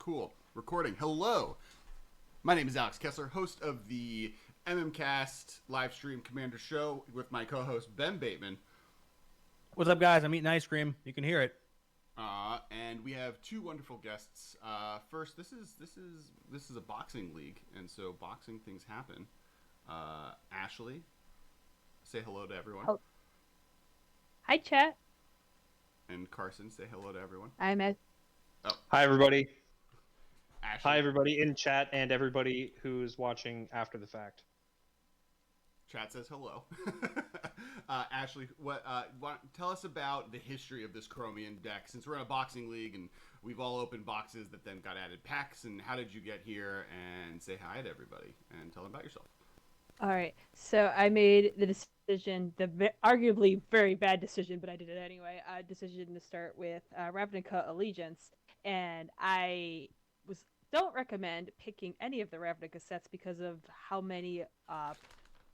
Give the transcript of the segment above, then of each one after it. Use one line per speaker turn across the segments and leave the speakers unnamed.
Cool. Recording. Hello. My name is Alex Kessler, host of the MMCast live stream Commander Show with my co-host Ben Bateman.
What's up, guys? I'm eating ice cream. You can hear it.
And we have two wonderful guests. First, this is a boxing league, and so boxing things happen. Ashley, say hello to everyone.
Oh. Hi, chat.
And Carson, say hello to everyone.
I'm at.
Oh. Hi, everybody.
Ashley.
Hi, everybody in chat and everybody who's watching after the fact.
Chat says hello. Ashley, tell us about the history of this Chromium deck. Since we're in a boxing league and we've all opened boxes that then got added packs, and how did you get here? And say hi to everybody and tell them about yourself.
All right, so I made the decision, the arguably very bad decision, but I did it anyway. Decision to start with Ravnica Allegiance, and I don't recommend picking any of the Ravnica sets because of how many.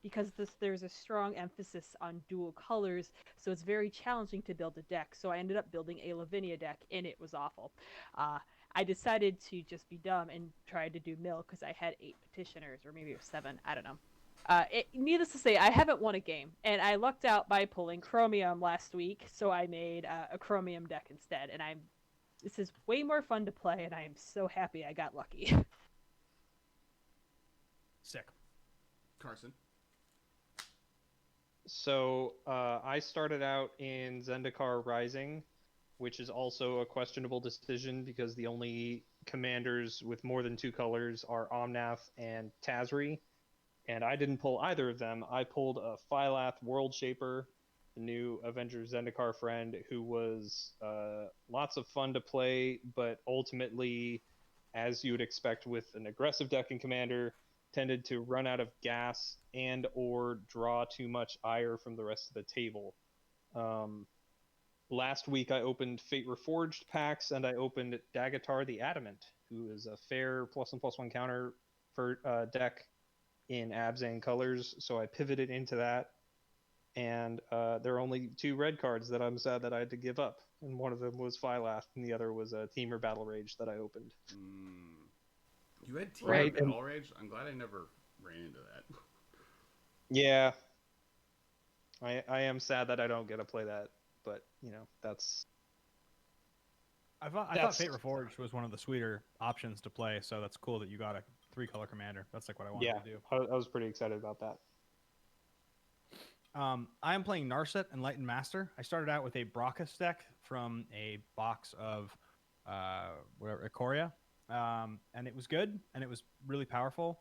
Because there's a strong emphasis on dual colors, so it's very challenging to build a deck. So I ended up building a Lavinia deck, and it was awful. I decided to just be dumb and tried to do mill because I had 8 petitioners, or maybe it was 7, I don't know. Needless to say, I haven't won a game, and I lucked out by pulling Chromium last week, so I made a Chromium deck instead, and this is way more fun to play, and I am so happy I got lucky.
Sick.
Carson.
So I started out in Zendikar Rising, which is also a questionable decision because the only commanders with more than 2 colors are Omnath and Tazri, and I didn't pull either of them. I pulled a Phylath World Shaper, the new Avengers Zendikar friend, who was lots of fun to play, but ultimately, as you would expect with an aggressive deck and commander, tended to run out of gas and or draw too much ire from the rest of the table. Last week I opened Fate Reforged packs, and I opened Daghatar the Adamant, who is a fair +1/+1 counter for deck in Abzan colors, so I pivoted into that. And there are only 2 red cards that I'm sad that I had to give up, and one of them was Phylath, and the other was a Temur Battle Rage that I opened.
You had Temur Battle Rage? I'm glad I never ran into that.
Yeah. I am sad that I don't get to play that, but, you know, that's...
I thought Fate Reforged was one of the sweeter options to play, so that's cool that you got a 3-color commander. That's like what I wanted to do.
I was pretty excited about that.
I am playing Narset Enlightened Master. I started out with a Brachus deck from a box of Ikoria, and it was good, and it was really powerful.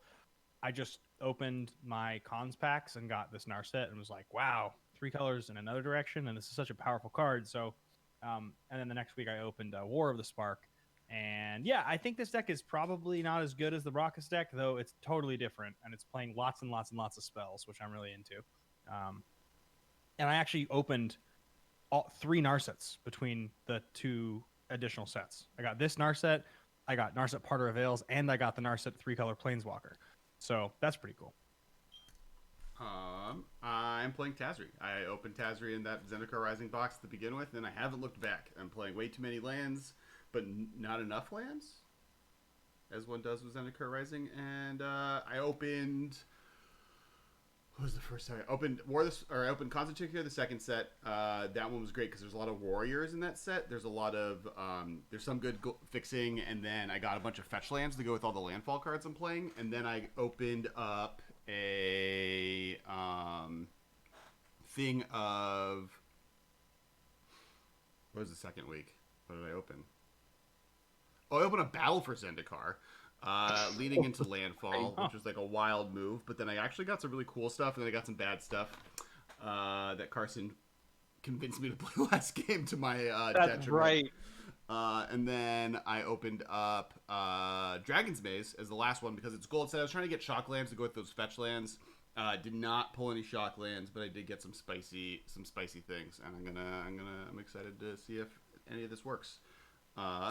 I just opened my cons packs and got this Narset and was like, wow, 3 colors in another direction, and this is such a powerful card. So, and then the next week I opened War of the Spark, and yeah, I think this deck is probably not as good as the Brachus deck, though it's totally different, and it's playing lots and lots and lots of spells, which I'm really into. And I actually opened all 3 Narsets between the 2 additional sets. I got this Narset, I got Narset Parter of Veils, and I got the Narset 3-color Planeswalker. So that's pretty cool.
I'm playing Tazri. I opened Tazri in that Zendikar Rising box to begin with, and I haven't looked back. I'm playing way too many lands, but not enough lands, as one does with Zendikar Rising. And I opened... What was the first time? I opened I opened Constitution, the second set. That one was great because there's a lot of warriors in that set. There's a lot of there's some good fixing, and then I got a bunch of fetch lands to go with all the landfall cards I'm playing. And then I opened up a thing of what was the second week? What did I open? Oh, I opened a Battle for Zendikar. Leading into Landfall, which was like a wild move, but then I actually got some really cool stuff, and then I got some bad stuff that Carson convinced me to play last game to my
That's
detriment.
Right.
And then I opened up Dragon's Maze as the last one because it's gold set. I was trying to get shock lands to go with those fetch lands. Did not pull any shock lands, but I did get some spicy things, and I'm excited to see if any of this works.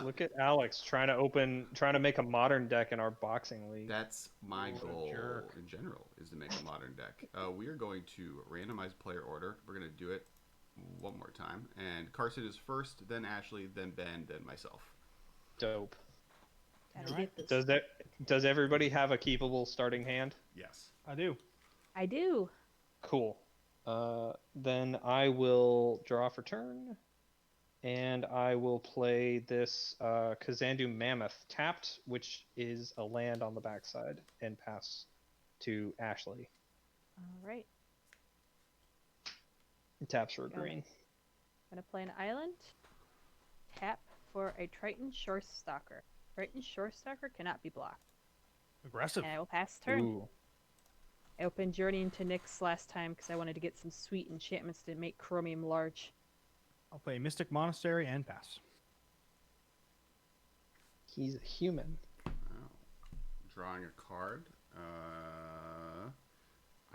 Look at Alex trying to make a modern deck in our boxing league.
That's my goal in general, is to make a modern deck. We are going to randomize player order. We're going to do it one more time. And Carson is first, then Ashley, then Ben, then myself.
Dope.
to
Alright.
get this.
Does everybody have a keepable starting hand?
Yes.
I do.
I do.
Cool. Then I will draw for turn, and I will play this Kazandu Mammoth tapped, which is a land on the backside, and pass to Ashley.
All right.
Taps for a
Got it.
green.
I'm gonna play an island. Tap for a Triton Shore Stalker. Triton Shore Stalker cannot be blocked.
Aggressive.
And I will pass turn.
Ooh.
I opened Journey into Nyx last time because I wanted to get some sweet enchantments to make Chromium large.
I'll play Mystic Monastery and pass.
He's a human.
Wow. Drawing a card.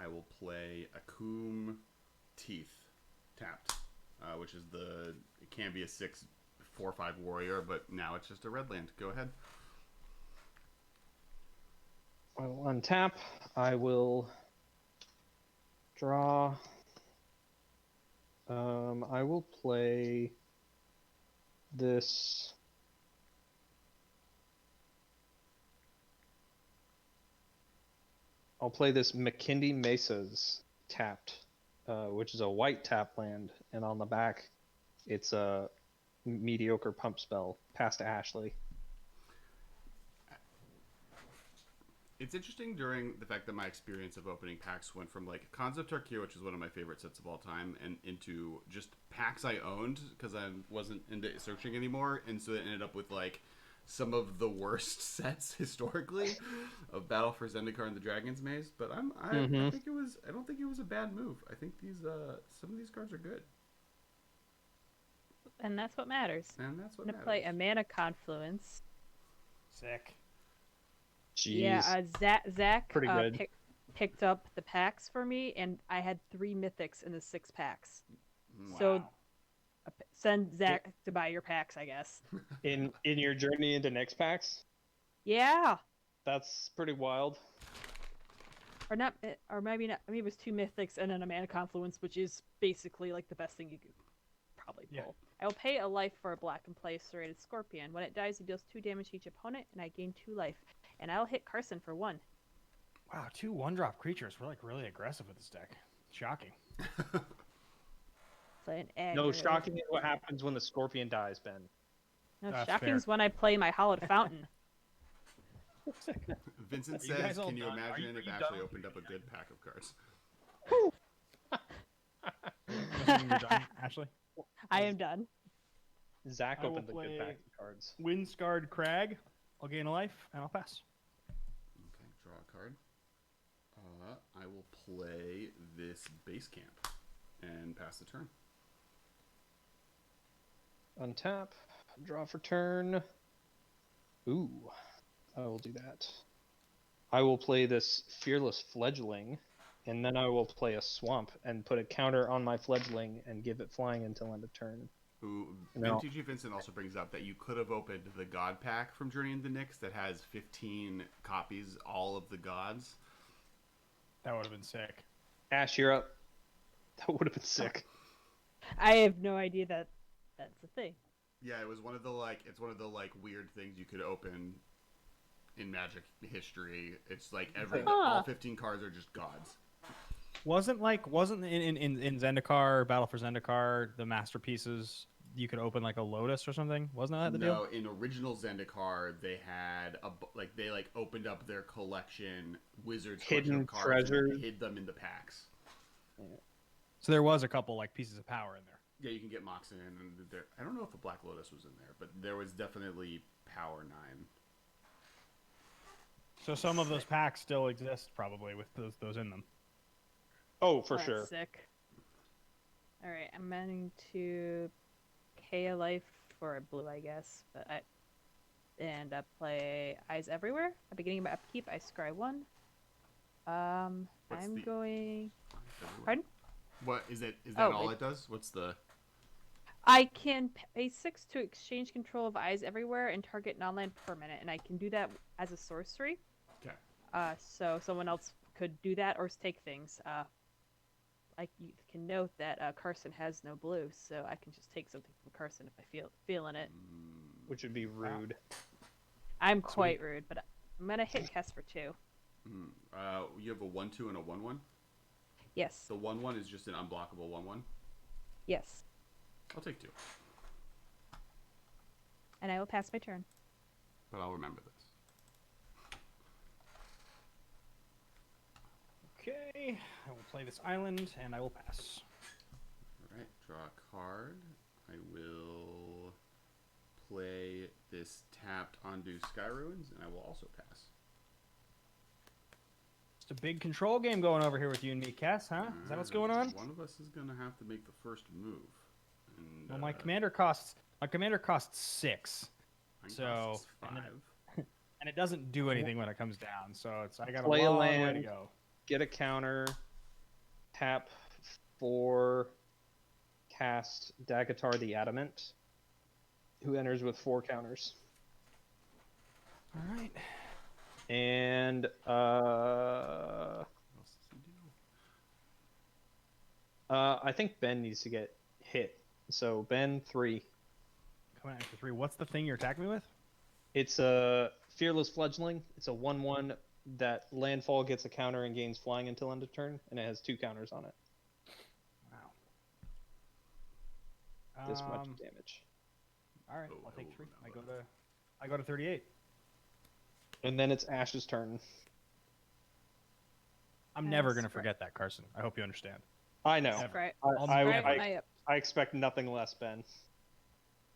I will play Akum Teeth tapped, which is it can be a 6/4/5 warrior, but now it's just a red land. Go ahead.
I will untap. I will draw. I will play this. I'll play this McKindy Mesas tapped, which is a white tap land, and on the back, it's a mediocre pump spell. Pass to Ashley.
It's interesting during the fact that my experience of opening packs went from like Khans of Tarkir, which is one of my favorite sets of all time, and into just packs I owned because I wasn't into searching anymore, and so it ended up with like some of the worst sets historically of Battle for Zendikar and the Dragon's Maze. But I think it was. I don't think it was a bad move. I think some of these cards are good,
And that's what matters.
and that's what
I'm gonna
matters.
play a Mana Confluence.
Sick.
Jeez.
Yeah, Zach
Pretty good.
Picked up the packs for me, and I had 3 mythics in the 6 packs.
Wow.
So send Zach to buy your packs, I guess.
In your journey into Nyx packs,
Yeah,
that's pretty wild.
or not, or maybe not. Maybe it was 2 mythics and then a Mana Confluence, which is basically like the best thing you could probably pull.
Yeah.
I will pay a life for a black and play serrated Scorpion. When it dies, it deals 2 damage to each opponent, and I gain 2 life. And I'll hit Carson for 1.
Wow, 2 1-drop creatures. We're like really aggressive with this deck. Shocking.
Play an egg.
No, shocking is what happens when the scorpion dies, Ben.
No,
That's
shocking's
fair.
when I play my Hollowed Fountain.
Vincent
Are you
says,
guys all
"Can you
done? Are
imagine
you
if
done
Ashley
with
opened
your
up a good pack of cards?"
Assuming you're done, Ashley.
I am done.
Zach
I will
opened the good
play-
pack of cards.
Windscarred Crag. I'll gain a life and I'll pass.
Okay, draw a card. I will play this base camp and pass the turn.
Untap, draw for turn. Ooh, I will do that. I will play this Fearless Fledgling, and then I will play a Swamp and put a counter on my Fledgling and give it flying until end of turn.
Who
No.
Vintage Vincent also brings up that you could have opened the God pack from Journey into Nyx that has 15 copies, all of the gods.
That would have been sick.
Ash, you're up. That would have been sick.
I have no idea that that's a thing.
Yeah, it was one of the weird things you could open in Magic history. It's like all 15 cards are just gods.
Wasn't in Zendikar, Battle for Zendikar, the masterpieces, you could open like a Lotus or something? Wasn't that the deal?
No, in original Zendikar, they had they opened up their collection, Wizards
Hidden
collection of cards, and
treasure.
hid them in the packs.
So there was a couple like pieces of power in there.
Yeah, you can get Moxen, and I don't know if the Black Lotus was in there, but there was definitely Power 9.
So some of those packs still exist probably with those in them.
Oh, for
That's
sure.
Sick. All right, I'm going to pay a life for a blue, I guess, and play Eyes Everywhere. At the beginning of my upkeep, I scry 1. I'm going. Pardon?
What is it? Is
Oh,
that all
it-
it does? What's the?
I can pay 6 to exchange control of Eyes Everywhere and target non-land permanent, and I can do that as a sorcery.
Okay.
So someone else could do that or take things. You can note that Carson has no blue, so I can just take something from Carson if I feeling it.
Mm,
Which would be rude.
I'm quite rude, but I'm gonna hit Kess for 2.
You have a 1/2 and a 1/1.
Yes.
The 1/1 is just an unblockable 1/1.
Yes.
I'll take 2,
And I will pass my turn.
but I'll remember this.
Okay, I will play this island, and I will pass.
All right, draw a card. I will play this tapped Undo Sky Ruins, and I will also pass.
It's a big control game going over here with you and me, Cass, huh? Is that what's going on?
One of us is gonna have to make the first move. And,
Well, my commander costs 6,
mine
so
costs 5.
and it doesn't do anything when it comes down. So I got
Play
a
a
long way to
land.
go.
Get a counter. Tap 4. Cast Daghatar the Adamant, who enters with 4 counters.
All right.
And
What else does he do?
I think Ben needs to get hit. So Ben 3.
Coming at you for 3. What's the thing you're attacking me with?
It's a Fearless Fledgling. It's a 1/1 that landfall gets a counter and gains flying until end of turn, and it has 2 counters on it.
Wow.
This much damage.
All right,
Oh,
I'll take
I
3.
remember.
I go to 38.
And then it's Ash's turn.
I'm never gonna
That's right.
forget that, Carson. I hope you understand.
I know.
Never.
Right.
I'll
I-
never-
Right.
I expect nothing less, Ben.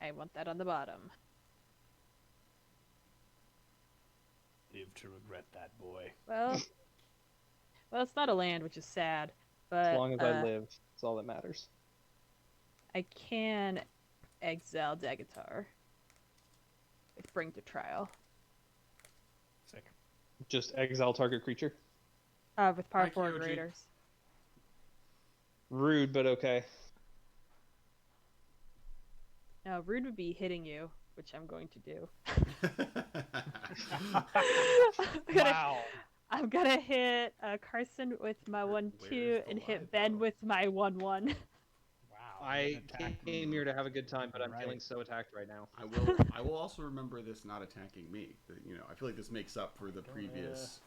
I want that on the bottom.
Live to regret that, boy.
Well, it's not a land, which is sad. But
As long as I live, that's all that matters.
I can exile Daghatar with Bring to Trial.
Sick.
Just exile target creature.
With Power
Hi,
4
Kyoji.
Raiders.
Rude, but okay.
No, Rude would be hitting you, which I'm going to do.
Wow.
I'm gonna hit Carson with my 1/2
Where's the
and
lie,
hit Ben
though?
with my 1/1.
Wow.
I
an attack.
came here to have a good time, but I'm
Right.
feeling so attacked right now.
I will also remember this not attacking me. You know, I feel like this makes up for the previous.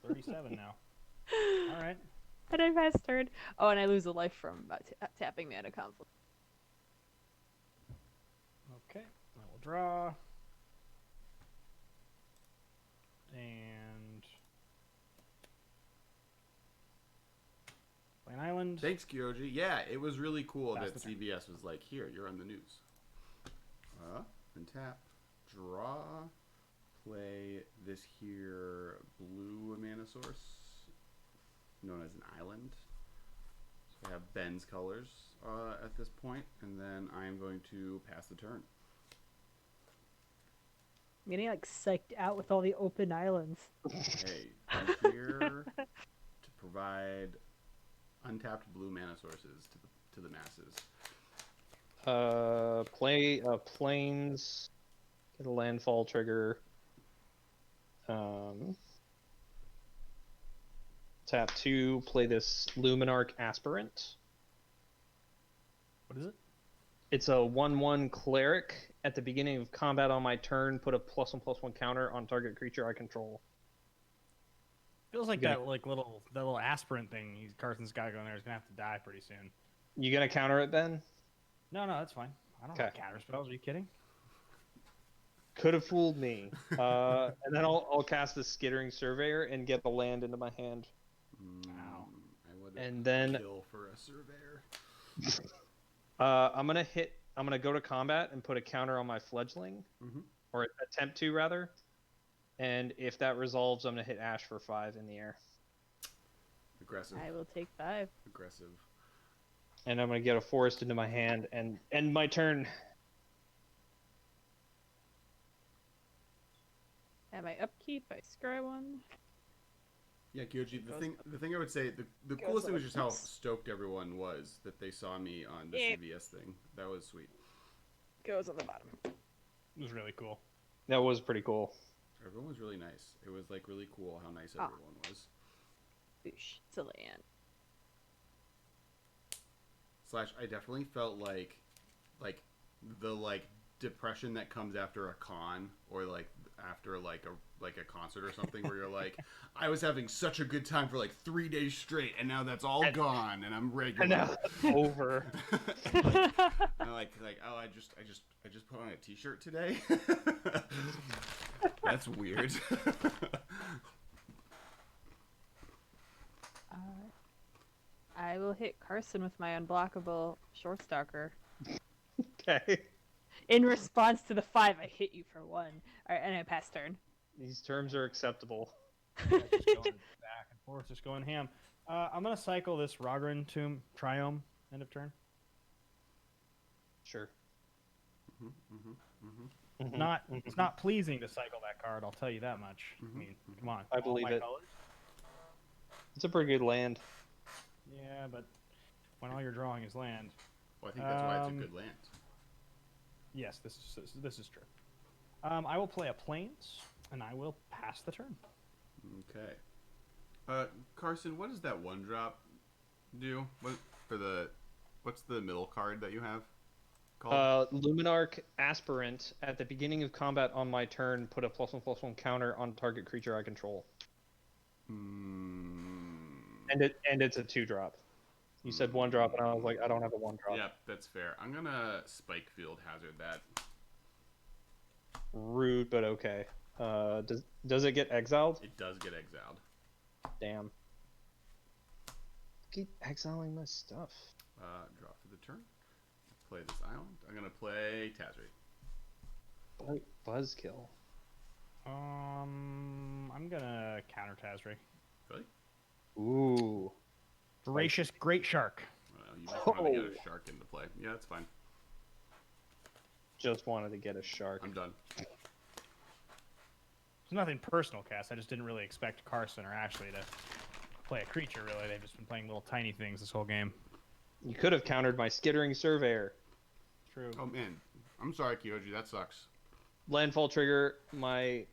37 now. All right.
And I pass turn. Oh, and I lose a life from tapping Mana Conflict.
Okay. I will draw. And play an island.
Thanks, Kyoji. Yeah, it was really cool
Pass
that
the turn.
CBS was like, "Here, you're on the news." And tap, draw, play this here blue mana source, known as an island. So I have Ben's colors at this point, and then I am going to pass the turn.
I'm getting like psyched out with all the open islands.
Hey, I'm here to provide untapped blue mana sources to the masses.
Play planes. Get a landfall trigger. Tap 2. Play this Luminarch Aspirant.
What is it?
It's a 1/1 cleric. At the beginning of combat on my turn, put a +1/+1 counter on target creature I control.
Feels like
You're
that little aspirant thing Carson's got going there is gonna have to die pretty soon.
You gonna counter it, Ben?
No, that's fine. I don't have counter spells. Are you kidding?
Could have fooled me. And then I'll cast the Skittering Surveyor and get the land into my hand.
Wow.
I would
And then
kill for a surveyor.
I'm gonna go to combat and put a counter on my Fledgling, or attempt to rather. And if that resolves, I'm gonna hit Ash for 5 in the air.
Aggressive.
I will take 5.
Aggressive.
And I'm gonna get a forest into my hand and end my turn.
At my upkeep, I scry 1.
Yeah, Kyoji, the thing I would say, the coolest thing was just how stoked everyone was that they saw me on the CVS thing. That was sweet.
Goes on the bottom.
It was really cool.
That was pretty cool.
Everyone was really nice. It was like really cool how nice everyone was.
Boosh. It's a land.
Slash, I definitely felt like the depression that comes after a con or like after like a concert or something where you're like, I was having such a good time for like 3 days straight, and now that's all gone, and I'm regular.
And now it's over.
I'm like oh, I just put on a t-shirt today. That's weird.
I will hit Carson with my unblockable short stalker.
Okay.
In response to the 5, I hit you for 1. Alright, and I pass turn.
These terms are acceptable.
Yeah, just going back and forth, just going ham. I'm gonna cycle this Rogran Tomb Triome end of turn.
Sure.
It's not pleasing to cycle that card. I'll tell you that much. I mean, come on.
I
all
believe
my
it.
colors.
It's a pretty good land.
Yeah, but when all you're drawing is land.
Well, I think that's why it's a good land.
Yes, this is true. I will play a Plains, and I will pass the turn.
Okay. Carson, what does that 1-drop do? What's the middle card that you have called?
Luminarch Aspirant. At the beginning of combat on my turn, put a +1/+1 counter on target creature I control. And it's a 2-drop. You said 1-drop, and I was like, I don't have a 1-drop.
Yep, that's fair. I'm gonna Spike Field Hazard that.
Rude, but okay. Does it get exiled?
It does get exiled.
Damn. Keep exiling my stuff.
Draw for the turn. Play this island. I'm gonna play Tazri.
Buzzkill.
I'm gonna counter Tazri.
Really?
Ooh.
Voracious Great Shark.
Well, you just wanted to get a shark into play. Yeah, that's fine.
Just wanted to get a shark.
I'm done.
It's nothing personal, Cass. I just didn't really expect Carson or Ashley to play a creature, really. They've just been playing little tiny things this whole game.
You could have countered my Skittering Surveyor.
True.
Oh, man. I'm sorry, Kyoji. That sucks.
Landfall trigger, my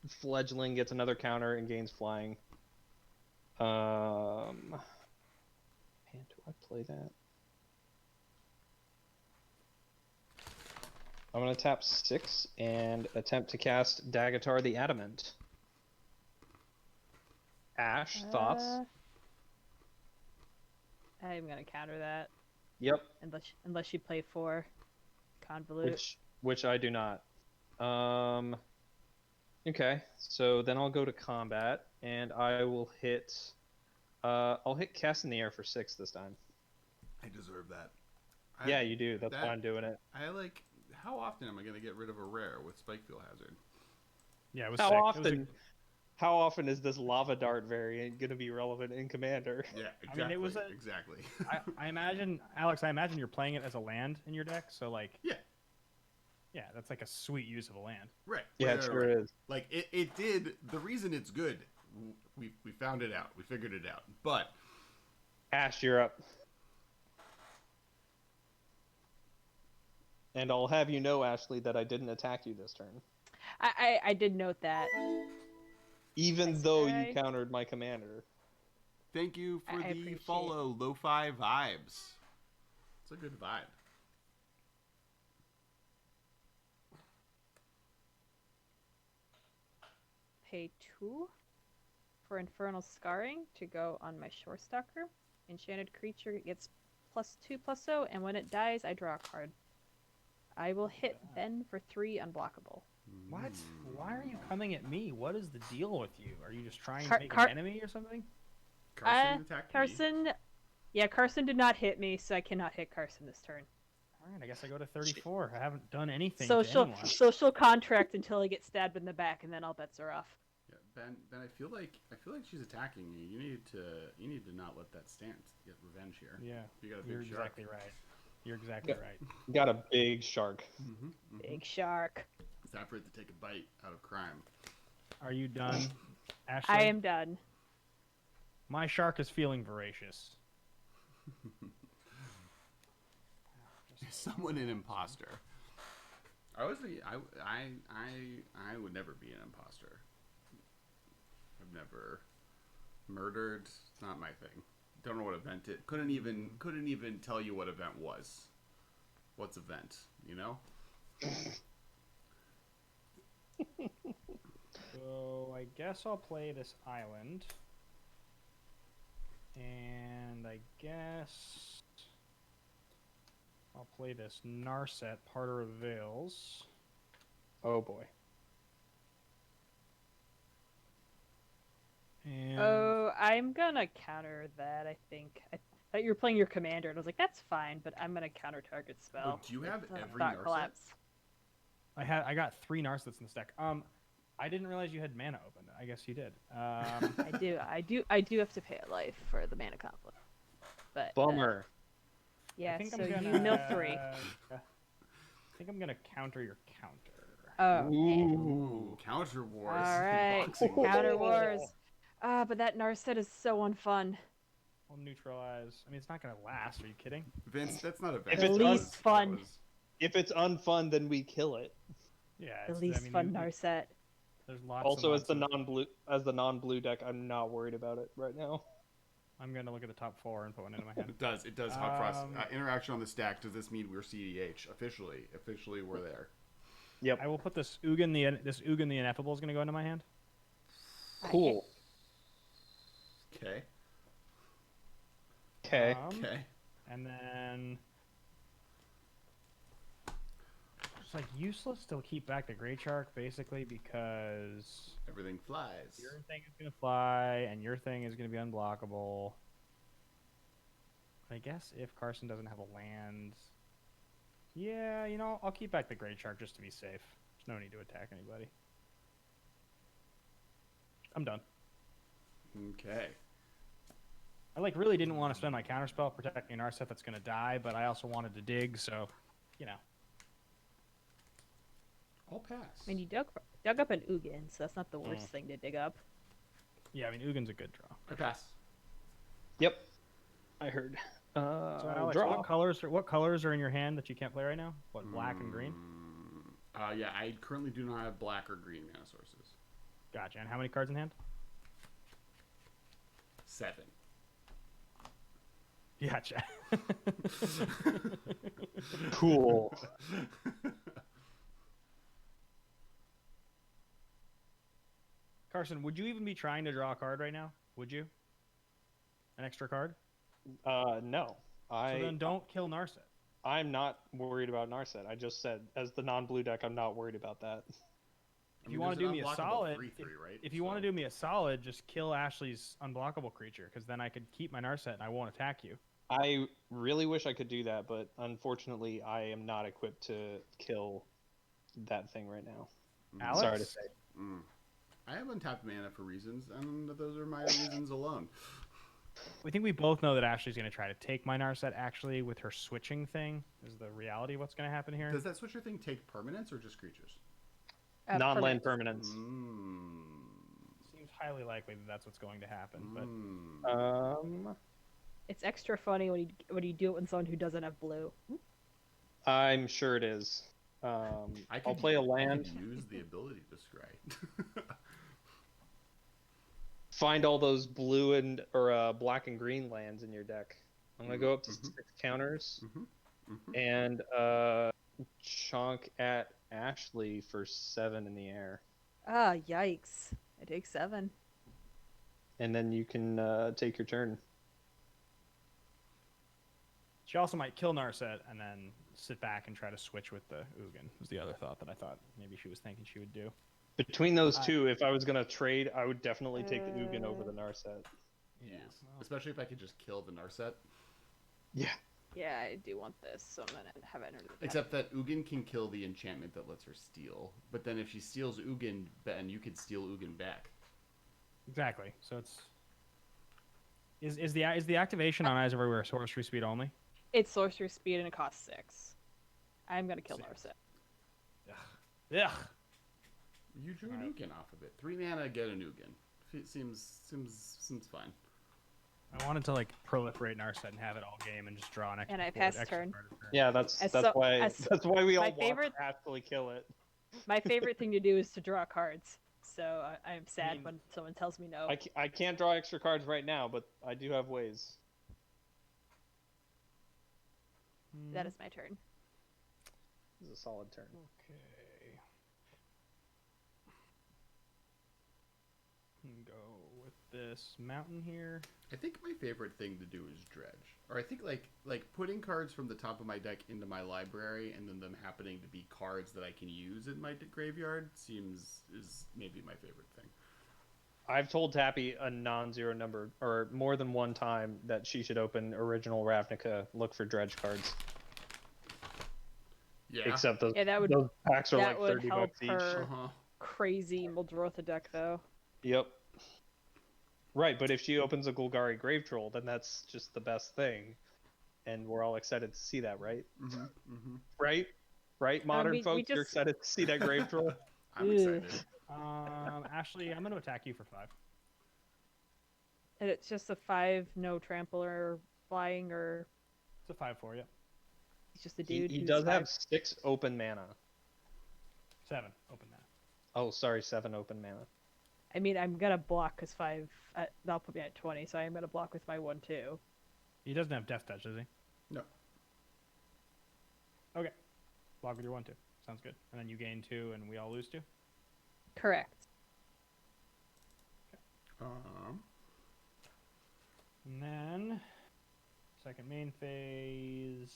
fledgling gets another counter and gains flying. Man, do I play that? I'm gonna tap 6 and attempt to cast Daghatar the Adamant. Ash, thoughts?
I'm gonna counter that.
Yep.
Unless you play 4. Convolute.
Which I do not. Okay, so then I'll go to combat and I will hit. I'll hit Cast in the Air for 6 this time.
I deserve that.
Yeah, you do. That's why I'm doing it.
I like. How often am I gonna get rid of a rare with Spikefield Hazard?
Yeah, it was
How
sick.
often? How often is this Lava Dart variant going to be relevant in Commander?
Yeah, exactly.
I mean, it was
exactly.
I imagine, Alex. I imagine you're playing it as a land in your deck. So like. Yeah, that's like a sweet use of a land.
Right.
Yeah, it sure is.
Like it did. The reason it's good, we found it out. We figured it out. But
Ash, you're up. And I'll have you know, Ashley, that I didn't attack you this turn.
I did note that.
Even though you countered my commander.
Thank you for
I
the follow, Lo-Fi Vibes. It's a good vibe.
Pay 2 for Infernal Scarring to go on my Shore Stalker. Enchanted creature gets +2/+0, and when it dies, I draw a card. I will hit Ben for 3 unblockable.
What? Why are you coming at me? What is the deal with you? Are you just trying to make an enemy or something?
Carson attacked
me. Yeah, Carson did not hit me, so I cannot hit Carson this turn.
All right, I guess I go to 34. I haven't done anything
Social
to anyone.
social contract until I get stabbed in the back, and then all bets are off.
Yeah, Ben, I feel like she's attacking you. You need to not let that stand. Get revenge here.
Yeah,
You got a big
you're
shark.
exactly right. You're exactly right.
Got a big shark.
Big shark.
It's time for it to take a bite out of crime.
Are you done, Ashley?
I am done.
My shark is feeling voracious.
Is someone an imposter? I would never be an imposter. I've never murdered. It's not my thing. Don't know what event it. Couldn't even tell you what event was. What's event? You know.
So I guess I'll play this island. And I guess I'll play this Narset, Parter of Veils.
Oh boy.
And
Oh, I'm gonna counter that. I think. I thought you were playing your commander, and I was like, "That's fine," but I'm gonna counter target spell.
do you have
with,
every
Thought
Narset?
Collapse.
I got 3 Narsets in this deck. I didn't realize you had mana open. I guess you did.
I do have to pay a life for the mana conflict. But
Bummer.
yeah,
I think
so
I'm gonna,
you mill 3.
I think I'm gonna counter your counter.
Oh, man.
Ooh, Counter Wars.
All right,
Boxing
Counter
Day.
Wars. But that Narset is so unfun.
I'll neutralize. I mean, it's not gonna last. Are you kidding?
Vince, that's not a
If
event.
it's
least fun.
If it's unfun, then we kill it.
Yeah.
The
It's,
least fun Narset.
There's lots.
Also,
and
as the
lots
non-blue deck, I'm not worried about it right now.
I'm gonna look at the top 4 and put one into my hand.
It does. It does. Hot Frost.
Um,
Interaction on the stack. Does this mean we're CDH officially? Officially, we're there.
Yep.
I will put this Ugin the Ineffable is gonna go into my hand.
Cool.
Okay.
Okay.
Okay.
And then it's like useless to keep back the Great Shark basically because
Everything flies.
your thing is gonna fly and your thing is gonna be unblockable. I guess if Carson doesn't have a land, yeah, you know, I'll keep back the Great Shark just to be safe. There's no need to attack anybody. I'm done.
Okay.
I really didn't want to spend my counterspell protecting an Narset that's gonna die, but I also wanted to dig, so you know.
I'll pass.
I mean, you dug up an Ugin, so that's not the worst thing to dig up.
Yeah, I mean Ugin's a good draw.
I pass.
Yep. I heard.
So Alex,
Draw.
what colors are in your hand that you can't play right now? What, black and green?
Yeah, I currently do not have black or green mana sources.
Gotcha. And how many cards in hand?
7.
Gotcha.
Cool.
Carson, would you even be trying to draw a card right now? Would you? An extra card?
No.
So then don't kill Narset.
I'm not worried about Narset. I just said, as the non-blue deck, I'm not worried about that.
If you want to do me a solid,
3/3, right?
if you want to do me a solid, just kill Ashley's unblockable creature, because then I could keep my Narset and I won't attack you.
I really wish I could do that, but unfortunately, I am not equipped to kill that thing right now.
Alex?
Sorry to say.
I have untapped mana for reasons, and those are my reasons alone.
We think we both know that Ashley's going to try to take my Narset, actually, with her switching thing. Is the reality of what's going to happen here?
Does that switcher thing take permanents or just creatures?
Non-land permanents.
Seems highly likely that that's what's going to happen, but...
It's extra funny when you do it with someone who doesn't have blue.
I'm sure it is. I'll play a land.
I could use the ability to scry.
Find all those blue and or black and green lands in your deck. I'm gonna go up to 6 counters and chonk at Ashley for 7 in the air,
Ah, yikes! I take 7.
and then you can take your turn.
She also might kill Narset and then sit back and try to switch with the Ugin, was the other thought that I thought maybe she was thinking she would do.
Between those two, if I was gonna trade, I would definitely take the Ugin over the Narset.
Yeah.
Yes.
Well,
Especially if I could just kill the Narset.
Yeah.
Yeah, I do want this, so I'm gonna have it under the deck.
Except that Ugin can kill the enchantment that lets her steal. But then if she steals Ugin, then you could steal Ugin back.
exactly. So it's... Is the activation on Eyes Everywhere sorcery speed only?
It's sorcery speed and it costs 6. I'm gonna kill
6.
Narset.
Ugh.
You drew an Ugin off of it. 3 mana, get an Ugin. It seems fine.
I wanted to like proliferate Narset and have it all game and just draw an extra.
And I
extra
passed
card
turn.
a turn.
Yeah, that's
As
that's
so-
why
as-
that's why we all
my
want
favorite-
to actually kill it.
My favorite thing to do is to draw cards. So I'm sad
mean-
when someone tells me no.
I can't draw extra cards right now, but I do have ways.
That is my turn.
This is a solid turn.
Okay. Go with this mountain here.
I think my favorite thing to do is dredge, or I think like putting cards from the top of my deck into my library, and then them happening to be cards that I can use in my graveyard is maybe my favorite thing.
I've told Tappy a non-zero number, or more than one time, that she should open original Ravnica, look for dredge cards.
Yeah.
Except those,
Yeah, that would
those packs are
that
like
would
30
help
bucks each.
her.
Uh-huh.
crazy Muldrotha deck though.
Yep. Right, but if she opens a Golgari Grave Troll, then that's just the best thing. And we're all excited to see that, right?
Mm-hmm. Mm-hmm.
Right? Right, modern
we
folks? You're
just-
excited to see that Grave Troll?
I'm excited.
Ashley, I'm going to attack you for 5.
And it's just a 5, no trample or flying, or
It's a 5 for you.
he's just a
He,
dude.
he
who's
does
5.
have 6 open mana.
7. Open that.
Oh, sorry, 7 open mana.
I mean, I'm gonna block because 5. That'll put me at 20, so I'm gonna block with my 1/2.
He doesn't have Death Touch, does he?
No.
Okay. Block with your 1/2. Sounds good. And then you gain 2 and we all lose 2?
Correct.
And then, second main phase.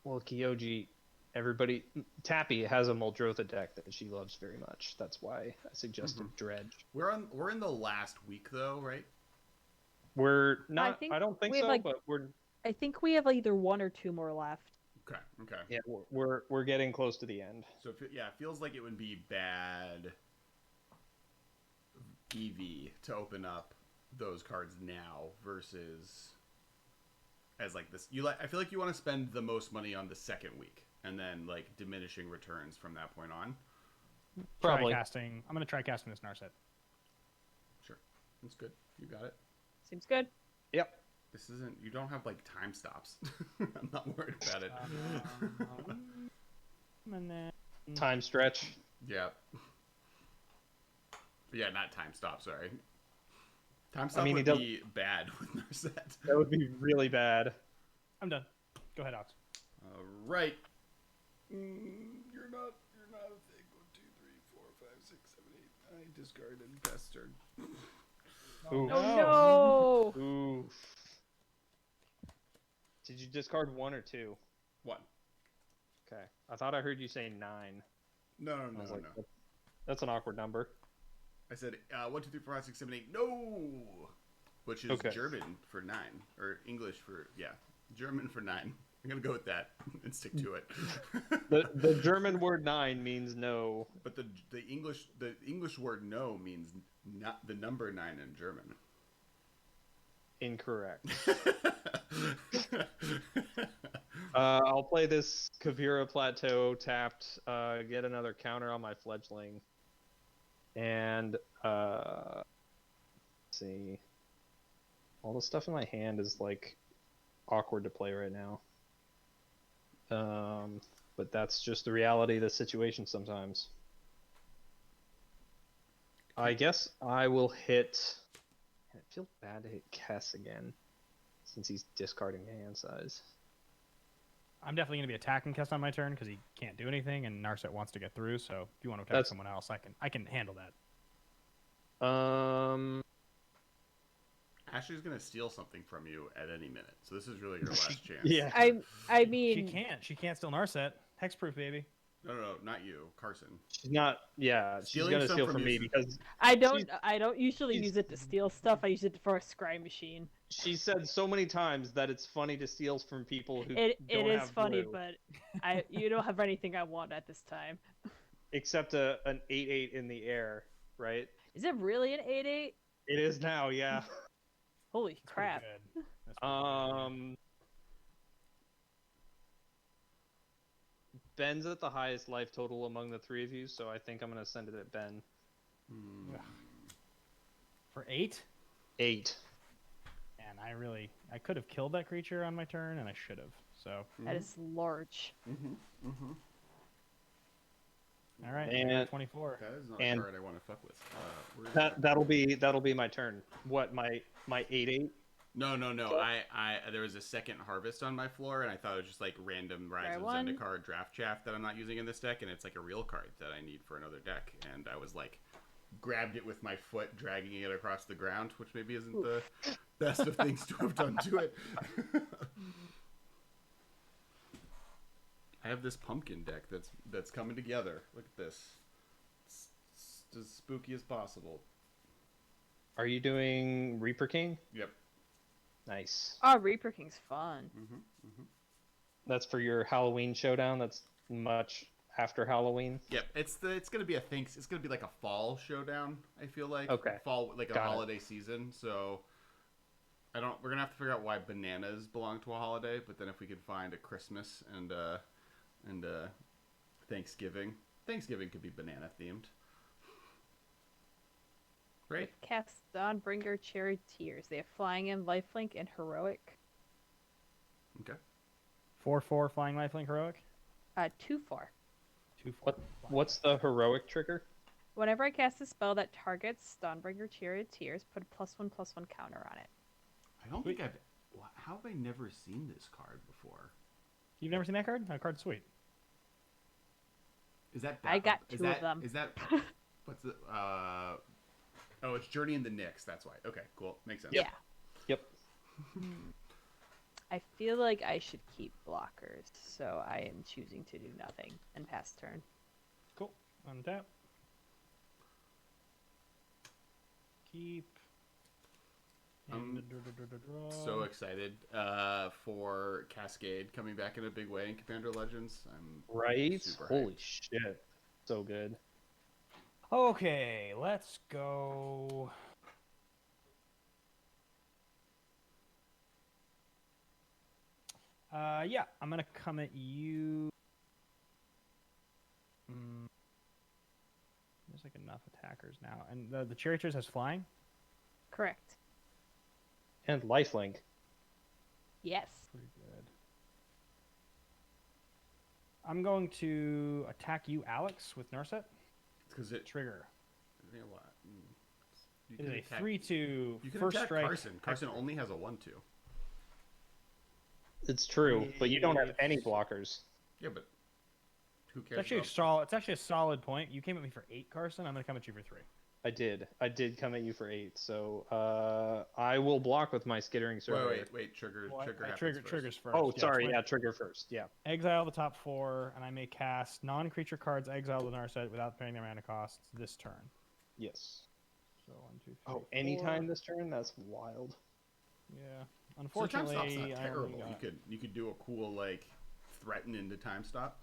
Well, Kyoji, everybody... Tappy has a Muldrotha deck that she loves very much. That's why I suggested Dredge.
We're in the last week though, right?
We're not...
think
I don't think
we have,
so,
like-
but we're...
I think we have either 1 or 2 more left.
Okay. Okay.
Yeah, we're getting close to the end.
So it feels like it would be bad EV to open up those cards now versus as like this. I feel like you want to spend the most money on the second week and then like diminishing returns from that point on.
Probably.
Tri-casting. I'm going to try casting this Narset.
Sure, that's good. You got it.
Seems good.
Yep.
This isn't. You don't have like time stops. I'm not worried about it.
And then
Time stretch.
Yeah. But yeah, not time stop. Sorry. Time stop
mean,
would
he does-
be bad with Narset.
That would be really bad.
I'm done. Go ahead, Ox.
All right. You're not a thing. 1, 2, 3, 4, 5, 6, 7, 8. I discarded best turn.
Ooh.
Oh no!
Ooh. Did you discard 1 or 2?
1.
Okay. I thought I heard you say 9.
No,
I was like, that's an awkward number.
I said 1, 2, 3, 4, 5, 6, 7, 8. No, which is
Okay.
German for 9, or English for German for 9. I'm gonna go with that and stick to it.
The German word 9 means no.
But the English word no means not the number 9 in German.
Incorrect. I'll play this Kavira Plateau tapped, get another counter on my fledgling. And, let's see. All the stuff in my hand is, like, awkward to play right now. But that's just the reality of the situation sometimes. I guess I will hit... I feel bad to hit Kess again, since he's discarding hand size.
I'm definitely going to be attacking Kess on my turn because he can't do anything, and Narset wants to get through. So if you want to attack someone else, I can handle that.
Ashley's gonna steal something from you at any minute, so this is really your last chance.
Yeah.
I mean,
She can't steal Narset. Hexproof, baby.
No, not you, Carson.
She's not. Yeah, she's
Stealing
gonna
stuff
steal
from
from
you
me
is-
because
I don't
she's-
usually
she's-
use it to steal stuff. I use it for a scry machine.
she said so many times that it's funny to steal from people who
It
don't
is
have
funny,
blue,
but you don't have anything I want at this time.
except an 8/8 in the air, right?
Is it really an 8/8?
It is now, yeah.
Holy
That's pretty
crap!
good. That's pretty good.
Ben's at the highest life total among the three of you, so I think I'm gonna send it at Ben.
For 8?
8.
And I could have killed that creature on my turn, and I should have. So,
That is large.
all right,
And-
24.
That is not
And-
a card I want to fuck with. Where's
That'll be my turn. What, my 8/8?
No, no, no.
So-
There was a second harvest on my floor, and I thought it was just like random Rise
Try
of
one.
Zendikar draft chaff that I'm not using in this deck, and it's like a real card that I need for another deck. And I was like, grabbed it with my foot, dragging it across the ground, which maybe isn't the best of things to have done to it. I have this pumpkin deck that's coming together. Look at this. It's as spooky as possible.
Are you doing Reaper King?
Yep.
Nice.
Oh, Reaper King's fun.
That's for your Halloween showdown. That's much after Halloween.
Yep, it's gonna be it's gonna be like a fall showdown. I feel like
Okay.
fall, like a
Got it.
holiday season. So we're gonna have to figure out why bananas belong to a holiday. But then if we could find a Christmas and Thanksgiving could be banana themed. Right?
Cast Dawnbringer Charioteers. They have Flying in, Lifelink, and Heroic.
Okay.
4/4 flying lifelink heroic.
2/4.
2/4.
What's the heroic trigger?
Whenever I cast a spell that targets Dawnbringer Charioteers, put a +1/+1 counter on it.
I don't think how have I never seen this card before?
You've never seen that card? That card's sweet.
Is that
I got
is
two of
that-
them.
Is that what's the Oh, it's Journey in the Nyx. That's why. Okay, cool. Makes sense.
Yeah.
Yep.
I feel like I should keep blockers, so I am choosing to do nothing and pass turn.
Cool. Untap. Keep.
I'm
Draw.
So excited for Cascade coming back in a big way in Commander Legends. I'm
Right?
super
Holy
hyped.
shit. So good.
Okay, let's go. Yeah, I'm gonna come at you. There's like enough attackers now, and the Charioteers has flying.
Correct.
And lifelink.
Yes.
Pretty good. I'm going to attack you, Alex, with Narset.
Because it
Trigger.
you know what? You
It is a
attack-
3/2
You can
first
attack
strike.
Carson. Carson only has a 1/2.
It's true, but you don't have any blockers.
Yeah, but who
It's
cares?
actually
about...
it's actually a solid point. You came at me for 8, Carson. I'm gonna come at you for 3.
I did come at you for 8, so I will block with my skittering survey.
Wait. Trigger.
Well,
trigger.
I
happens
trigger
first.
triggers first.
Oh,
Yeah,
sorry,
so I
yeah, trigger first. Yeah.
exile the top 4, and I may cast non-creature cards exiled with Narset without paying their mana costs this turn.
Yes.
So 1, 2, 3.
Oh,
4.
anytime this turn? That's wild.
Yeah.
So time
Unfortunately,
stop's not
I only
terrible.
got...
You could do a cool like threaten into time stop.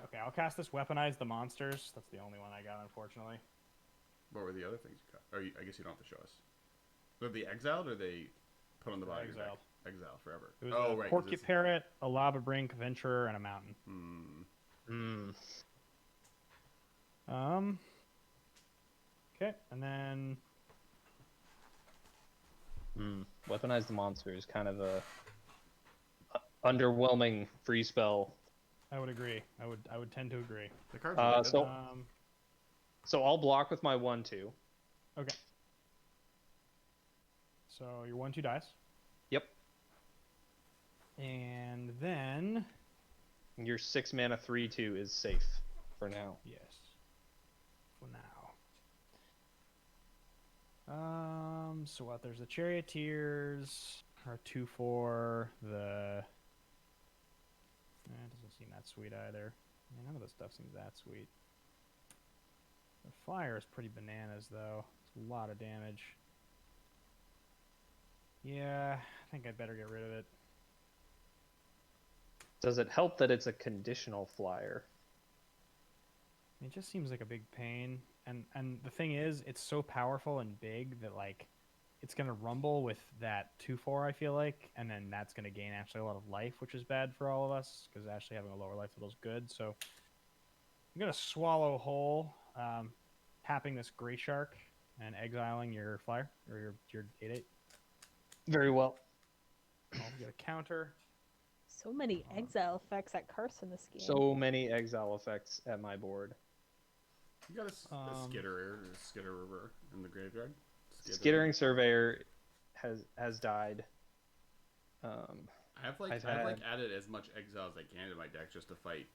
Okay, I'll cast this weaponize the monsters. That's the only one I got, unfortunately.
What were the other things you got? Or I guess you don't have to show us. Are they exiled or they put on the bottom of your deck?
Exiled.
Exile forever.
It was
Oh
a
right. 'cause
Porcupine
it's-
Parrot, a Lava Brink, Venturer, and a Mountain. Okay, and then
Weaponize the monster is kind of a underwhelming free spell.
I would agree. I would tend to agree.
The cards are good.
so- So I'll block with my 1/2.
Okay. So your 1/2 dies,
Yep.
and then
Your 6 mana 3/2 is safe for now.
yes, for now. So what? There's the Charioteers are 2/4. It doesn't seem that sweet either. Yeah, none of this stuff seems that sweet. The Flyer is pretty bananas though. It's a lot of damage. Yeah, I think I'd better get rid of it.
Does it help that it's a conditional flyer?
It just seems like a big pain, and the thing is, it's so powerful and big that like it's gonna rumble with that 2/4. I feel like, and then that's gonna gain actually a lot of life, which is bad for all of us because actually having a lower life total is good. So I'm gonna swallow whole, tapping this Gray Shark and exiling your flyer or your 8/8.
Very well.
I'll get a counter.
So many exile effects at Carson this game.
So many exile effects at my board.
You got a skitterer in the graveyard.
Skittering Surveyor has died.
I've
I've
added as much exile as I can to my deck just to fight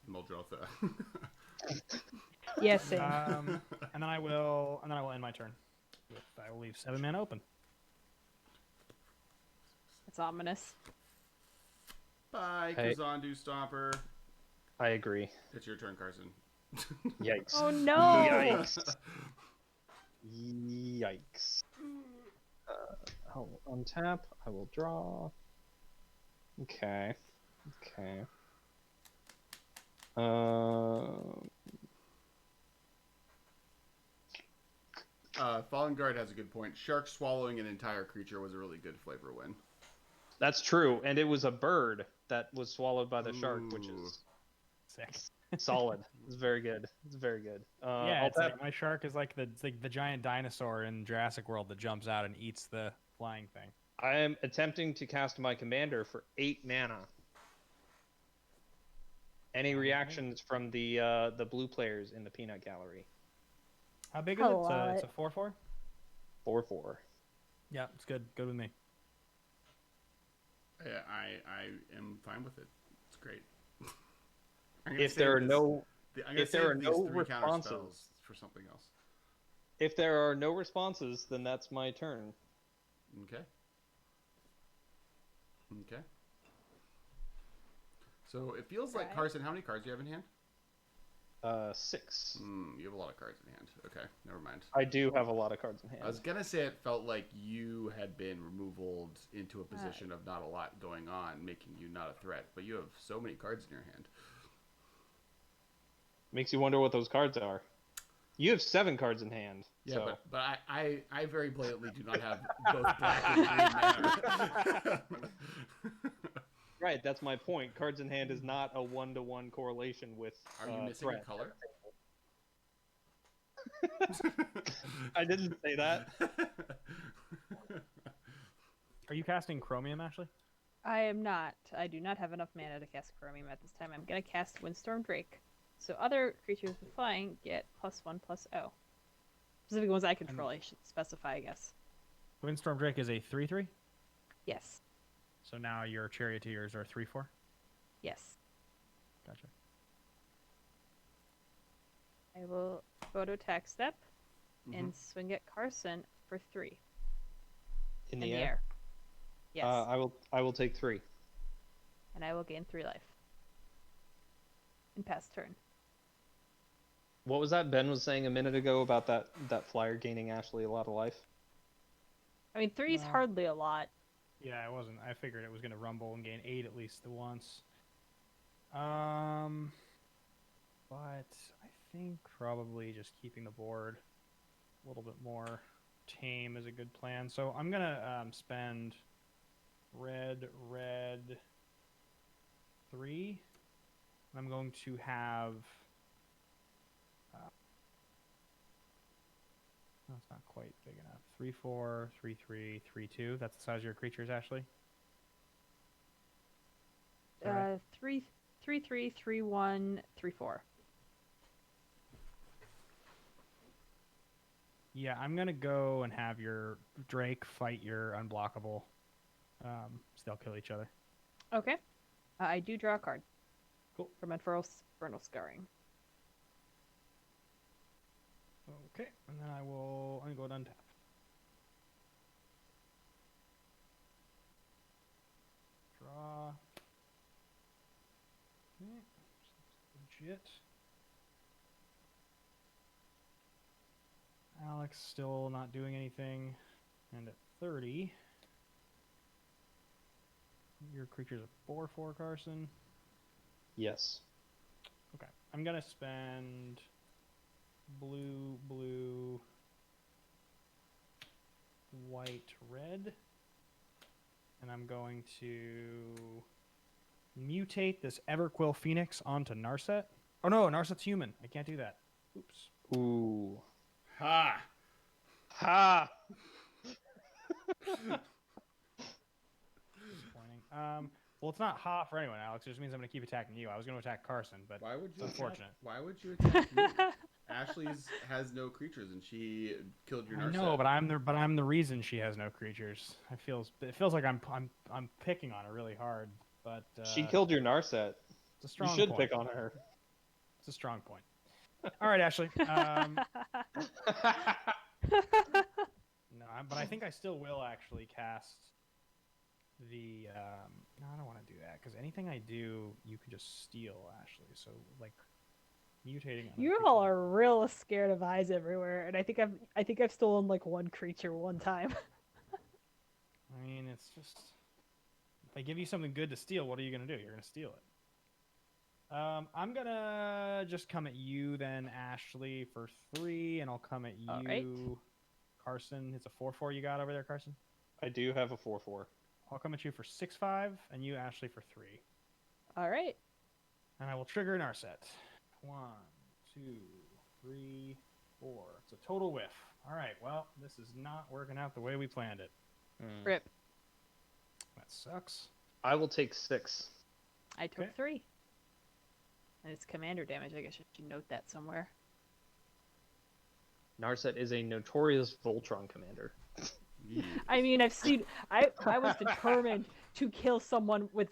Muldrotha.
Yes, same.
And then I will end my turn. I will leave 7 mana open.
It's ominous.
Bye,
Hey.
Kazandu Stomper.
I agree.
It's your turn, Carson.
Yikes.
Oh no!
Yikes. Yikes. I'll untap. I will draw. Okay. Okay.
Fallen Guard has a good point. Shark swallowing an entire creature was a really good flavor win.
That's true, and it was a bird that was swallowed by the shark, which
Ooh.
is
Sick.
solid. It's very good. It's very good.
Yeah,
I'll
it's
tap.
like my shark is like the giant dinosaur in Jurassic World that jumps out and eats the flying thing.
I am attempting to cast my commander for 8 mana. Any
Okay.
reactions from the blue players in the peanut gallery?
How big is it?
Hello.
It's a 4/4.
4/4.
Yeah, it's good. Good with me.
Yeah, I am fine with it. It's great.
If there are no
three counter
responses,
spells for something else.
if there are no responses, then that's my turn.
Okay. Okay. So it feels like,
Right.
Carson, how many cards do you have in hand?
6.
You have a lot of cards in hand. Okay, never mind.
I do have a lot of cards in hand.
I was gonna say it felt like you had been removaled into a position of not a lot going on, making you not a threat. But you have so many cards in your hand.
Makes you wonder what those cards are. You have 7 cards in hand.
Yeah,
so.
but I very blatantly do not have both black and green mana.
Right, that's my point. Cards in hand is not a 1-to-1 correlation with
Are you missing
threat.
a color?
I didn't say that.
Are you casting Chromium, Ashley?
I am not. I do not have enough mana to cast Chromium at this time. I'm gonna cast Windstorm Drake. So other creatures with flying get +1/+0. Specific ones I control, I should specify, I guess.
Windstorm Drake is a 3/3.
Yes.
So now your Charioteers are 3/4.
Yes.
Gotcha.
I will go to attack step and swing at Carson for 3.
In the air.
Yes.
I will take 3.
And I will gain 3 life. And pass turn.
What was that Ben was saying a minute ago about that flyer gaining Ashley a lot of life?
I mean, 3 is
No.
hardly a lot.
Yeah, it wasn't. I figured it was going to rumble and gain 8 at least once. But I think probably just keeping the board a little bit more tame is a good plan. So I'm going to spend red 3. And I'm going to have... no, it's not quite big enough. 3/4, 3/3, 3/2. That's the size of your creatures, Ashley? Is that right?
3, 3, 3, 1, 3, 4.
Yeah, I'm going to go and have your Drake fight your unblockable. So they'll kill each other.
Okay. I do draw a card.
Cool.
From Infernal Scarring.
Okay, and then I'm going to go to untap. Draw. Okay, legit. Alex still not doing anything. And at 30, your creature's a 4/4, Carson.
Yes.
Okay, I'm going to spend blue, white, red. And I'm going to mutate this Everquill Phoenix onto Narset. Oh no, Narset's human. I can't do that. Oops.
Ooh.
Ha!
Ha!
Disappointing. Well, it's not ha for anyone, Alex. It just means I'm going to keep attacking you. I was going to attack Carson, but
Why would you
it's unfortunate.
Why would you attack me? Ashley's has no creatures, and she killed your
I
Narset.
know, but I'm the reason she has no creatures. It feels like I'm picking on her really hard, but
She killed your Narset.
it's a strong
You should
point.
pick on her.
It's a strong point. All right, Ashley. No, but I think I still will actually cast the. No, I don't want to do that because anything I do, you can just steal, Ashley. So like, mutating. on a
You
creature-
all are real scared of eyes everywhere, and I think I've stolen like one creature one time.
I mean, it's just if I give you something good to steal, what are you gonna do? You're gonna steal it. I'm gonna just come at you then, Ashley, for 3, and I'll come at you,
All right.
Carson. It's a 4/4 you got over there, Carson.
I do have a 4/4.
I'll come at you for 6/5, and you, Ashley, for 3.
All right.
And I will trigger Narset. 1, 2, 3, 4. It's a total whiff. All right. Well, this is not working out the way we planned it.
Rip.
That sucks.
I will take 6.
I took
Okay.
3. And it's commander damage. I guess I should note that somewhere.
Narset is a notorious Voltron commander.
I mean, I was determined to kill someone with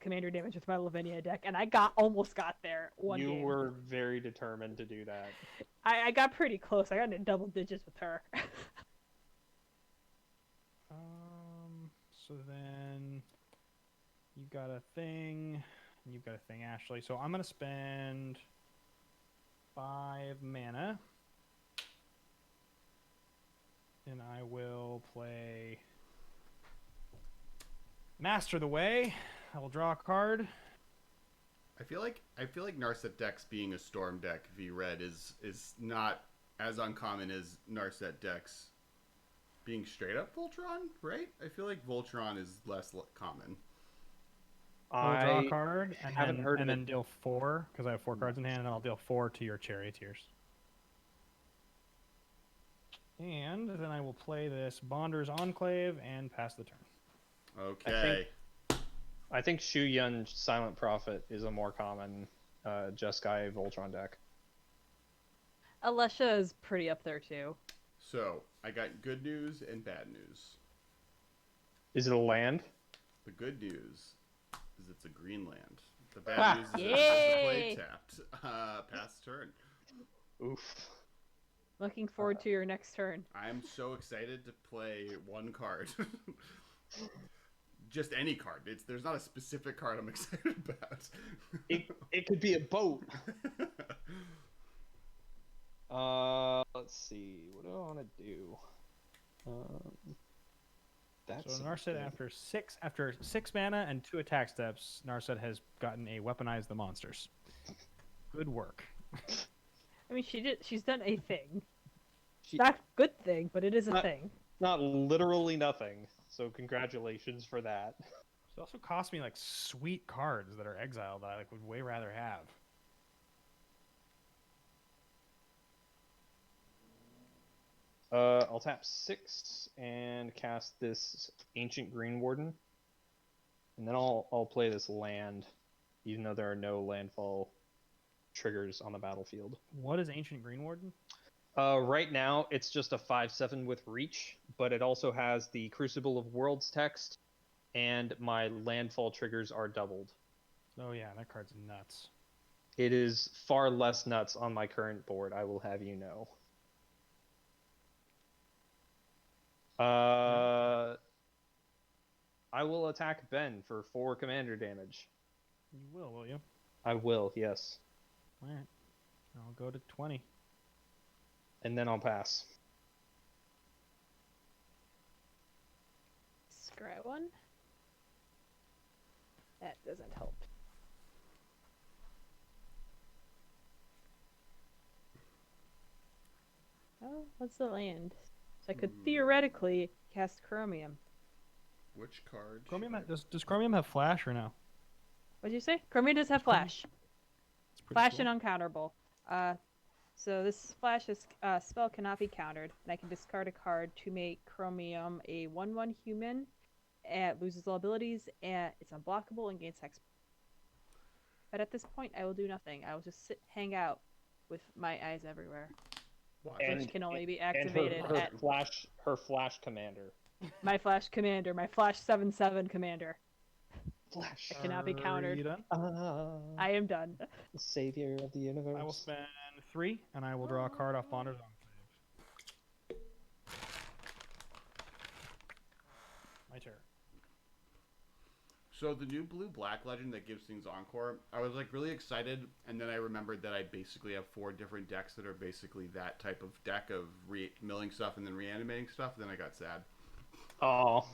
commander damage with my Lavinia deck, and I almost got there one
You
game.
were very determined to do that.
I got pretty close. I got into double digits with her.
So then you've got a thing, and you've got a thing, Ashley. So I'm gonna spend 5 mana, and I will play Master the Way. I will draw a card.
I feel like Narset decks being a storm deck v red is not as uncommon as Narset decks being straight up Voltron, right? I feel like Voltron is less common.
I'll draw a
I
card and
haven't heard of
then
it.
deal 4 because I have 4 cards in hand, and then I'll deal 4 to your Charioteers. And then I will play this Bonder's Enclave and pass the turn.
Okay.
I think Shu Yun Silent Prophet is a more common Jeskai Voltron deck.
Alesha is pretty up there too.
So I got good news and bad news.
Is it a land?
The good news is it's a green land. The bad news is it's
Yay!
play tapped. Pass turn.
Oof.
Looking forward to your next turn.
I'm so excited to play one card. Just any card. There's not a specific card I'm excited about.
It could be a boat. Let's see. What do I want to do? That's
So Narset after 6 mana and 2 attack steps, Narset has gotten a Weaponize the Monsters. Good work.
I mean, she's done a thing.
She-
Not a good thing, but it is a
Not-
thing.
not literally nothing. So congratulations for that.
It also cost me like sweet cards that are exiled that I would way rather have.
I'll tap 6 and cast this Ancient Green Warden, and then I'll play this land, even though there are no landfall triggers on the battlefield.
What is Ancient Green Warden?
Right now, it's just a 5/7 with reach, but it also has the Crucible of Worlds text, and my landfall triggers are doubled.
Oh yeah, that card's nuts.
It is far less nuts on my current board, I will have you know. I will attack Ben for 4 commander damage.
You will you?
I will, yes.
All right. I'll go to 20.
And then I'll pass.
Scry one. That doesn't help. Oh, what's the land? So I could theoretically cast Chromium.
Which card?
Chromium
should I-
does Chromium have flash or no?
What'd you say? Chromium does have flash.
It's pretty
Flash
cool.
and uncounterable. So this flash spell cannot be countered, and I can discard a card to make Chromium a 1/1 human. It loses all abilities, and it's unblockable and gains hex. But at this point, I will do nothing. I will just hang out with my eyes everywhere,
Watch.
which can only be
And
activated at
her flash commander.
my Flash commander, my Flash 7/7 commander.
Flash.
It cannot be
Are
countered.
you done?
I am done.
The savior of the universe.
I will spend 3, and I will draw a card off Bonder's Enclave. My turn.
So the new blue-black legend that gives things Encore, I was like really excited, and then I remembered that I basically have 4 different decks that are basically that type of deck of milling stuff and then reanimating stuff. And then I got sad.
Oh.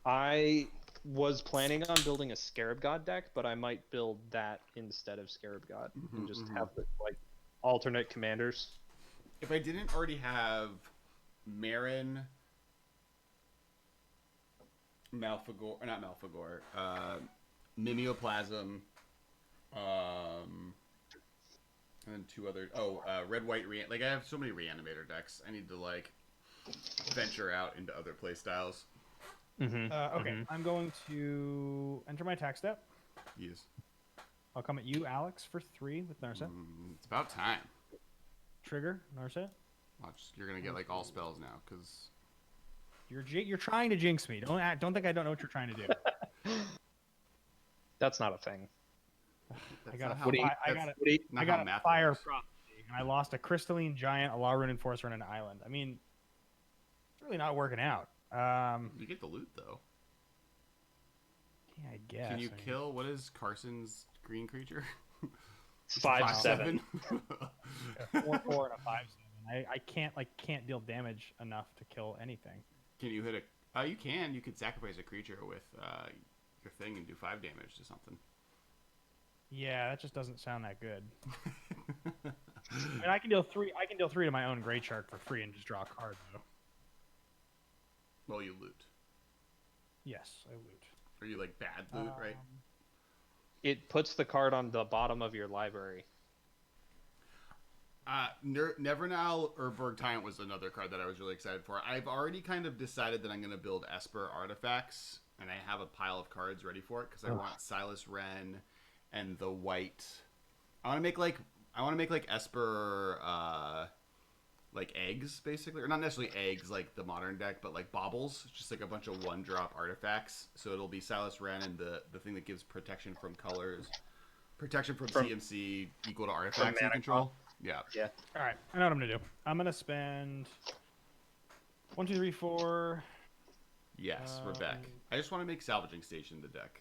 I was planning on building a Scarab God deck, but I might build that instead of Scarab God and just have the alternate commanders.
If I didn't already have Marin, Malfagor, or not Malfagor, Mimeoplasm, and then 2 other. Red White like I have so many Reanimator decks. I need to venture out into other play styles.
Okay, I'm going to enter my attack step.
Yes.
I'll come at you, Alex, for 3 with Narset.
It's about time.
Trigger, Narset.
You're gonna get all spells now, because
You're trying to jinx me. Don't think I don't know what you're trying to do.
That's not a thing.
I got
a
fire prophecy, and I lost a crystalline giant, a law rune enforcer, and an island. I mean, it's really not working out.
you get the loot though.
Yeah, I guess.
Can you kill what is Carson's green creature?
5/7.
4/4 and a 5/7. I can't deal damage enough to kill anything.
Can you hit a? Oh, you can. You could sacrifice a creature with your thing and do 5 damage to something.
Yeah, that just doesn't sound that good. I mean, I can deal 3. I can deal 3 to my own Great Shark for free and just draw a card though.
Well, you loot.
Yes, I loot.
Or you bad loot, right?
It puts the card on the bottom of your library.
Nevernal Urborg Tyrant was another card that I was really excited for. I've already kind of decided that I'm going to build Esper artifacts, and I have a pile of cards ready for it because I want Silas Wren and the white. I want to make Esper eggs basically, or not necessarily eggs like the modern deck, but baubles, just a bunch of 1-drop artifacts. So it'll be Silas Wren and the thing that gives protection from colors, protection from CMC equal to artifacts you control. Yeah.
All right, I know what I'm gonna do. I'm gonna spend 1, 2, 3, 4.
Yes, we're back. I just want to make Salvaging Station the deck.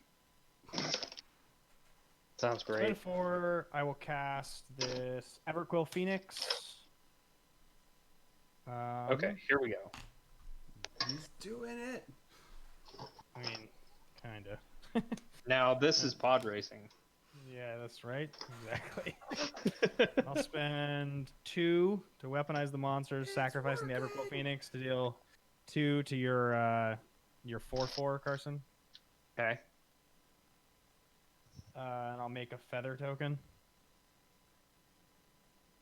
Sounds great.
Spend 4. I will cast this Everquill Phoenix.
Okay, here we go.
He's doing it.
I mean, kinda.
Now this is pod racing.
Yeah, that's right. Exactly. I'll spend 2 to weaponize the monsters, sacrificing the Everquill Phoenix to deal 2 to your 4/4, Carson.
Okay.
And I'll make a feather token.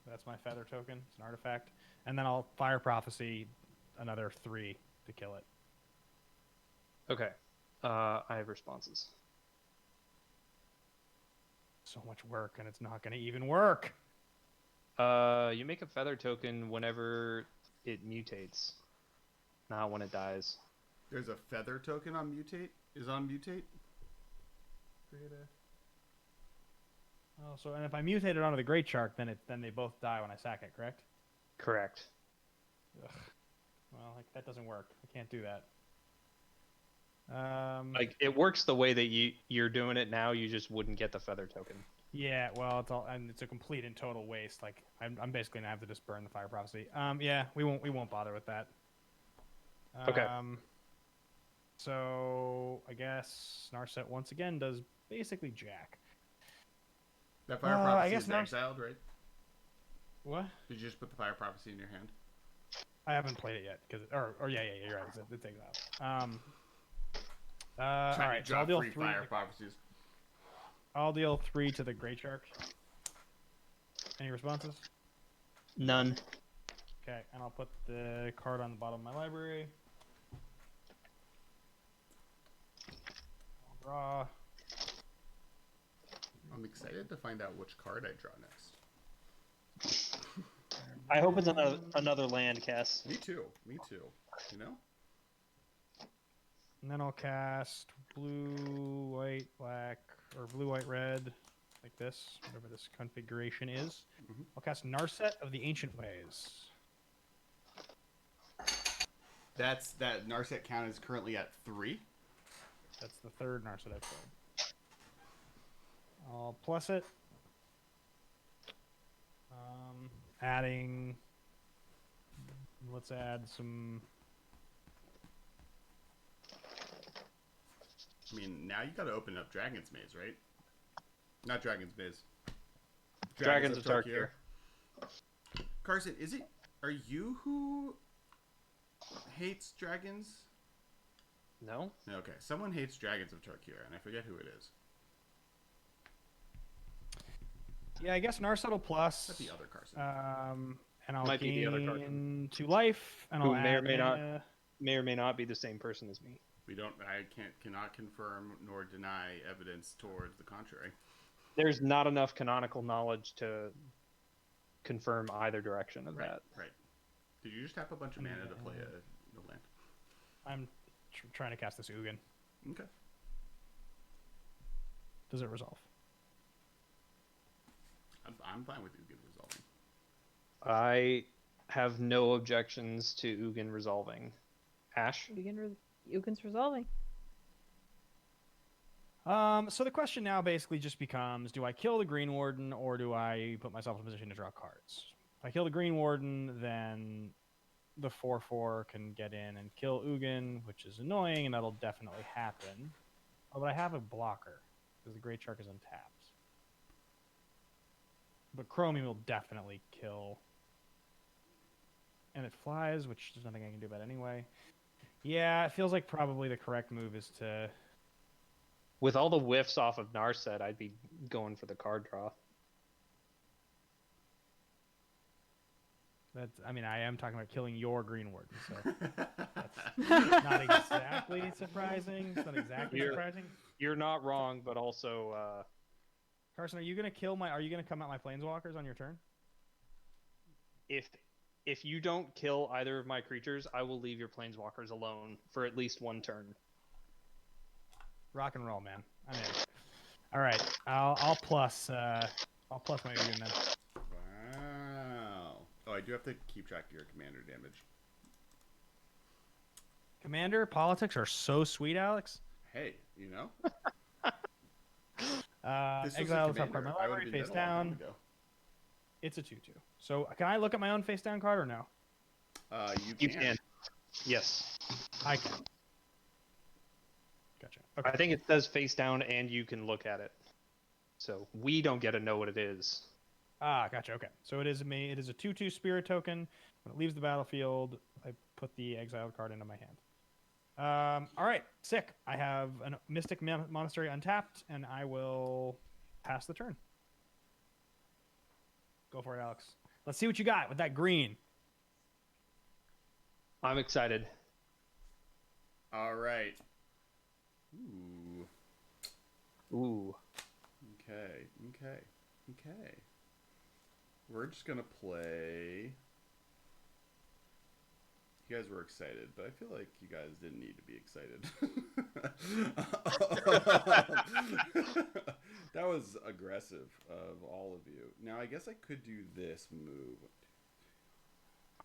That's my feather token. It's an artifact. And then I'll fire prophecy another 3 to kill it.
Okay. I have responses.
So much work, and it's not going to even work.
You make a feather token whenever it mutates, not when it dies.
There's a feather token on mutate. Is on mutate.
Oh, so and if I mutate it onto the Great Shark, then they both die when I sack it, correct?
Correct.
Ugh. Well, that doesn't work. I can't do that.
It works the way that you're doing it now. You just wouldn't get the feather token.
Yeah, well, it's a complete and total waste. I'm basically gonna have to just burn the fire prophecy. Yeah, we won't bother with that.
Okay.
So I guess Narset once again does basically jack.
That fire
I
prophecy
guess
is
not.
exiled, right?
What?
Did you just put the fire prophecy in your hand?
I haven't played it yet yeah, you're right. It's exiled. All right, so I'll deal 3.
Fire prophecies.
I'll deal 3 to the Great Shark. Any responses?
None.
Okay, and I'll put the card on the bottom of my library. I'll draw.
I'm excited to find out which card I draw next.
I hope it's another land, Cass.
Me too. Me too. You know?
And then I'll cast blue, white, black, or blue, white, red, like this, whatever this configuration is.
Mhm.
I'll cast Narset of the Ancient Ways.
That Narset count is currently at 3.
That's the third Narset I've played. I'll plus it. Adding. Let's add some.
I mean, now you got to open up Dragon's Maze, right? Not Dragon's Maze.
Dragons of Tarkir.
Carson, are you who hates dragons?
No?
Okay, someone hates Dragons of Tarkir, and I forget who it is.
Yeah, I guess Narset will plus.
That's the other Carson.
And I'll
Might be the other
gain
Carson.
2 life, and
Who
I'll
may or
add
may not-
mana.
May or may not be the same person as me.
I cannot confirm nor deny evidence towards the contrary.
There's not enough canonical knowledge to confirm either direction of that.
Right. Did you just tap a bunch of mana to play a land?
I'm trying to cast this Ugin.
Okay.
Does it resolve?
I'm fine with Ugin resolving.
I have no objections to Ugin resolving. Ash?
Ugin's resolving.
So the question now basically just becomes, do I kill the Green Warden or do I put myself in a position to draw cards? If I kill the Green Warden, then the 4/4 can get in and kill Ugin, which is annoying, and that'll definitely happen. Oh, but I have a blocker, because the Great Shark is untapped. But Chromium will definitely kill. And it flies, which there's nothing I can do about it anyway. Yeah, it feels like probably the correct move is to...
With all the whiffs off of Narset, I'd be going for the card draw.
I mean, I am talking about killing your Green Warden, so that's not exactly surprising. It's not exactly surprising.
You're not wrong, but also...
Carson, are you gonna come at my Planeswalkers on your turn?
If you don't kill either of my creatures, I will leave your Planeswalkers alone for at least one turn.
Rock and roll, man. I'm in. All right, I'll plus my Ugin then.
Wow. Oh, I do have to keep track of your commander damage.
Commander politics are so sweet, Alex.
Hey, you know? This was
Exile
a
the top card of my
commander. I would've
library,
been
face
dead a long time
down.
ago.
It's a 2/2. So can I look at my own face down card or no?
You can.
Yes.
I can. Gotcha. Okay.
I think it says face down and you can look at it. So we don't get to know what it is.
Gotcha. Okay. So it is a 2/2 spirit token. When it leaves the battlefield, I put the exiled card into my hand. All right. Sick. I have a Mystic Monastery untapped, and I will pass the turn. Go for it, Alex. Let's see what you got with that green.
I'm excited.
All right.
Ooh.
Okay. We're just gonna play. You guys were excited, but I feel like you guys didn't need to be excited. That was aggressive of all of you. Now, I guess I could do this move.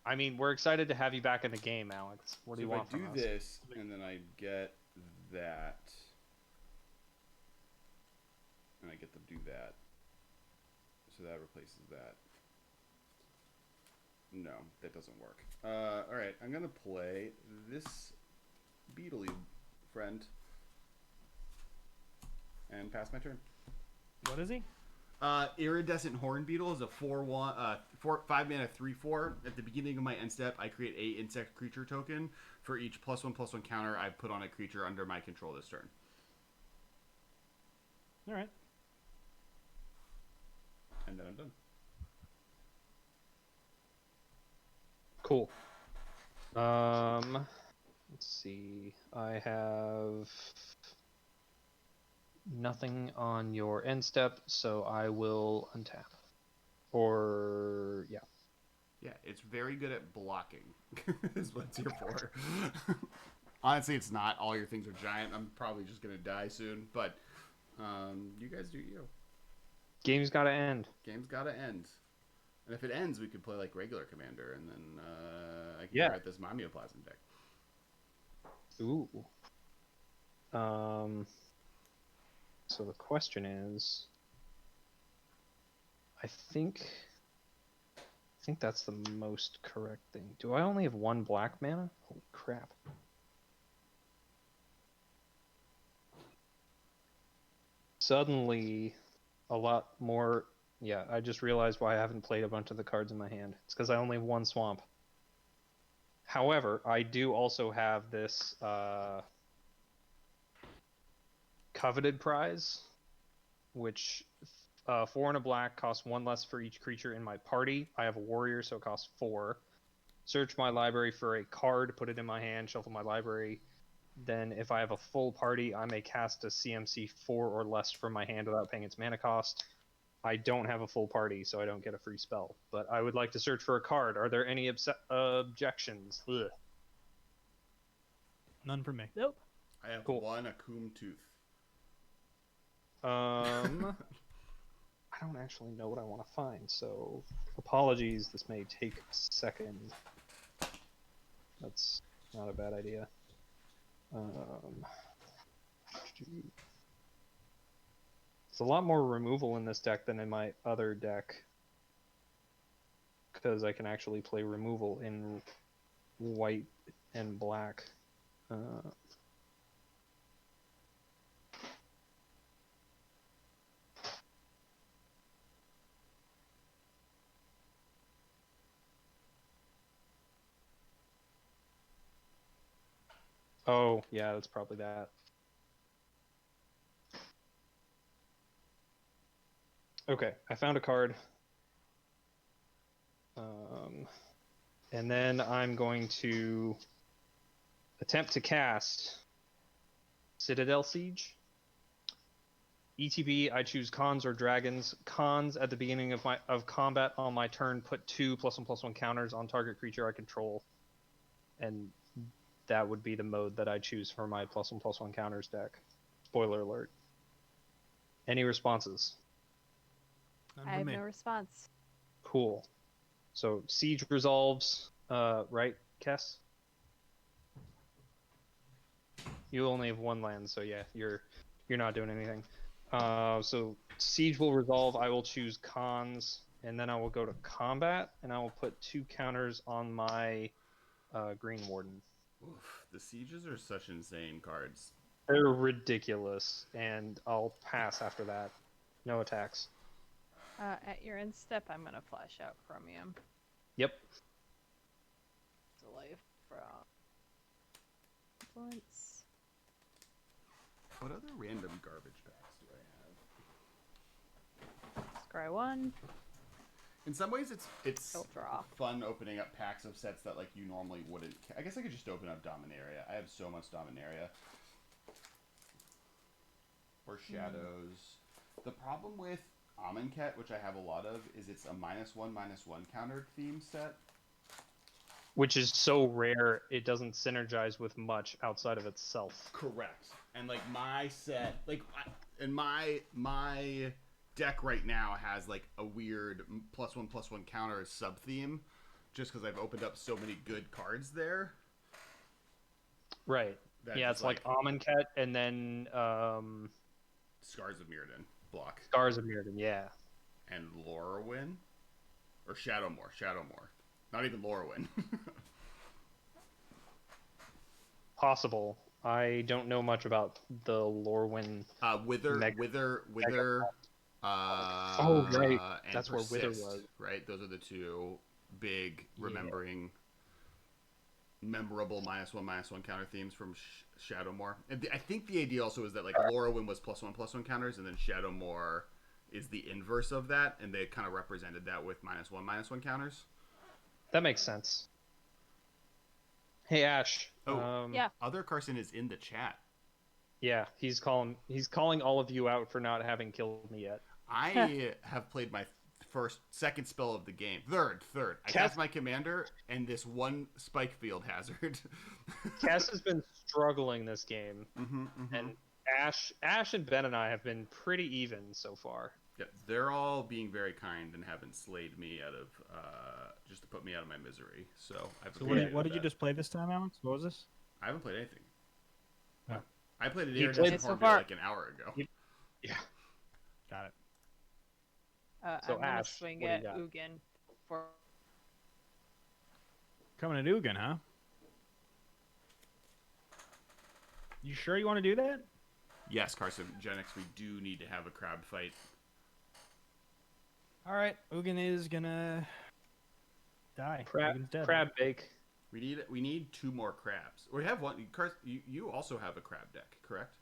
I mean, we're excited to have you back in the game, Alex. What do you want from us?
If I do this, and then I get that, and I get to do that, so that replaces that. No, that doesn't work. All right, I'm gonna play this Beetle friend and pass my turn.
What is he?
Iridescent Horn Beetle is a 4/1, 5 mana 3/4. At the beginning of my end step, I create a insect creature token for each +1/+1 counter I put on a creature under my control this turn.
All right.
And then I'm done.
Cool. Let's see. I have nothing on your end step, so I will untap. Or yeah.
Yeah, very good at blocking. Is what it's here for. Honestly, it's not. All your things are giant. I'm probably just gonna die soon. But you guys do you.
Game's gotta end.
Game's gotta end. And if it ends, we could play like regular Commander, and then I can
Yeah.
write this Momioplasm deck.
Ooh. So the question is, I think that's the most correct thing. Do I only have 1 black mana? Holy crap. Suddenly, a lot more. Yeah, I just realized why I haven't played a bunch of the cards in my hand. It's because I only have 1 swamp. However, I do also have this coveted prize, which 4 and a black costs 1 less for each creature in my party. I have a warrior, so it costs 4. Search my library for a card, put it in my hand, shuffle my library. Then, if I have a full party, I may cast a CMC 4 or less from my hand without paying its mana cost. I don't have a full party, so I don't get a free spell. But I would like to search for a card. Are there any objections? Ugh.
None for me.
Nope.
I have
Cool.
1 Akum Tooth.
I don't actually know what I want to find, so apologies. This may take a second. That's not a bad idea. There's a lot more removal in this deck than in my other deck, because I can actually play removal in white and black. Oh, yeah, that's probably that. Okay, I found a card. And then I'm going to attempt to cast Citadel Siege. ETB, I choose cons or dragons. Cons at the beginning of combat on my turn, put 2 +1/+1 counters on target creature I control. And that would be the mode that I choose for my +1/+1 counters deck. Spoiler alert. Any responses?
None
I
for
have
me.
no response.
Cool. So siege resolves, right, Kess? You only have 1 land, so yeah, you're not doing anything. So siege will resolve. I will choose cons, and then I will go to combat, and I will put 2 counters on my Green Warden.
Oof, the Sieges are such insane cards.
They're ridiculous, and I'll pass after that. No attacks.
At your end step, I'm gonna flash out Chromium.
Yep.
Delay from influence.
What other random garbage packs do I have?
Scry 1.
In some ways, it's
Don't draw.
fun opening up packs of sets that like you normally wouldn't. I guess I could just open up Dominaria. I have so much Dominaria. Or Shadows. The problem with Amonkhet, which I have a lot of, is it's a -1/-1 counter theme set.
Which is so rare, it doesn't synergize with much outside of itself.
Correct. And like my set, like, and my deck right now has like a weird +1/+1 counter sub theme, just because I've opened up so many good cards there.
Right.
That
Yeah,
just,
it's like Amonkhet and then
Scars of Mirrodin block.
Scars of Mirrodin, yeah.
And Lorwyn? Or Shadowmoor. Not even Lorwyn.
Possible. I don't know much about the Lorwyn.
Wither.
Oh, right.
And
That's where Wither
Persist,
was.
right? Those are the 2 big,
Yeah.
memorable -1/-1 counter themes from Shadowmoor. And I think the idea also is that like Lorwyn was +1/+1 counters, and then Shadowmoor is the inverse of that, and they kind of represented that with -1/-1 counters.
That makes sense. Hey Ash.
Yeah.
Other Carson is in the chat.
Yeah, he's calling all of you out for not having killed me yet.
I have played my second spell of the game. Third. I cast my commander and this one spike field hazard.
Cass has been struggling this game, and Ash and Ben and I have been pretty even so far.
Yeah, they're all being very kind and haven't slayed me out of just to put me out of my misery. So I've
So what did you just play this time, Alex? What was this?
I haven't played anything.
Oh.
I played an
You
iridescent
played
so
hornbill
far.
like an hour ago.
Yeah.
Got it.
So
I'm gonna
Ash,
swing
what do you
at
got?
Ugin for.
Coming at Ugin, huh? You sure you want to do that?
Yes, Carson, Genix, we do need to have a crab fight.
All right, Ugin is gonna die. Ugin's dead.
Crab bake.
We need 2 more crabs. We have one. Carson, you also have a crab deck, correct?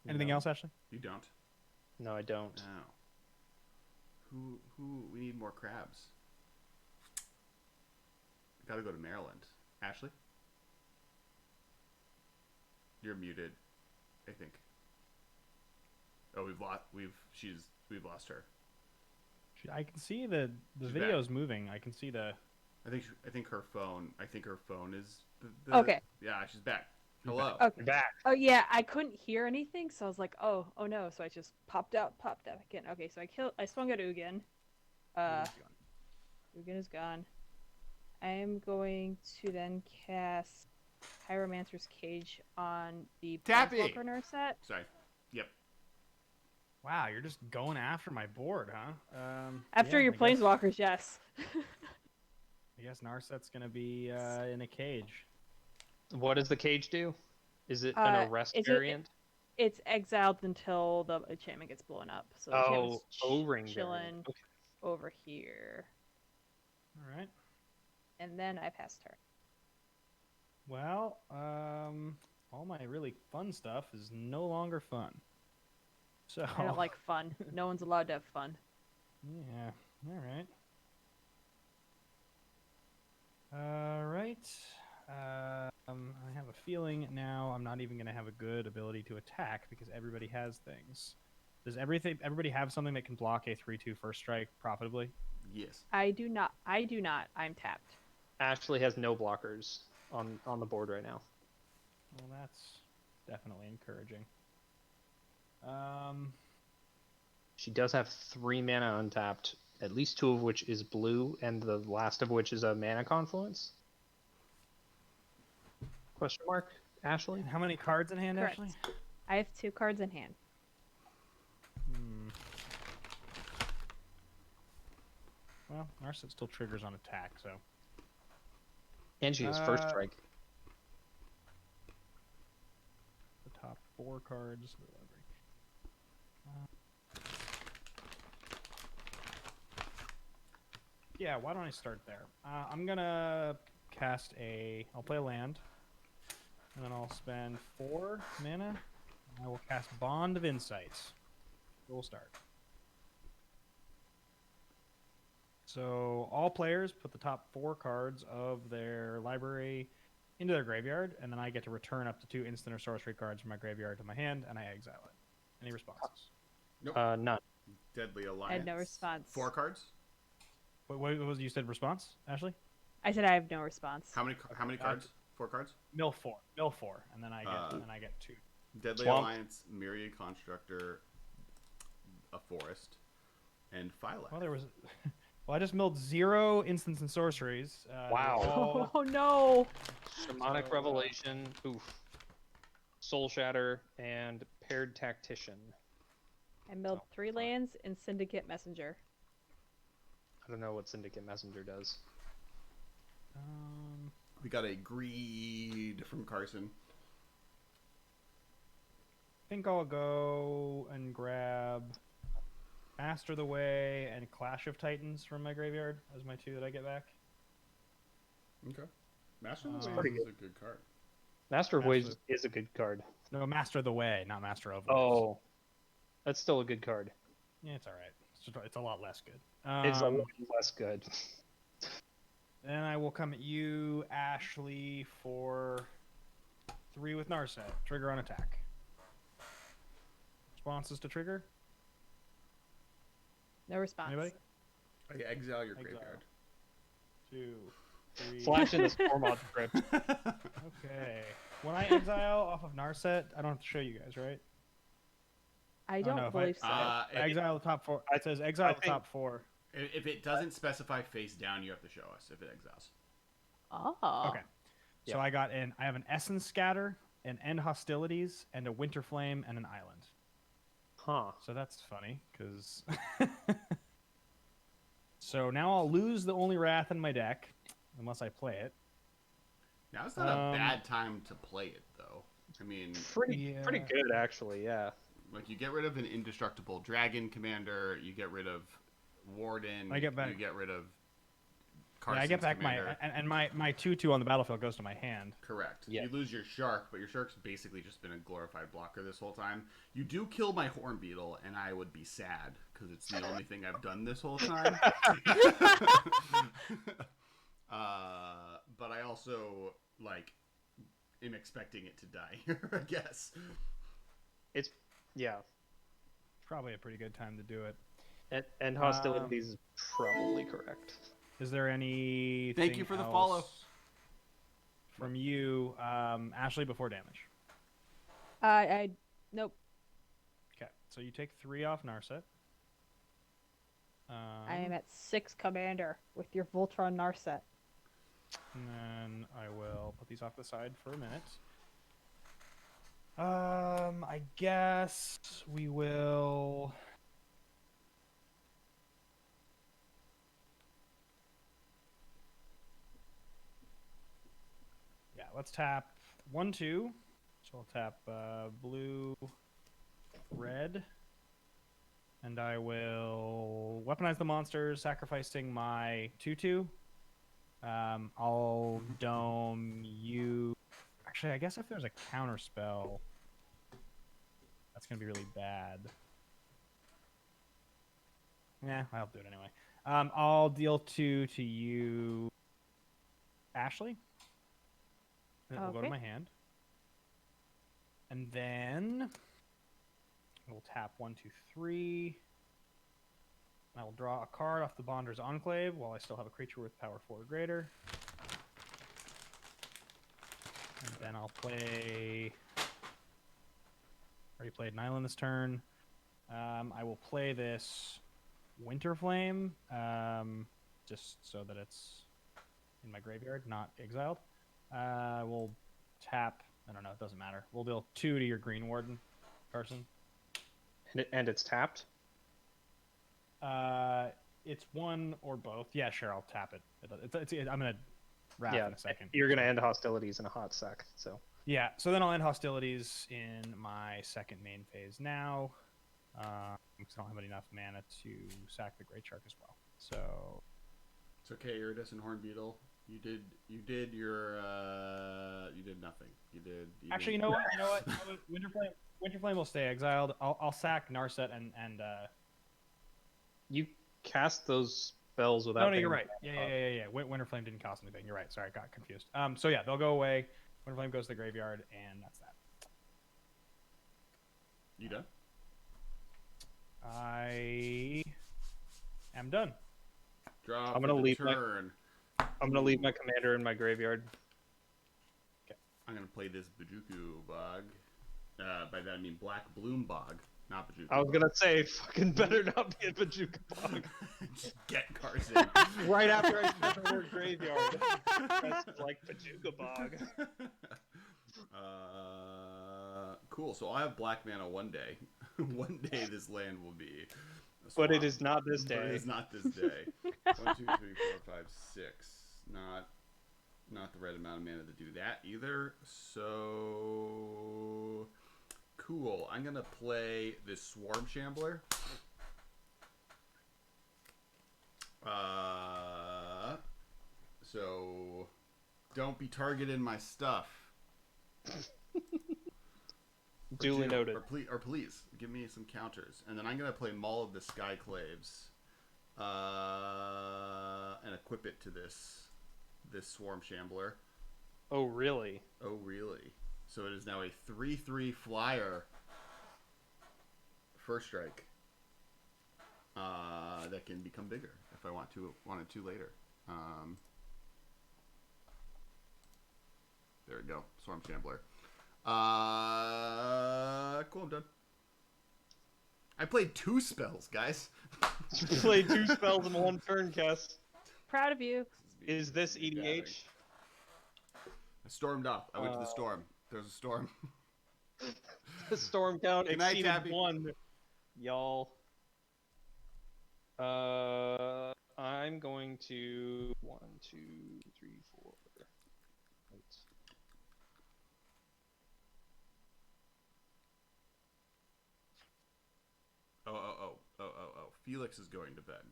Anything
No.
else, Ashley?
You don't.
No, I don't.
No. Who? We need more crabs. Got to go to Maryland. Ashley, you're muted. I think. Oh, we've lost her.
I can see the
She's
video's moving. I can see the.
I think her phone. is. The,
Okay.
Yeah, she's back. Hello.
Okay.
Back.
Oh yeah, I couldn't hear anything, so I was like, oh no. So I just popped out again. Okay, so I swung at Ugin. Ugin is gone. I am going to then cast Pyromancer's Cage on the
Tappy!
Planeswalker Narset.
Sorry. Yep.
Wow, you're just going after my board, huh?
After
yeah,
your
I guess-
Planeswalkers, yes.
I guess Narset's gonna be in a cage.
What does the cage do? Is it
Uh,
an arrest
is it-
variant?
It's exiled until the enchantment gets blown up. So the
Oh,
enchantment's
O-ring
chilling
variant. Okay.
over here.
All right.
And then I pass turn.
Well, all my really fun stuff is no longer fun. So
I don't like fun. No one's allowed to have fun.
Yeah. All right. All right. I have a feeling now I'm not even going to have a good ability to attack because everybody has things. Does everybody have something that can block a 3/2 first strike profitably?
Yes.
I do not. I'm tapped.
Ashley has no blockers on the board right now.
Well, that's definitely encouraging.
She does have 3 mana untapped, at least 2 of which is blue, and the last of which is a mana confluence. Question mark, Ashley?
And how many cards in hand,
Correct.
Ashley?
I have 2 cards in hand.
Well, Narset still triggers on attack, so.
And she has first strike.
The top 4 cards. Yeah, why don't I start there? I'm gonna cast I'll play a land, and then I'll spend 4 mana. I will cast Bond of Insights. We'll start. So all players put the top 4 cards of their library into their graveyard, and then I get to return up to 2 instant or sorcery cards from my graveyard to my hand, and I exile it. Any responses?
None.
Deadly Alliance.
I had no response.
4 cards.
What was you said response, Ashley?
I said I have no response.
How many cards? 4 cards.
Mill four, and then I get 2.
Deadly
Swamp.
Alliance, Myriad Constructor, a Forest, and Phylax.
Well, there was. Well, I just milled 0 instants and sorceries.
Wow.
Oh no!
Shamanic
So,
Revelation, oof. Soul Shatter, and Paired Tactician.
I milled
Oh,
3
fine.
lands and Syndicate Messenger.
I don't know what Syndicate Messenger does.
We got a greed from Carson.
I think I'll go and grab Master the Way and Clash of Titans from my graveyard as my 2 that I get back.
Okay. Master of
That's
the
pretty
Ways is a good card.
Master of Waves
Master-
is a good card.
No, Master the Way, not Master of Ways.
Oh. That's still a good card.
Yeah, it's all right. It's a lot less good.
It's a lot less good.
Then I will come at you, Ashley, for 3 with Narset. Trigger on attack. Responses to trigger?
No response.
Anybody?
Oh, yeah, exile your
Exile.
graveyard.
2, 3.
Flash in the Stormod script.
Okay. When I exile off of Narset, I don't have to show you guys, right?
I
Oh, no,
don't
if I-
believe so.
Exile the top 4. It says exile
I
the
think-
top 4.
If it doesn't specify face down, you have to show us if it exiles.
Oh.
Okay. So I have an Essence Scatter, an End Hostilities, and a Winter Flame, and an Island.
Huh.
So that's funny, because... So now I'll lose the only Wrath in my deck, unless I play it.
Now it's not a bad time to play it, though. I mean,
Pretty good, actually, yeah.
like you get rid of an indestructible dragon commander, you get rid of Warden,
I get back-
you get rid of
Yeah,
Carson's
I get back
commander.
my 2/2 on the battlefield goes to my hand.
Correct.
Yeah.
You lose your shark, but your shark's basically just been a glorified blocker this whole time. You do kill my horn beetle, and I would be sad because it's the only thing I've done this whole time. But I also am expecting it to die. I guess.
Yeah.
Probably a pretty good time to do it.
And hostilities is probably correct.
Is there any?
Thank you for the follow.
From you, Ashley, before damage.
Nope.
Okay, so you take 3 off Narset.
I am at 6 commander with your Voltron Narset.
And then I will put these off the side for a minute. I guess we will. Yeah, let's tap 1, 2. So I'll tap blue, red, and I will weaponize the monsters, sacrificing my 2/2. I'll dome you. Actually, I guess if there's a counter spell, that's gonna be really bad. Yeah, I'll do it anyway. I'll deal 2 to you, Ashley. And it will go to
Okay.
my hand. And then we'll tap 1, 2, 3. I will draw a card off the Bonder's Enclave while I still have a creature with power 4 or greater. And then I'll play. Already played an island this turn. I will play this Winter Flame, just so that it's in my graveyard, not exiled. We'll tap. I don't know. It doesn't matter. We'll deal 2 to your Green Warden, Carson.
And it's tapped?
It's 1 or both. Yeah, sure. I'll tap it. I'm gonna wrap
Yeah,
in a second.
you're going to end hostilities in a hot sec, so.
Yeah. So then I'll end hostilities in my second main phase now, because I don't have enough mana to sack the Great Shark as well. So
It's okay, Iridescent Horn Beetle. You did your you did nothing.
actually, you know what? Winter Flame will stay exiled. I'll sack Narset and
You cast those spells without.
no, you're
getting-
right. Yeah. Winter Flame didn't cost anything. You're right. Sorry, I got confused. So yeah, they'll go away. Winter Flame goes to the graveyard, and that's that.
You done?
I am done.
Draw.
I'm
for
gonna
the
leave my-
turn.
I'm going to leave my commander in my graveyard.
I'm gonna play this Bajuku Bog. By that I mean Black Bloom Bog, not Bajuku.
I was going to say, fucking better not be a Bajuka Bog.
Just get Carson.
Right after I said the word graveyard. That's like Bajuka Bog.
Cool. So I have black mana one day. One day this land will be. a
But it
swamp.
is not this
But it
day.
is not this day. 1, 2, 3, 4, 5, 6. Not the right amount of mana to do that either. So cool. I'm gonna play this Swarm Shambler. So don't be targeting my stuff.
Duly noted.
Or please give me some counters, and then I'm gonna play Maul of the Skyclaves, and equip it to this Swarm Shambler.
Oh, really?
Oh, really? So it is now a 3/3 flyer. First strike. That can become bigger if if I wanted to later. There we go. Storm Shambler. Cool, I'm done. I played 2 spells, guys.
You played 2 spells in 1 turn, Kess.
Proud of you.
Is this EDH?
I stormed off. I went to the storm. There's a storm.
The storm count
Good night,
exceeded
Tappy.
1. Y'all. I'm going to 1, 2, 3, 4. Wait.
Oh. Felix is going to bed.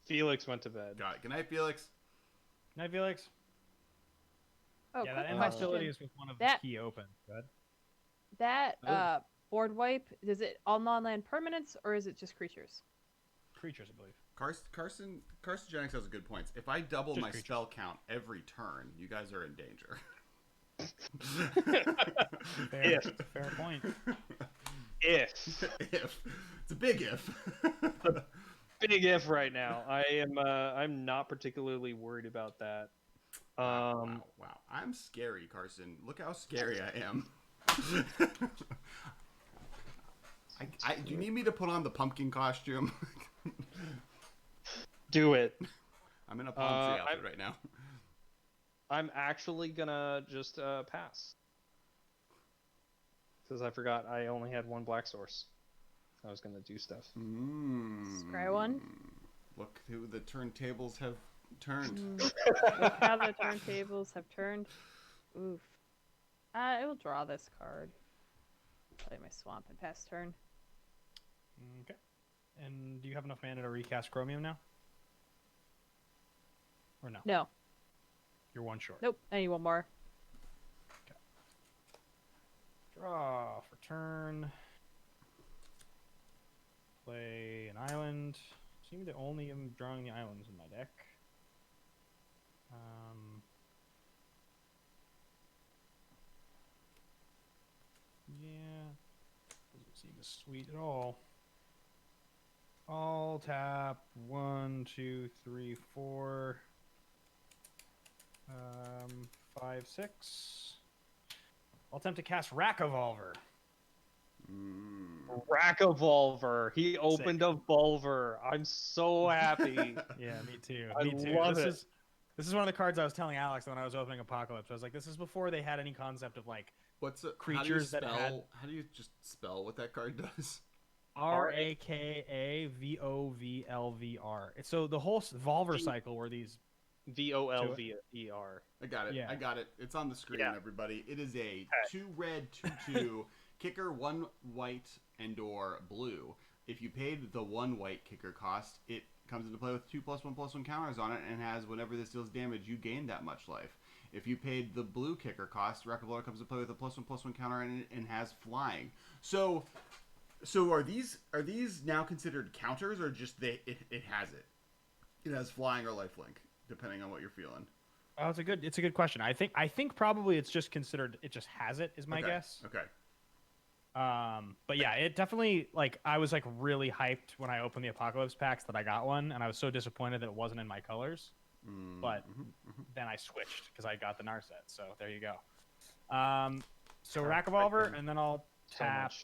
Felix went to bed.
Got it. Good night, Felix.
Night, Felix.
Oh,
Yeah,
quick
that end
question.
hostility is with one of
That-
the key open. Good.
That
Oh.
board wipe, is it all non-land permanents or is it just creatures?
Creatures, I believe.
Carson Jennings has a good point. If I double
Just
my
creatures.
spell count every turn, you guys are in danger.
Fair, fair point.
If.
If. It's a big if.
Big if right now. I'm not particularly worried about that.
Wow. I'm scary, Carson. Look how scary I am. Do you need me to put on the pumpkin costume?
Do it.
I'm in a palm tree outfit
I'm-
right now.
I'm actually gonna just pass. Because I forgot I only had 1 black source. I was gonna do stuff.
Scry one.
Look who the turntables have turned.
Look how the turntables have turned. Oof. I will draw this card. Play my swamp and pass turn.
Okay. And do you have enough mana to recast Chromium now? Or no?
No.
You're 1 short.
Nope. I need 1 more.
Draw for turn. Play an island. Seem to only am drawing the islands in my deck. Yeah. Doesn't seem as sweet at all. I'll tap 1, 2, 3, 4. 5, 6. I'll attempt to cast Rack Evolver.
Rack Evolver. He opened a Volver. I'm so happy.
Yeah, me too.
I
Me too.
love it.
This is one of the cards I was telling Alex when I was opening Apocalypse. I was like, this is before they had any concept of like
What's it?
Creatures that had-
How do you just spell what that card does?
RAKAVOVLVR. It's so the whole Volver cycle were these.
VOLVER.
I got it.
Yeah.
I got it. It's on the screen,
Yeah.
everybody. It is a 2 red, 2/2 kicker, 1 white and or blue. If you paid the 1 white kicker cost, it comes into play with 2+1/+1 counters on it and has whenever this deals damage, you gain that much life. If you paid the blue kicker cost, Wreck-a-Blower comes into play with a +1/+1 counter and has flying. So are these now considered counters or just it has it? It has flying or lifelink, depending on what you're feeling.
Oh, it's a good question. I think probably it's just considered. It just has it is my
Okay.
guess.
Okay.
But yeah, it definitely like I was like really hyped when I opened the Apocalypse packs that I got one, and I was so disappointed that it wasn't in my colors. But then I switched because I got the Narset. So there you go. So Rack Evolver, and then I'll
So
tap.
much.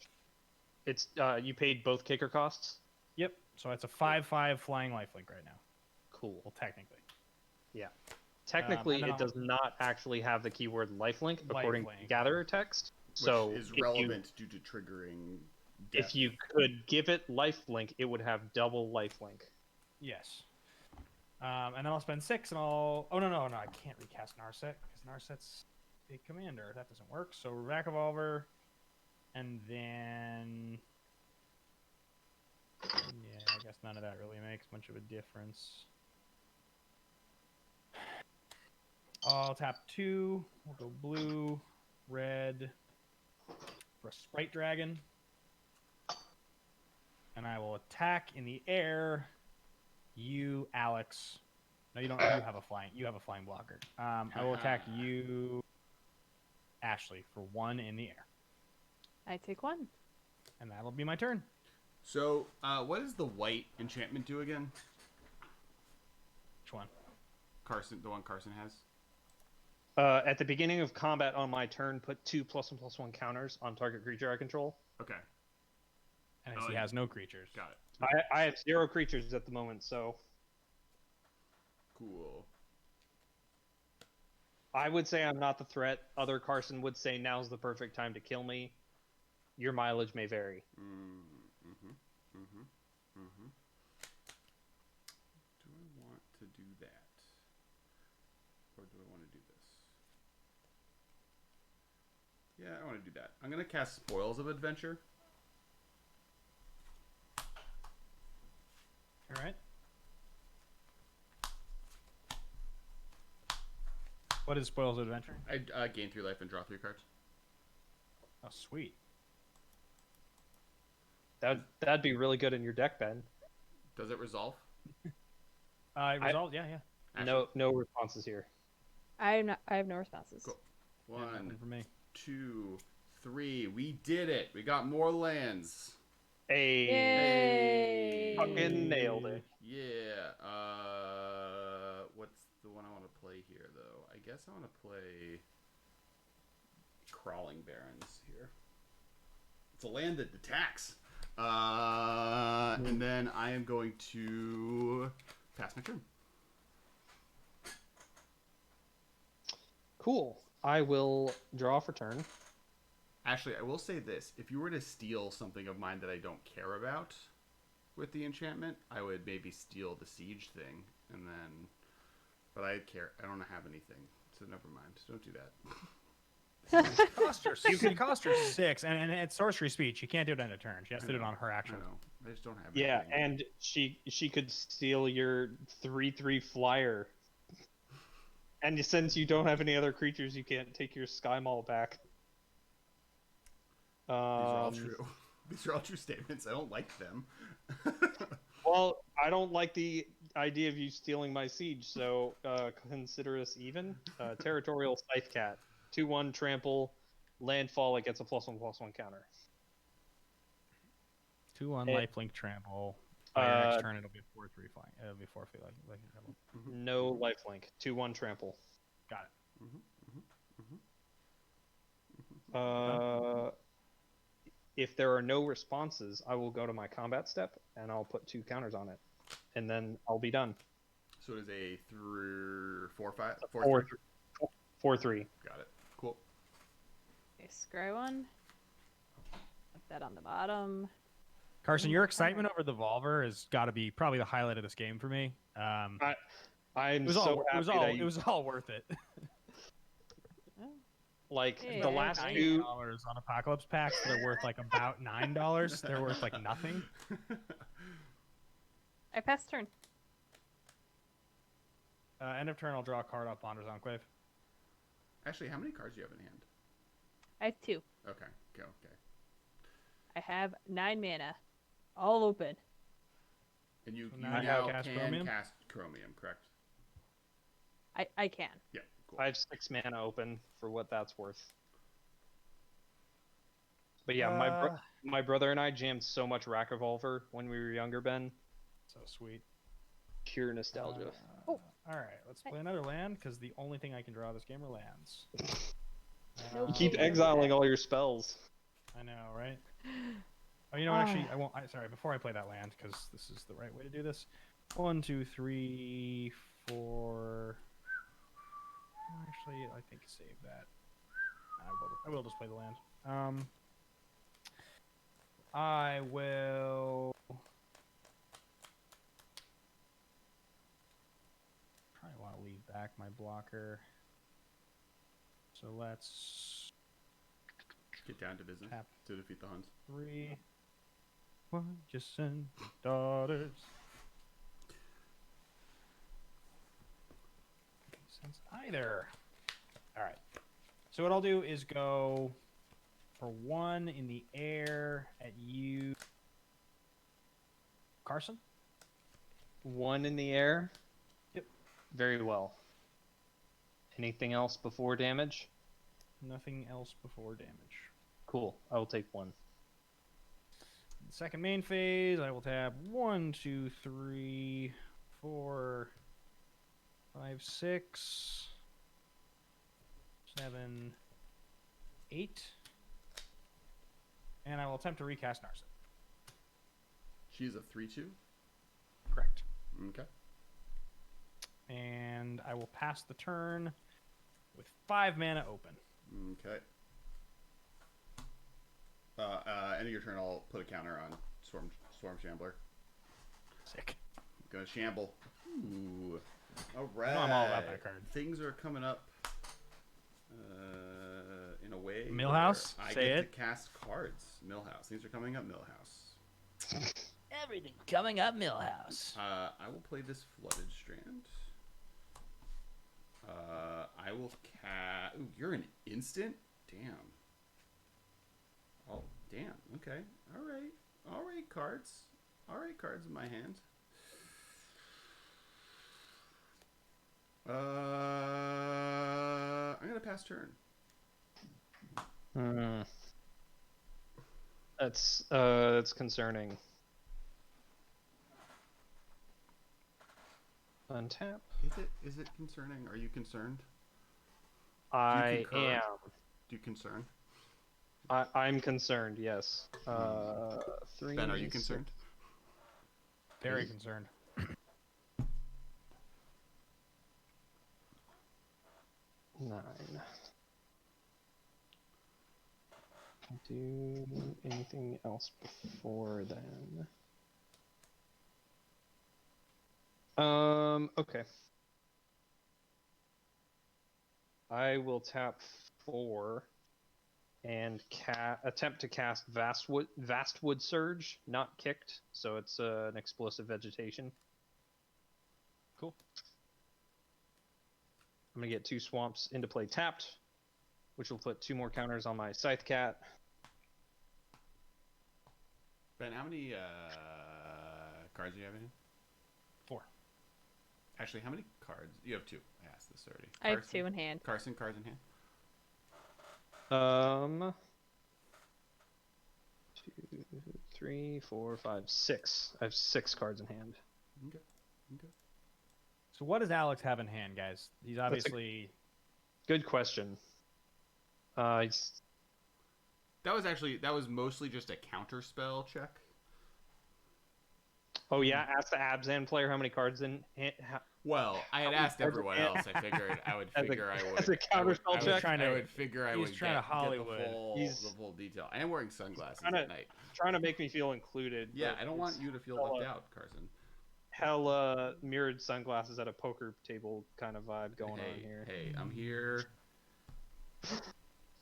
It's you paid both kicker costs?
Yep. So it's a 5/5 flying lifelink right now.
Cool.
Well, technically.
Yeah. Technically,
and then
it does not actually have the keyword lifelink according to
Lifelink.
Gatherer text.
Which
So
is
if you-
relevant due to triggering.
If you could give it lifelink, it would have double lifelink.
Yes. And then I'll spend 6, and I'll. Oh no! I can't recast Narset because Narset's a commander. That doesn't work. So Rack Evolver, and then. Yeah, I guess none of that really makes much of a difference. I'll tap 2. We'll go blue, red for a Sprite Dragon. And I will attack in the air. You, Alex. No, you don't. You have a flying. You have a flying blocker. I will attack you, Ashley, for 1 in the air,
I take 1.
and that'll be my turn.
So, what does the white enchantment do again?
Which one?
Carson, the one Carson has.
At the beginning of combat on my turn, put 2 +1/+1 counters on target creature I control.
Okay,
And
Oh,
he has no creatures.
got it.
I have 0 creatures at the moment, so
Cool.
I would say I'm not the threat. Other Carson would say now's the perfect time to kill me. Your mileage may vary.
Mm-hmm. Mm-hmm. Mm-hmm. Do I want to do that? Or do I want to do this? Yeah, I want to do that. I'm going to cast Spoils of Adventure.
All right. What is Spoils of Adventure?
I gain 3 life and draw 3 cards.
Oh, sweet.
That'd be really good in your deck, Ben.
Does it resolve?
Resolved? Yeah.
Actually,
No responses here.
I have no responses.
Cool.
Yeah,
1,
nothing for me.
2, 3. We did it. We got more lands.
Hey,
Yay!
fucking nailed it.
Yeah. What's the one I want to play here, though? I guess I want to play Crawling Barrens here. It's a land that attacks. And then I am going to pass my turn.
Cool. I will draw for turn.
Actually, I will say this. If you were to steal something of mine that I don't care about with the enchantment, I would maybe steal the siege thing. And then... But I care. I don't have anything. So never mind. Don't do that.
It cost her 6, and it's sorcery speech. You can't do it end of turn. She has to do it on her
I
action.
know. I just don't have
Yeah,
anything.
and she could steal your 3/3 flyer. And since you don't have any other creatures, you can't take your Sky Maul back.
These are all true. These are all true statements. I don't like them.
Well, I don't like the idea of you stealing my siege, so consider us even. Territorial Scythe Cat. 2/1 trample, landfall, it gets a +1/+1 counter.
2/1
It-
lifelink trample. By your next turn, it'll be 4/3 flying. It'll be 4/3 like trample.
No lifelink. 2/1 trample.
Got it.
If there are no responses, I will go to my combat step and I'll put 2 counters on it, and then I'll be done.
So it is a 4/5?
4/3.
Got it. Cool.
Okay, scry one. Put that on the bottom.
Carson, your excitement over the Volver has got to be probably the highlight of this game for me.
I'm
It was
so happy that
it was all worth it.
like
Hey,
the
I
last
have
two.
$9 on apocalypse packs that are worth like about $9. They're worth like nothing.
I pass turn.
End of turn, I'll draw a card off Bonder's Enclave.
Actually, how many cards do you have in hand?
I have 2.
Okay. Go. Okay.
I have 9 mana. All open.
And you,
So
you
now I
now
cast
can
Chromium?
cast Chromium, correct?
I can.
Yeah. Cool.
I have 6 mana open for what that's worth. But yeah, my brother and I jammed so much Rack Revolver when we were younger, Ben.
So sweet.
Pure nostalgia.
Oh.
All right, let's play another land because the only thing I can draw this game are lands.
You keep
Okay.
exiling all your spells.
I know, right? Oh, you know, actually, I won't. Sorry, before I play that land, because this is the right way to do this. 1, 2, 3, 4. Actually, I think save that. I will just play the land. I will. Probably want to leave back my blocker. So let's
Get down to business
tap
to defeat the Huns.
3. Why just send your daughters? Sense either. All right. So what I'll do is go for 1 in the air at you, Carson.
1 in the air.
Yep.
Very well. Anything else before damage?
Nothing else before damage.
Cool. I will take 1.
Second main phase, I will tap 1, 2, 3, 4, 5, 6, 7, 8. And I will attempt to recast Narset.
She's a 3/2.
Correct.
Okay.
And I will pass the turn with 5 mana open.
Okay. End of your turn, I'll put a counter on Storm Shambler.
Sick.
Gonna shamble. Ooh. All right.
I'm all about that card.
Things are coming up. In a way.
Millhouse?
where I
Say
get
it.
to cast cards. Millhouse. Things are coming up. Millhouse.
Everything coming up, Millhouse.
I will play this Flooded Strand. I will cast. Ooh, you're an instant? Damn. Oh, damn. Okay. All right. All right, cards. All right, cards in my hand. I'm gonna pass turn.
That's concerning. Untap.
Is it concerning? Are you concerned?
I
concur?
am.
Do you concern?
I'm concerned. Yes. 3.
Ben, are you concerned?
Very concerned.
9. Do anything else before then? Okay. I will tap 4 and attempt to cast Vastwood Surge, not kicked, so it's an explosive vegetation.
Cool.
I'm gonna get 2 swamps into play tapped, which will put 2 more counters on my Scythe Cat.
Ben, how many cards do you have in?
4.
Actually, how many cards? You have 2. I asked this already.
I have 2 in hand.
Carson, cards in hand.
2, 3, 4, 5, 6. I have 6 cards in hand.
Okay. Okay.
So what does Alex have in hand, guys? He's obviously...
Good question. He's
That was mostly just a counter spell check.
Oh yeah, ask the Abzan player how many cards in hand.
Well, I had asked everyone else. I figured I would
As a-
figure I would.
as a counterspell check?
I would figure I
He's
would
trying
get,
to Hollywood.
get the
He's-
full detail. I am wearing sunglasses
trying to-
at night.
Trying to make me feel included.
Yeah,
but
I don't
it's
want you to feel left out, Carson.
hella mirrored sunglasses at a poker table kind of vibe going on here.
Hey, I'm here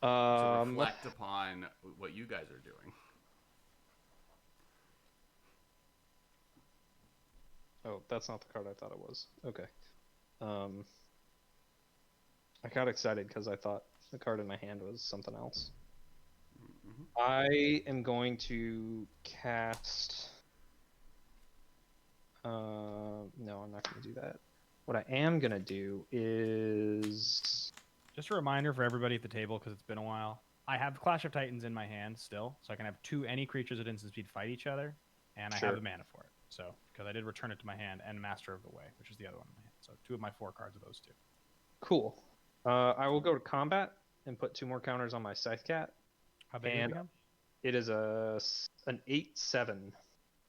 to
Um,
reflect upon what you guys are doing.
oh, that's not the card I thought it was. Okay. I got excited because I thought the card in my hand was something else.
Mm-hmm.
I am going to cast. No, I'm not going to do that. What I am going to do is.
Just a reminder for everybody at the table, because it's been a while. I have Clash of Titans in my hand still, so I can have 2 any creatures at instant speed fight each other, and I
Sure.
have the mana for it. So, because I did return it to my hand, and Master of the Way, which is the other one in my hand. So 2 of my 4 cards are those 2.
Cool. I will go to combat and put 2 more counters on my Scythe Cat.
How big did it
And-
become?
It is an 8/7.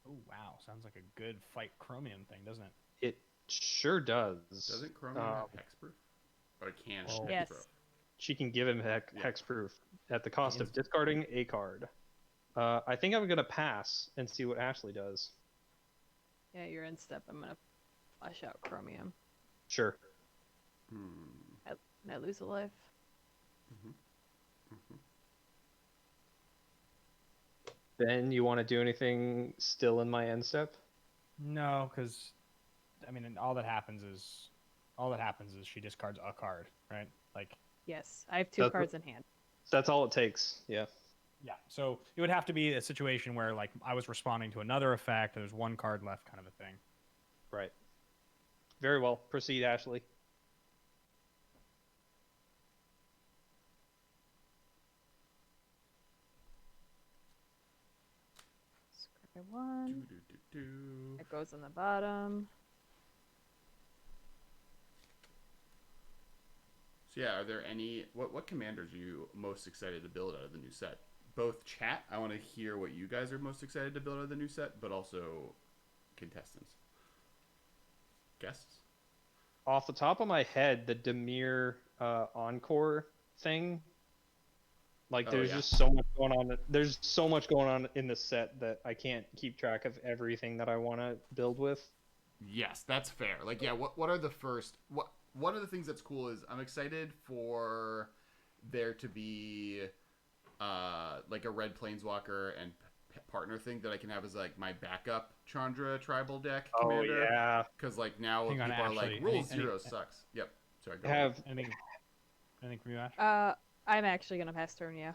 Oh, wow. Sounds like a good fight Chromium thing, doesn't it?
It sure does.
Doesn't Chromium have hexproof? Or it can
Oh.
have
Yes.
hexproof?
She can give him
Yeah.
hexproof at the cost of discarding a card. I think I'm gonna pass and see what Ashley does.
Yeah, you're in step. I'm gonna flash out Chromium.
Sure.
Can I lose a life?
Ben, you want to do anything still in my end step?
No, because, I mean, all that happens is she discards a card, right? Like,
Yes, I have 2
That's-
cards in hand.
That's all it takes. Yeah.
yeah. So it would have to be a situation where, like, I was responding to another effect, and there's 1 card left, kind of a thing.
Right. Very well. Proceed, Ashley.
Scry 1.
Do-do-do-do.
That goes on the bottom.
So yeah, are there any what commanders are you most excited to build out of the new set? Both chat, I want to hear what you guys are most excited to build out of the new set, but also contestants. Guests?
Off the top of my head, the Demir Encore thing. Like,
Oh,
there's
yeah.
just so much going on. There's so much going on in the set that I can't keep track of everything that I want to build with.
Yes, that's fair. Like, yeah, what are the first one of the things that's cool is I'm excited for there to be like a red planeswalker and partner thing that I can have as like my backup Chandra tribal deck commander.
yeah.
Because like now
Hang on,
people are like
Ashley,
rule
any-
0 sucks. Yep. Sorry. Go
Have
Anything from you, Ash?
I'm actually gonna pass turn. Yeah.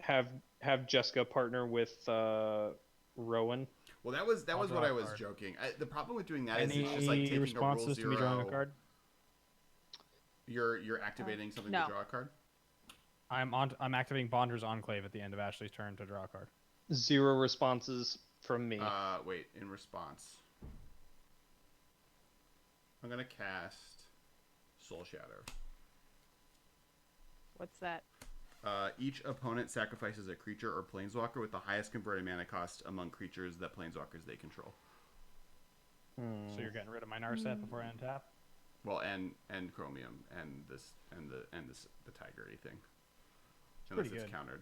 have Jessica partner with Rowan.
Well, that was
I'll
what
draw
I
a
was
card.
joking. The problem with doing that is
Any
it's just like taking a rule
responses to me drawing a
0.
card?
You're activating something
no.
to draw a card.
I'm activating Bonder's Enclave at the end of Ashley's turn to draw a card.
0 responses from me.
Wait. In response, I'm gonna cast Soul Shatter.
What's that?
Each opponent sacrifices a creature or planeswalker with the highest converted mana cost among creatures that planeswalkers they control.
So you're getting rid of my Narset before I untap?
Well, and Chromium and the Tiger thing. Unless
pretty
it's
good.
countered.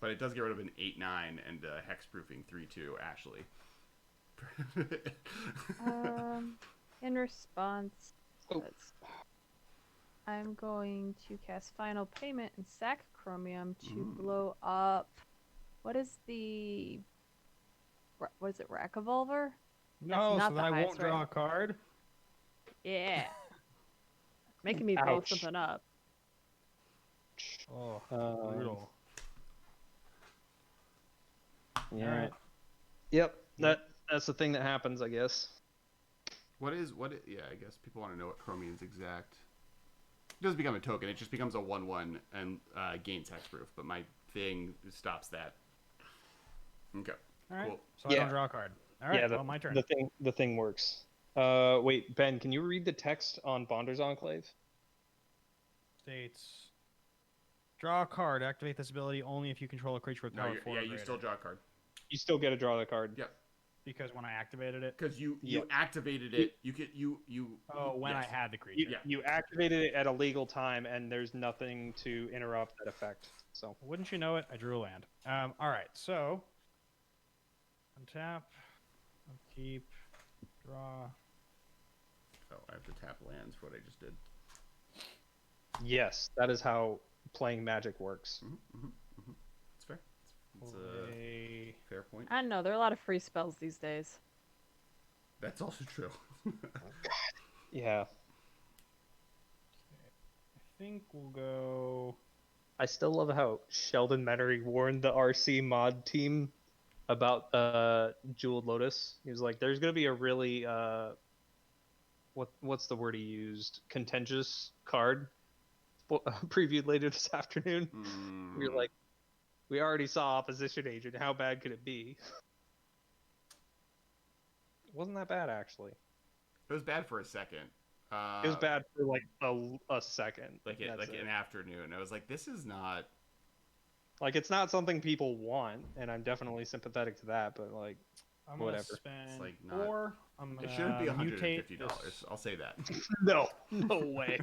But it does get rid of an 8/9 and hexproofing 3/2 Ashley.
In response,
Oh.
I'm going to cast Final Payment and sack Chromium to blow up. What is the? What is it? Rack Evolver?
No,
not
so
the
then I
highest
won't draw
rank.
a card?
Yeah. Making me blow
Ouch.
something up.
Oh,
Um,
brutal.
Yeah.
Alright.
Yep. That's the thing that happens, I guess.
Yeah, I guess people want to know what Chromium's exact. It doesn't become a token, it just becomes a 1/1 and gains hexproof, but my thing stops that. Okay.
Alright,
Cool.
so I
Yeah.
don't draw a card. Alright,
Yeah,
well, my turn.
The thing works. Wait, Ben, can you read the text on Bonder's Enclave?
States. Draw a card. Activate this ability only if you control a creature with
No,
power
you
4 or
you
greater.
still draw a card.
You still get to draw the card.
Yep.
Because when I activated it...
Because you
Yep.
activated it. You.
Oh, when I
yes.
had the creature.
You activated it at a legal time, and there's nothing to interrupt that effect. So
Wouldn't you know it? I drew a land. Alright, so... Untap. Keep. Draw.
Oh, I have to tap lands for what I just did.
yes, that is how playing Magic works.
It's fair. It's a
Play...
fair point.
I don't know. There are a lot of free spells these days.
That's also true.
Yeah.
I think we'll go...
I still love how Sheldon Menery warned the RC mod team about Jeweled Lotus. He was like, "There's gonna be a really what's the word he used? Contentious card previewed later this afternoon." We were like, "We already saw Opposition Agent. How bad could it be?" It wasn't that bad, actually.
It was bad for a second.
It was bad for like a second.
Like
That's it.
an afternoon. I was like, this is not.
Like, it's not something people want, and I'm definitely sympathetic to that. But like,
I'm
Whatever.
gonna spend
It's like not-
4. I'm gonna
It shouldn't be
mutate
$150.
this.
I'll say that.
no way.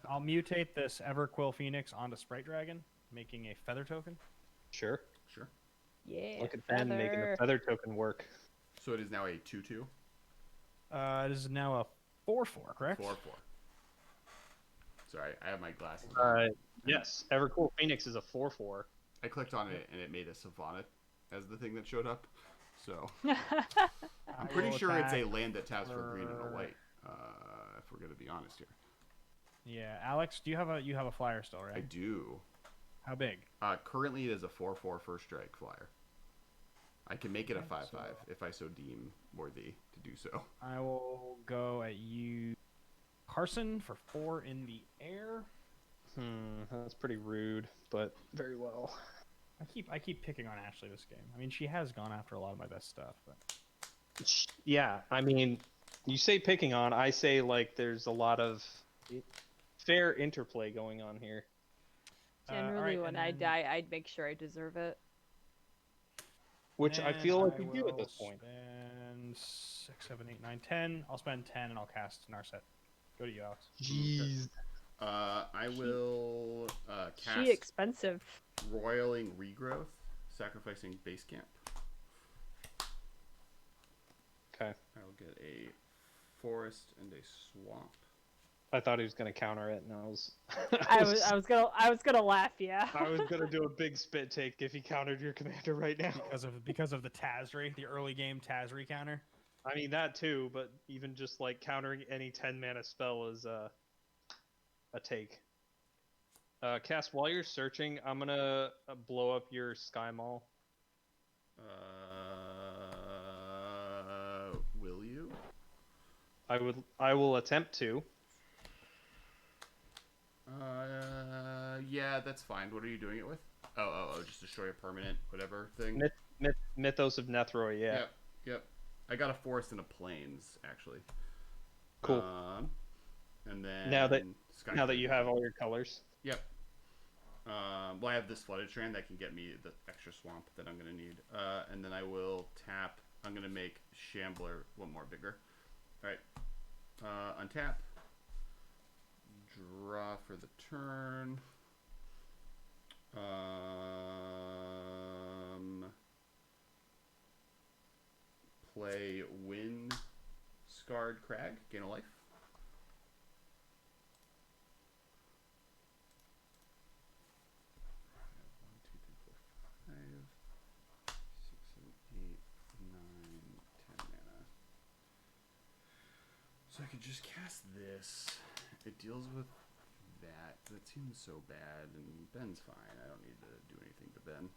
I'll mutate this Everquill Phoenix onto Sprite Dragon, making a feather token.
Sure.
Sure.
Yeah.
Look at Ben making the feather token work.
So it is now a 2/2.
This is now a 4/4, correct?
4/4. Sorry, I have my glasses. on.
Yes, Evercool Phoenix is a 4/4.
I clicked on it and it made a Savannah as the thing that showed up. So I'm pretty sure it's a land that taps for green and a white. If we're gonna be honest here.
Yeah, Alex, do you have a flyer still, right?
I do.
How big?
Currently it is a 4/4 first strike flyer. I can make it a 5/5 if I so deem worthy to do so.
I will go at you, Carson, for 4 in the air.
That's pretty rude, but very well.
I keep picking on Ashley this game. I mean, she has gone after a lot of my best stuff, but
Yeah, I mean, you say picking on, I say like there's a lot of fair interplay going on here.
Generally,
alright,
when
and
I
then-
die, I'd make sure I deserve it.
Which I
then
feel like you do at
will
this point.
Spend 6, 7, 8, 9, 10. I'll spend 10 and I'll cast Narset. Go to you, Alex.
Jeez.
I will
She
cast
expensive.
Roiling Regrowth, sacrificing base camp.
Okay.
I'll get a forest and a swamp.
I thought he was gonna counter it, and I was.
I was gonna laugh. Yeah.
I was gonna do a big spit take if he countered your commander right now.
Because of the Tazri, the early game Tazri counter.
I mean that too, but even just like countering any 10 mana spell is a take. Cass, while you're searching, I'm gonna blow up your Sky Mall.
Will you?
I will attempt to.
Yeah, that's fine. What are you doing it with? Oh, just destroy a permanent whatever thing.
Mythos of Nethroi, yeah.
Yep. I got a forest and a plains actually.
Cool.
And then
Now that
Sky
you have all your colors.
Yep. Well, I have this flooded strand that can get me the extra swamp that I'm gonna need. And then I will tap. I'm gonna make Shambler one more bigger. All right. Untap. Draw for the turn. Play Wind Scarred Crag. Gain a life. So I could just cast this. It deals with that. That seems so bad, and Ben's fine. I don't need to do anything to Ben.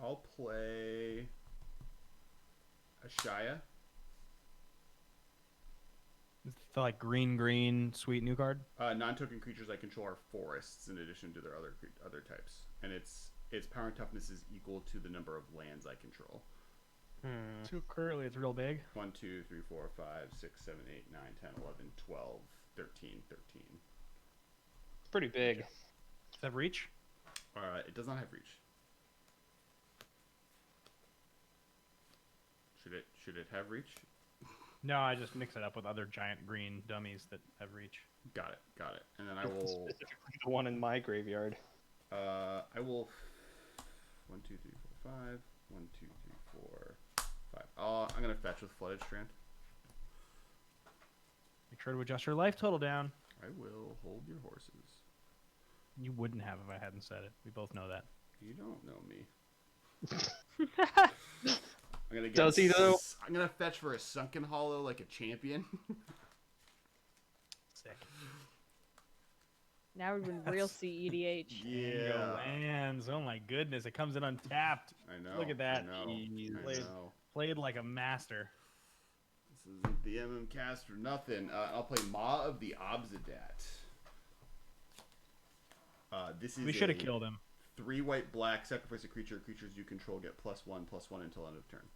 I'll play Ashaya.
The like green sweet new card.
Non-token creatures I control are forests in addition to their other types, and its power and toughness is equal to the number of lands I control.
So currently it's real big.
1, 2, 3, 4, 5, 6, 7, 8, 9, 10, 11, 12, 13.
It's pretty big.
Does it have reach?
It does not have reach. Should it have reach?
No, I just mix it up with other giant green dummies that have reach.
Got it. And then I will.
Specifically the one in my graveyard.
I will. 1, 2, 3, 4, 5. 1, 2, 3, 4, 5. I'm gonna fetch with Flooded Strand.
Make sure to adjust your life total down.
I will hold your horses.
You wouldn't have if I hadn't said it. We both know that.
You don't know me. I'm gonna get
Does he though?
I'm gonna fetch for a Sunken Hollow like a champion.
Sick.
Now we're in real CEDH.
Yeah.
Lands. Oh my goodness. It comes in untapped.
I know.
Look at that.
I know.
Jeez.
I know.
Played like a master.
This isn't the MM cast for nothing. I'll play Maw of the Obsidat. This is
We should have killed him.
3 white black, sacrifice a creature. Creatures you control get +1/+1 until end of turn.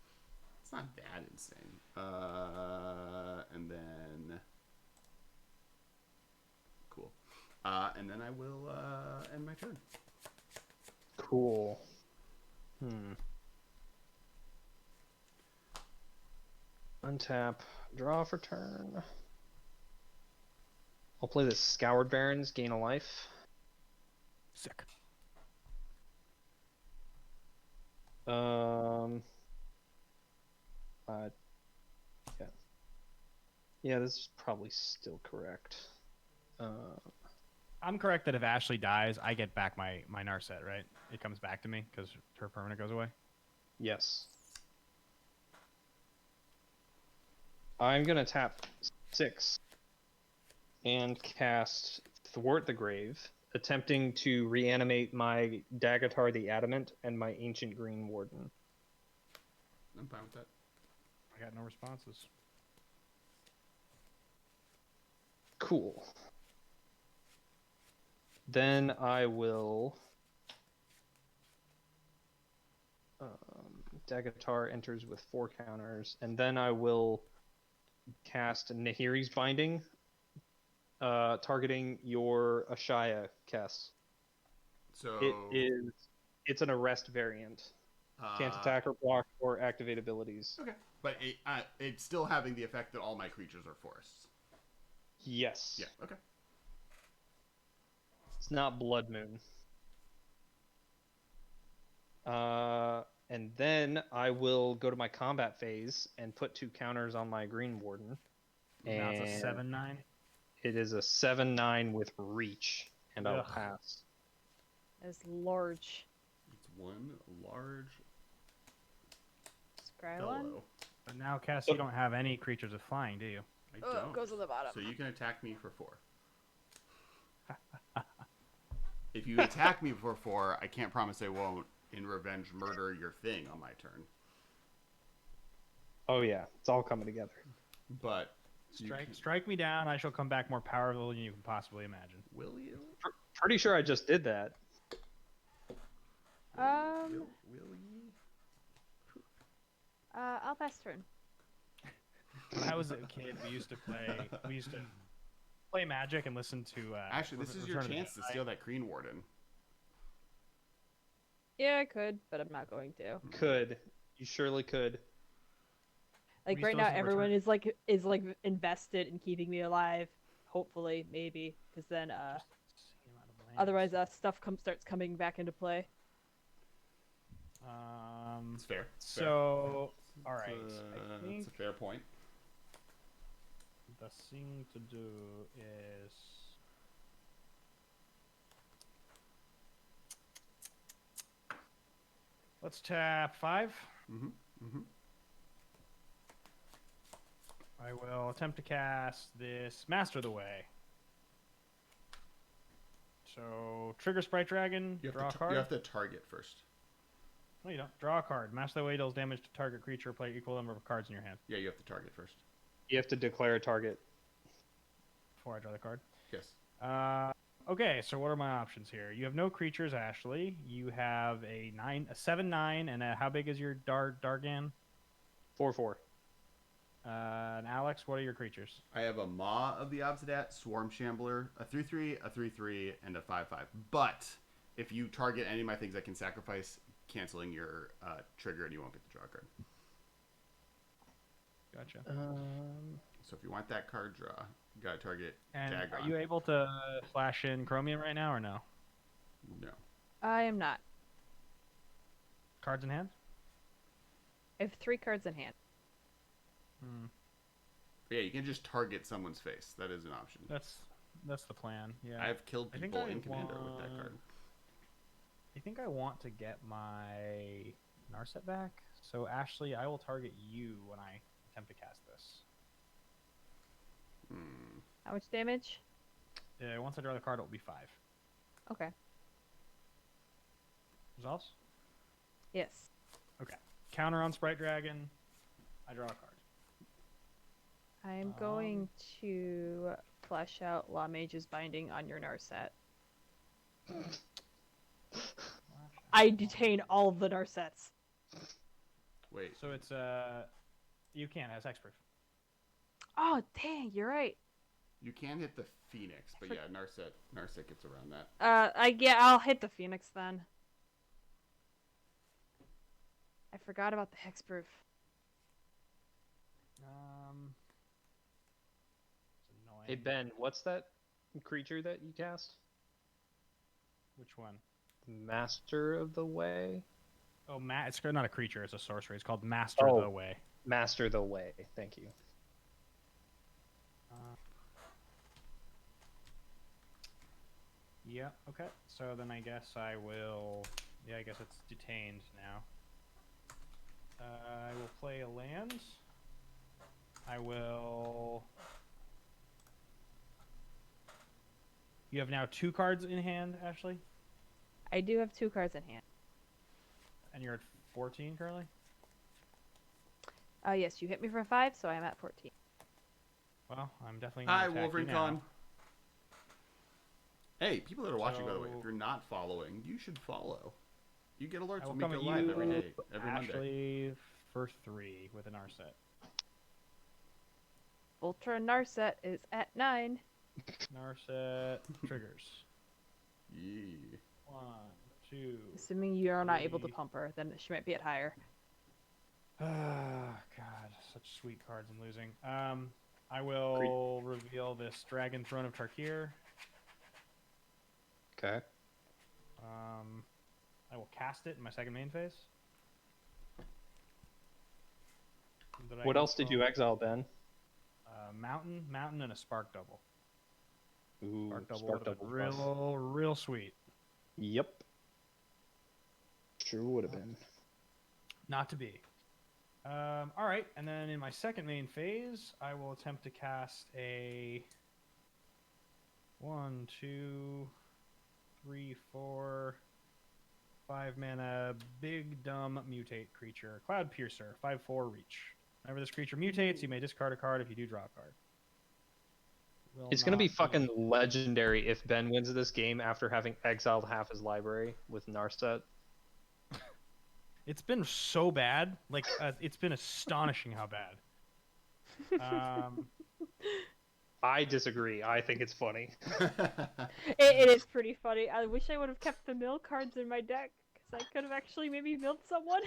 It's not that insane. And then cool. And then I will end my turn.
Cool. Untap, draw for turn. I'll play the Scoured Barrens, gain a life.
Sick.
Yeah, this is probably still correct.
I'm correct that if Ashley dies, I get back my Narset, right? It comes back to me because her permanent goes away.
Yes. I'm gonna tap 6 and cast Thwart the Grave, attempting to reanimate my Daghatar the Adamant and my Ancient Green Warden.
I'm fine with that.
I got no responses.
Cool. Then I will. Daghatar enters with 4 counters, and then I will cast Nahiri's Binding, targeting your Ashaya, Kess.
So
It's an arrest variant. Can't attack or block or activate abilities.
Okay, but it's still having the effect that all my creatures are forests.
Yes.
Yeah. Okay.
It's not Blood Moon. And then I will go to my combat phase and put 2 counters on my Green Warden.
Now it's a
And
7/9.
it is a 7/9 with reach, and I'll
Ugh.
pass.
As large.
It's one large
Scry one.
fellow.
But now, Cass, you don't have any creatures with flying, do you?
I
Oh,
don't.
it goes on the bottom.
So you can attack me for 4. If you attack me for 4, I can't promise I won't, in revenge, murder your thing on my turn.
Oh yeah, it's all coming together.
But you
Strike me down. I shall come back more powerful than you can possibly imagine.
will you?
Pretty sure I just did that.
Will ye?
I'll pass turn.
When I was a kid, we used to play Magic and listen to.
Actually, this is your
Return of the
chance to
Jedi.
steal that Green Warden.
Yeah, I could, but I'm not going to.
Could. You surely could.
Like
We
right
still
now,
have to
everyone
return.
is like invested in keeping me alive. Hopefully, maybe, because then
Just seeing out of lands.
otherwise stuff starts coming back into play.
It's fair.
So, all right.
It's
I
a
think
fair point.
the thing to do is. Let's tap 5.
Mm-hmm. Mm-hmm.
I will attempt to cast this Master of the Way. So, trigger Sprite Dragon, draw a card.
You have to target first.
No, you don't. Draw a card. Master of the Way deals damage to target creature. Play equal number of cards in your hand
Yeah, you have to target first.
You have to declare a target.
before I draw the card.
Yes.
Okay, so what are my options here? You have no creatures, Ashley. You have a 7/9, and how big is your Dargan?
4/4.
And Alex, what are your creatures?
I have a Maw of the Obsidat, Swarm Shambler, a 3/3, a 3/3, and a 5/5. But if you target any of my things, I can sacrifice, canceling your trigger, and you won't get the draw card.
Gotcha.
So if you want that card draw, you gotta target
And
Dagger.
are you able to flash in Chromium right now or no?
No.
I am not.
Cards in hand?
I have 3 cards in hand.
But yeah, you can just target someone's face. That is an option.
That's the plan. Yeah.
I've killed
I think
people
I
in Commander with that
want-
card.
I think I want to get my Narset back. So Ashley, I will target you when I attempt to cast this.
How much damage?
Once I draw the card, it will be 5.
Okay.
Results?
Yes.
Okay. Counter on Sprite Dragon. I draw a card.
I'm going to flesh out Law Mage's Binding on your Narset. I detain all of the Narsets.
Wait.
So it's you can it has hexproof.
Oh, dang, you're right.
You can hit the Phoenix, but yeah, Narset gets around that.
I'll hit the Phoenix then. I forgot about the hexproof.
It's annoying.
Hey Ben, what's that creature that you cast?
Which one?
Master of the Way?
Oh, it's not a creature. It's a sorcery. It's called Master
Oh.
the Way.
Master the Way. Thank you.
Yeah. Okay. So then I guess I will. Yeah, I guess it's detained now. I will play a land. I will. You have now 2 cards in hand, Ashley,
I do have 2 cards in hand.
and you're at 14 currently.
Yes, you hit me for 5, so I'm at 14.
Well, I'm definitely
Hi,
gonna attack
Wolverine
you now.
Con. Hey, people that are watching, by the way, if
So-
you're not following, you should follow. You get alerts
I will
when we
come
go
at
live
you,
every day, every Monday.
Ashley, for 3 with an Narset.
Ultra Narset is at 9.
Narset triggers.
Yeah.
1, 2.
Assuming you are not able to
3.
pump her, then she might be at higher.
Ah, God, such sweet cards I'm losing. I will reveal this Dragon Throne of Tarkir.
Okay.
I will cast it in my second main phase.
What else did you exile, Ben?
Mountain, and a Spark Double.
Ooh,
Spark Double
Spark
would have been
Double.
real sweet.
Yep. Sure would have been.
Not to be. All right, and then in my second main phase, I will attempt to cast a 1, 2, 3, 4, 5 mana big dumb mutate creature, Cloud Piercer, 5/4 reach. Whenever this creature mutates, you may discard a card. If you do, draw a card. Will
It's gonna be
not
fucking legendary if Ben wins this game after having exiled half his library with Narset.
It's been so bad. Like it's been astonishing how bad.
I disagree. I think it's funny.
It is pretty funny. I wish I would have kept the mill cards in my deck, because I could have actually maybe milled someone.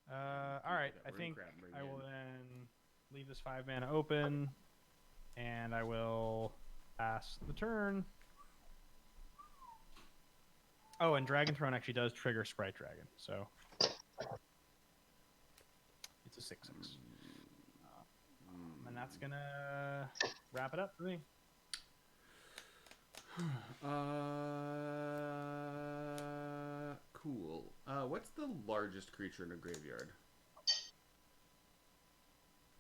All right, I think I will then leave this 5 mana open, and I will pass the turn. Oh, and Dragon Throne actually does trigger Sprite Dragon, so it's a 6/6. And that's gonna wrap it up for me.
Cool. What's the largest creature in a graveyard?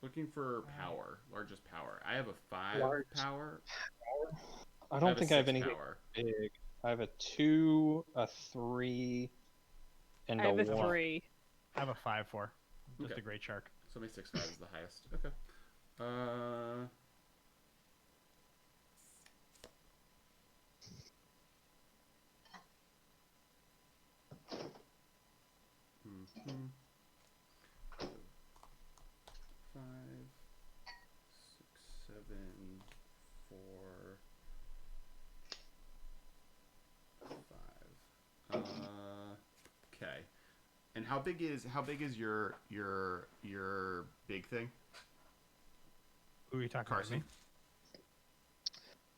Looking for power. Largest power. I have a 5 power.
I don't
have a
think I have
6
anything
power.
big. I have a 2, a 3, and
I have a
1.
3.
I have a 5/4, just
Okay.
a Great Shark.
So my 6/5 is the highest. Okay. Mhm. 5, 6, 7, 4, 5. Okay. And how big is your big thing?
Who are you talking
Carson?
about? Me?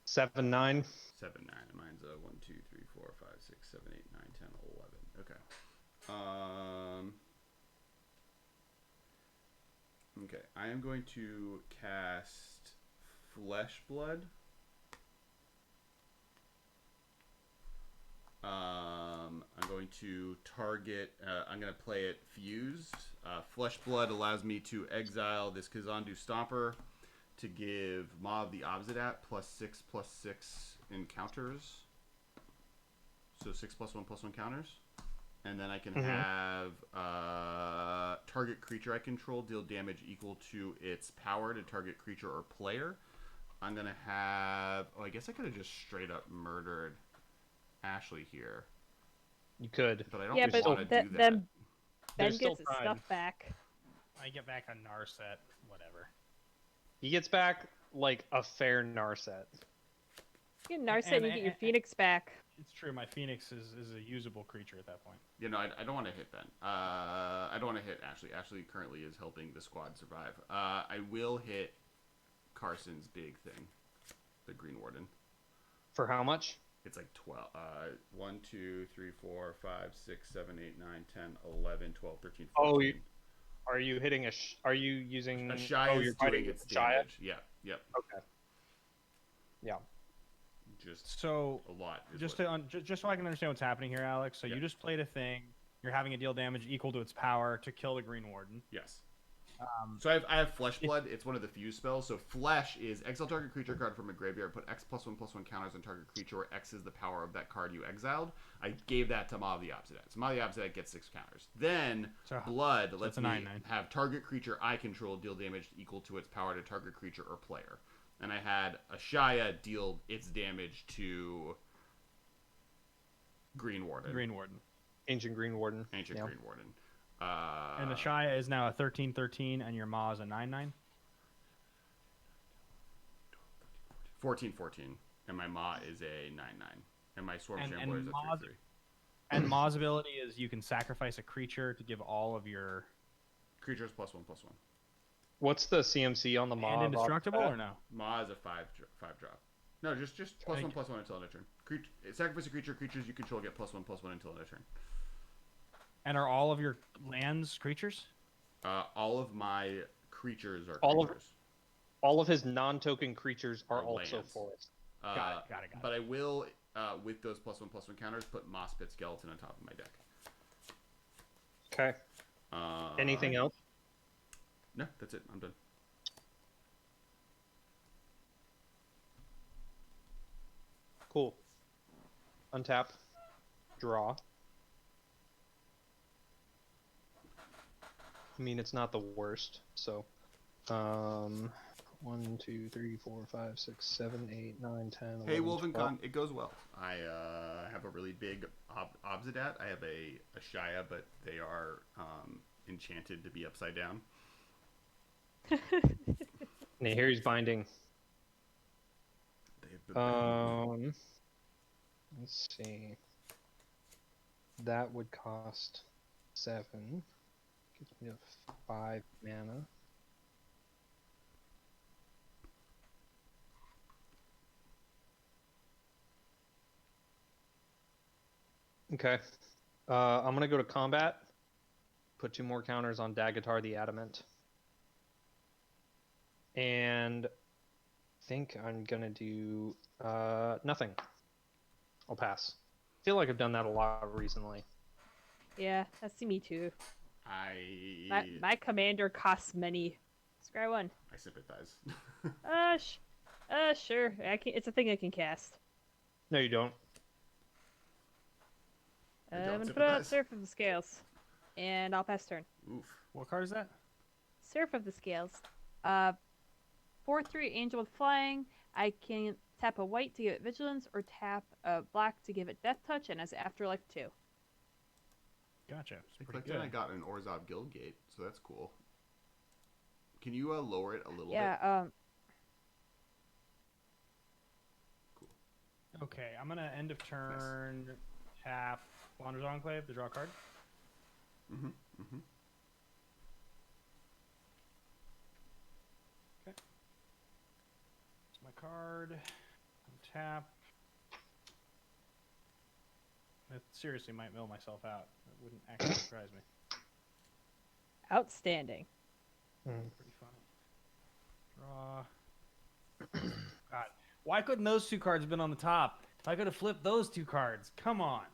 7, 9.
7, 9. And mine's a 1, 2, 3, 4, 5, 6, 7, 8, 9, 10, 11. Okay. Okay. I am going to cast Flesh Blood. I'm going to target. I'm going to play it fused. Flesh Blood allows me to exile this Kazandu Stomper to give Mob the Obsidat +6/+6 encounters. So 6+1/+1 counters. And then I can have target creature I control deal damage equal to its power to target creature or player. I'm going to have... Oh, I guess I could have just straight up murdered Ashley here.
You could.
But I don't
Yeah,
want
but
to do that.
then Ben
There's still
gets his
time.
stuff back.
I get back on Narset, whatever.
He gets back like a fair Narset.
You get Narset and you get your
and-
Phoenix back.
It's true. My Phoenix is a usable creature at that point.
You know, I don't want to hit Ben. I don't want to hit Ashley. Ashley currently is helping the squad survive. I will hit Carson's big thing, the Green Warden.
For how much?
It's like 12. 1, 2, 3, 4, 5, 6, 7, 8, 9, 10, 11, 12, 13, 14.
Oh, are you hitting a? Are you using?
A Shia
oh,
is
you're
doing
fighting
its
with Shia?
damage. Yeah, yep.
Okay. Yeah.
Just
So
a lot.
just so I can understand what's happening here, Alex. So
Yeah.
you just played a thing. You're having it deal damage equal to its power to kill the Green Warden.
Yes. I have Flesh Blood. It's one of the fuse spells. So Flesh is exile target creature card from a graveyard. Put X+1/+1 counters on target creature where X is the power of that card you exiled. I gave that to Ma of the Obsidian. So Ma of the Obsidian gets 6 counters. Then Blood lets me
9/9.
have target creature I control deal damage equal to its power to target creature or player. And I had Ashaya deal its damage to Green Warden.
Ancient Green Warden.
Ancient Green Warden.
And the Shia is now a 13/13, and your Ma is a 9/9.
14/14, and my Ma is a 9/9, and my Swarm Shambler is a 3/3.
And Ma's ability is you can sacrifice a creature to give all of your
Creatures +1/+1.
What's the CMC on the Ma?
and indestructible or no?
Ma is a 5 drop. No, just +1/+1 until end of turn. Sacrifice a creature. Creatures you control get +1/+1 until end of turn.
And are all of your lands creatures?
All of my creatures are
All
creatures.
All of his non-token creatures are also
lands.
forest.
Got it.
But I will, with those +1/+1 counters, put Moss Pit Skeleton on top of my deck.
Okay. Anything else?
No, that's it. I'm done.
Cool. Untap. Draw. I mean, it's not the worst. So, 1, 2, 3, 4, 5, 6, 7, 8, 9, 10. 11,
Hey,
12.
Wolvencon, it goes well. I have a really big Obsidat. I have a Shia, but they are enchanted to be upside down.
And here he's binding.
They have been
Let's see. That would cost 7. Gives me a 5 mana. Okay. I'm gonna go to combat. Put 2 more counters on Daghatar the Adamant. And I think I'm gonna do nothing. I'll pass. I feel like I've done that a lot recently.
Yeah, that's me too.
I
My commander costs many. Scry one.
I sympathize.
Sure. It's a thing I can cast.
No, you don't.
I
I'm
don't
gonna put out
sympathize.
Surf of the Scales, and I'll pass turn.
Oof.
What card is that?
Surf of the Scales. 4/3 Angel with Flying. I can tap a white to give it Vigilance, or tap a black to give it Death Touch, and has Afterlife 2.
Gotcha. It's
I
pretty
clicked and I
good.
got an Orzhov Guildgate, so that's cool. Can you lower it a little bit?
Yeah.
Cool.
Okay, I'm gonna end of turn tap Wander's Enclave to draw a card.
Mm-hmm. Mm-hmm.
It's my card. Tap. I seriously might mill myself out. That wouldn't actually surprise me.
Outstanding.
Pretty funny. Draw. God, why couldn't those 2 cards have been on the top? I could have flipped those 2 cards. Come on.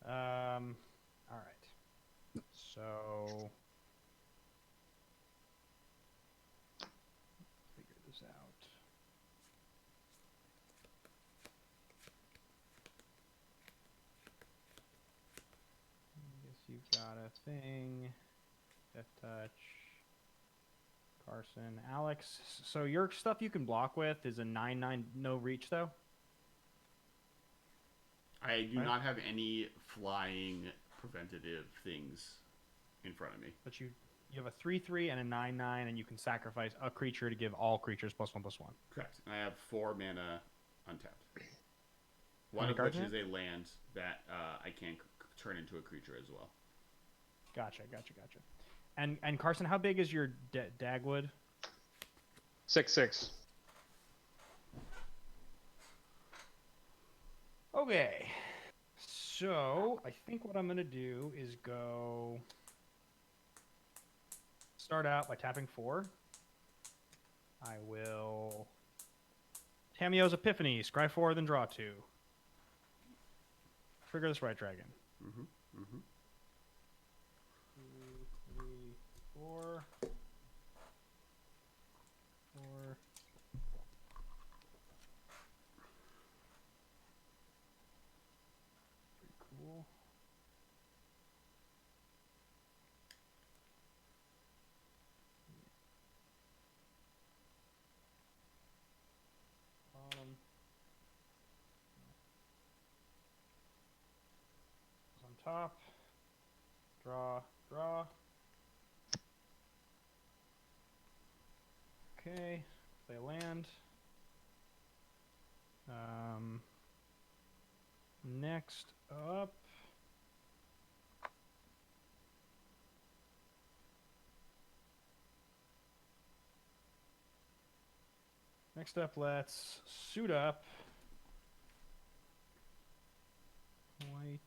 All right. So let's figure this out. I guess you've got a thing. Death Touch. Carson. Alex. So your stuff you can block with is a 9/9 no reach though?
I do
Right.
not have any flying preventative things in front of me.
But you have a 3/3 and a 9/9, and you can sacrifice a creature to give all creatures +1/+1.
Correct. And I have 4 mana untapped. One
many
of
cards
which
in
is a land that I can turn into a creature as well.
Gotcha. And Carson, how big is your Dagwood?
6/6.
Okay. So I think what I'm gonna do is go start out by tapping 4. I will Tamio's Epiphany, scry 4, then draw 2. Trigger this right dragon.
Mm-hmm. Mm-hmm.
2, 3, 4. top. Draw. Okay, play a land. Next up. Let's suit up. White.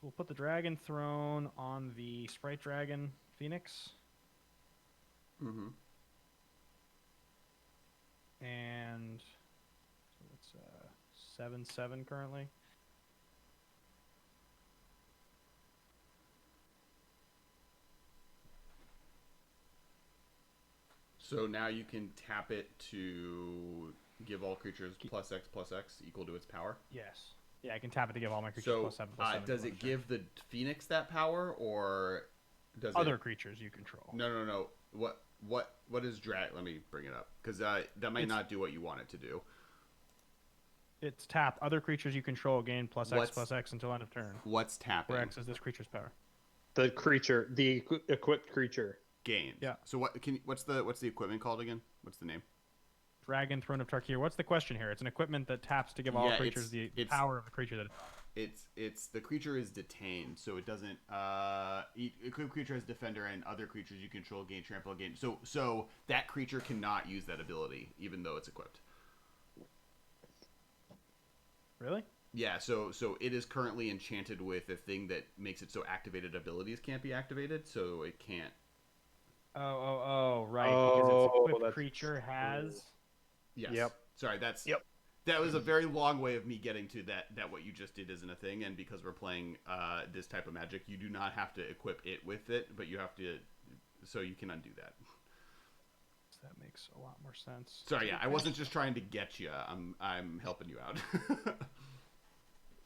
We'll put the Dragon Throne on the Sprite Dragon Phoenix.
Mm-hmm.
And so it's 7/7 currently.
So now you can tap it to give all creatures +X equal to its power.
Yes. Yeah, I can tap it to give all my creatures
So
+7/7.
does it give the Phoenix that power, or does
other
it...
creatures you control?
No. What is drag? Let me bring it up, because that might not do what you want it to do.
It's tap. Other creatures you control gain +X until end of turn.
What's tapping?
Where X is this creature's power.
The creature, the equipped creature.
Gains.
Yeah.
So what's the equipment called again? What's the name?
Dragon Throne of Tarkir. What's the question here? It's an equipment that taps to give all creatures the power of the creature that.
It's the creature is detained, so it doesn't. Equipped creature has defender, and other creatures you control gain trample gain. So that creature cannot use that ability, even though it's equipped.
Really?
Yeah. So it is currently enchanted with a thing that makes it so activated abilities can't be activated, so it can't.
Oh, right.
Oh,
because its equipped
that's
creature has.
Yes.
Yep.
Sorry,
Yep.
That was a very long way of me getting to that what you just did isn't a thing, and because we're playing this type of Magic, you do not have to equip it with it, but you have to, so you can undo that.
That makes a lot more sense.
Sorry, yeah, I wasn't just trying to get you. I'm helping you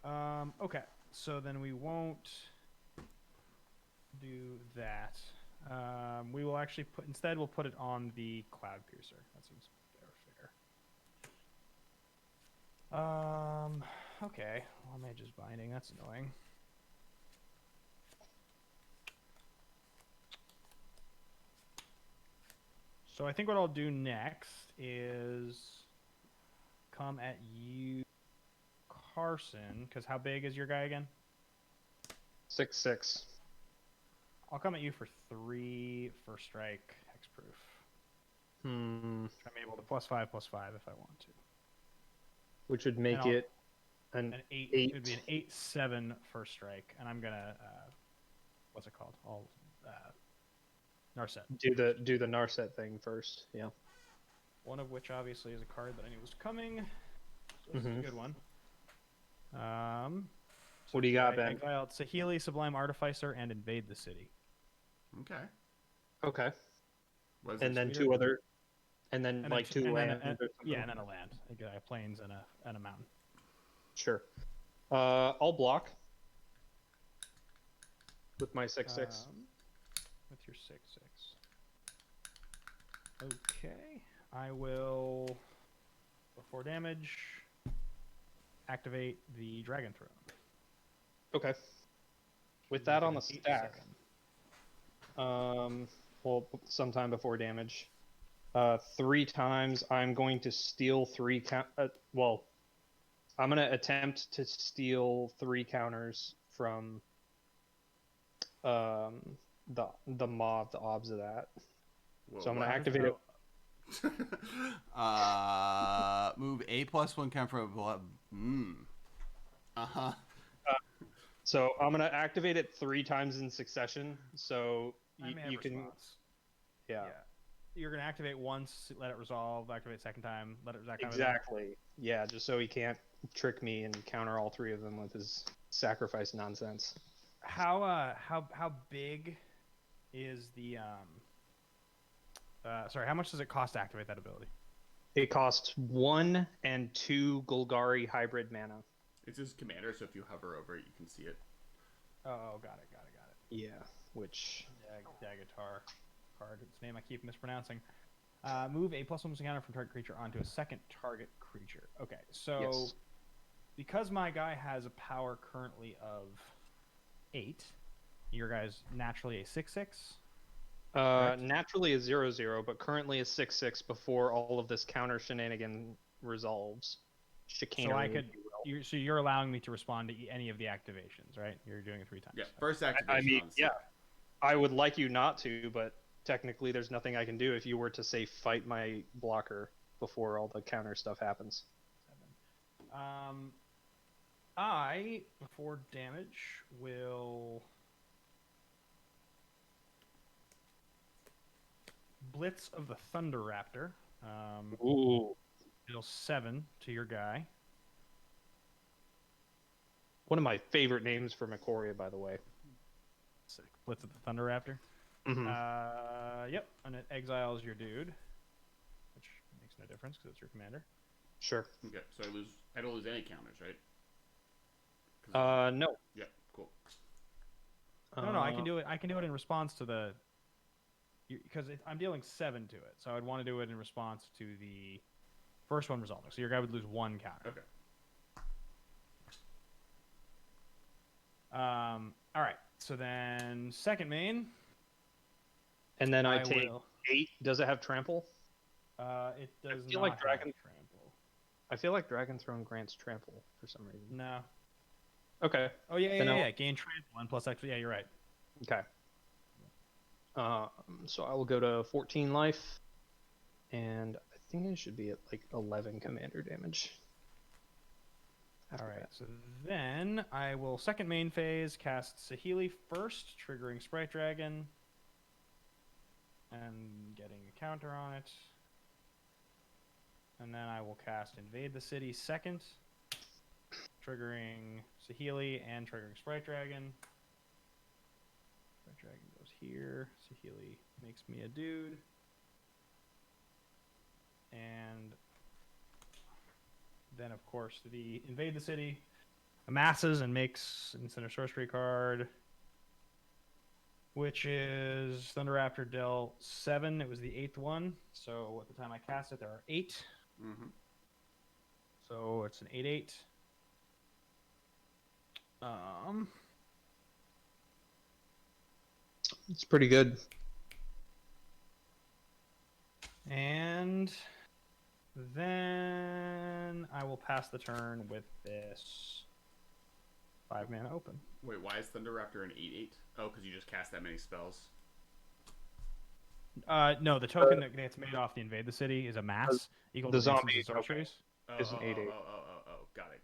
out.
Okay, so then we won't do that. We will actually we'll put it on the Cloud Piercer. That seems fair. Okay. Well, Mage's Binding. That's annoying. So I think what I'll do next is come at you, Carson. Because how big is your guy again?
6/6.
I'll come at you for 3 first strike hexproof. I'm able to +5/+5 if I want to.
Which would make it an
8.
8.
It would be an 8/7 first strike, and I'm gonna what's it called? I'll Narset.
Do the Narset thing first. Yeah.
One of which obviously is a card that I knew was coming. So this is a good one.
What do you got, Ben?
Exiled Sahili, Sublime Artificer, and Invade the City.
Okay.
And then two other, and then like two lands.
Yeah, and then a land. A plains and a mountain.
Sure. I'll block with my 6/6.
With your 6/6. Okay. I will, before damage, activate the Dragon Throne.
Okay. With that on the stack, well, sometime before damage, 3 times I'm going to steal 3 well, I'm going to attempt to steal 3 counters from the mob, the obs of that.
Whoa,
so I'm going to activate it.
Move A+1 counter.
So I'm going to activate it 3 times in succession. So you can. Yeah.
You're going to activate once, let it resolve, activate second time, let it resolve.
Exactly. Yeah, just so he can't trick me and counter all 3 of them with his sacrifice nonsense.
How big is the sorry, how much does it cost to activate that ability?
It costs 1 and 2 Golgari hybrid mana.
It's his commander, so if you hover over it, you can see it.
Oh, got it.
Yeah, which
Daghatar card. Its name I keep mispronouncing. Move a +1 counter from target creature onto a second target creature. Okay, so
yes.
because my guy has a power currently of 8, your guy's naturally a 6/6. Correct.
Naturally a 0/0, but currently a 6/6 before all of this counter shenanigan resolves. Chicanery.
So I could.
if you will.
So you're allowing me to respond to any of the activations, right? You're doing it 3 times.
Yeah, first activation.
I mean,
on
yeah.
set.
I would like you not to, but technically there's nothing I can do if you were to say fight my blocker before all the counter stuff happens.
7. I before damage will Blitz of the Thunder Raptor.
Ooh.
Deal 7 to your guy.
One of my favorite names for Macoria, by the way.
Sick. Blitz of the Thunder Raptor.
Mhm.
Yep, and it exiles your dude, which makes no difference because it's your commander.
Sure.
Okay, so I don't lose any counters, right?
No.
Yeah, cool.
No, I can do it. I can do it in response to the. Because I'm dealing 7 to it, so I'd want to do it in response to the first one resolving. So your guy would lose 1 counter.
Okay.
All right. So then second main.
And then I
I
take
will.
8. Does it have trample?
It does
feel
not
like
have
Dragon-
trample.
I feel like Dragon Throne grants trample for some reason.
No.
Okay.
Oh yeah,
Then I'll-
yeah. Gain trample 1 plus extra. Yeah, you're right.
Okay. So I will go to 14 life, and I think it should be at like 11 commander damage.
All
After
right.
that.
So then I will second main phase cast Saheeli first, triggering Sprite Dragon, and getting a counter on it. And then I will cast Invade the City second, triggering Saheeli and triggering Sprite Dragon. Sprite Dragon goes here. Saheeli makes me a dude. And then, of course, the Invade the City amasses and makes an instant or sorcery card, which is Thunder Raptor dealt 7. It was the 8th one. So at the time I cast it, there are 8.
Mm-hmm.
So it's an 8/8.
It's pretty good.
And then I will pass the turn with this 5-mana open.
Wait, why is Thunder Raptor an 8/8? Oh, because you just cast that many spells.
No, the token that gets made off the Invade the City is a mass equal
the
to
zombie
instances and sorceries.
Is an 8/8.
Oh. Got it.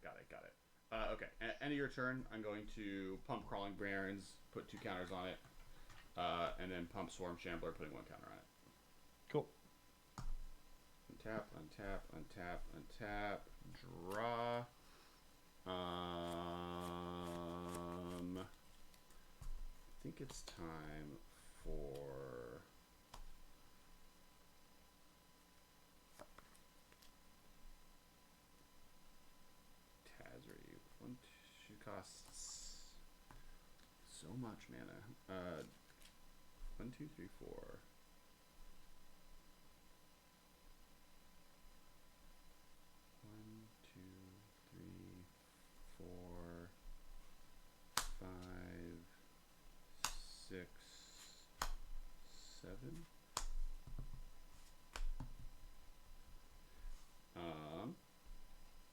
Okay. At end of your turn, I'm going to pump Crawling Barrens, put 2 counters on it, and then pump Swarm Shambler, putting 1 counter on it.
Cool.
Untap, draw. I think it's time for Tazri. She costs so much mana. 1, 2, 3, 4. 1, 2, 3, 4, 5, 6, 7.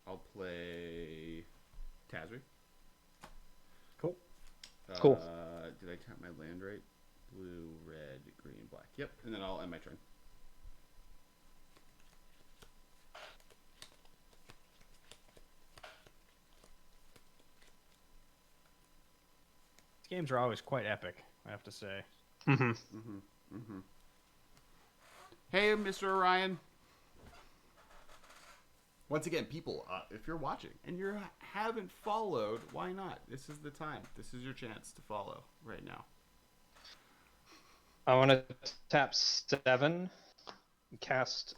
I'll play Tazri.
Cool.
Cool.
Did I count my land right? Blue, red, green, black. Yep, and then I'll end my turn.
These games are always quite epic, I have to say.
Hey, Mr. Orion. Once again, people, if you're watching and you haven't followed, why not? This is the time. This is your chance to follow right now.
I want to tap 7, cast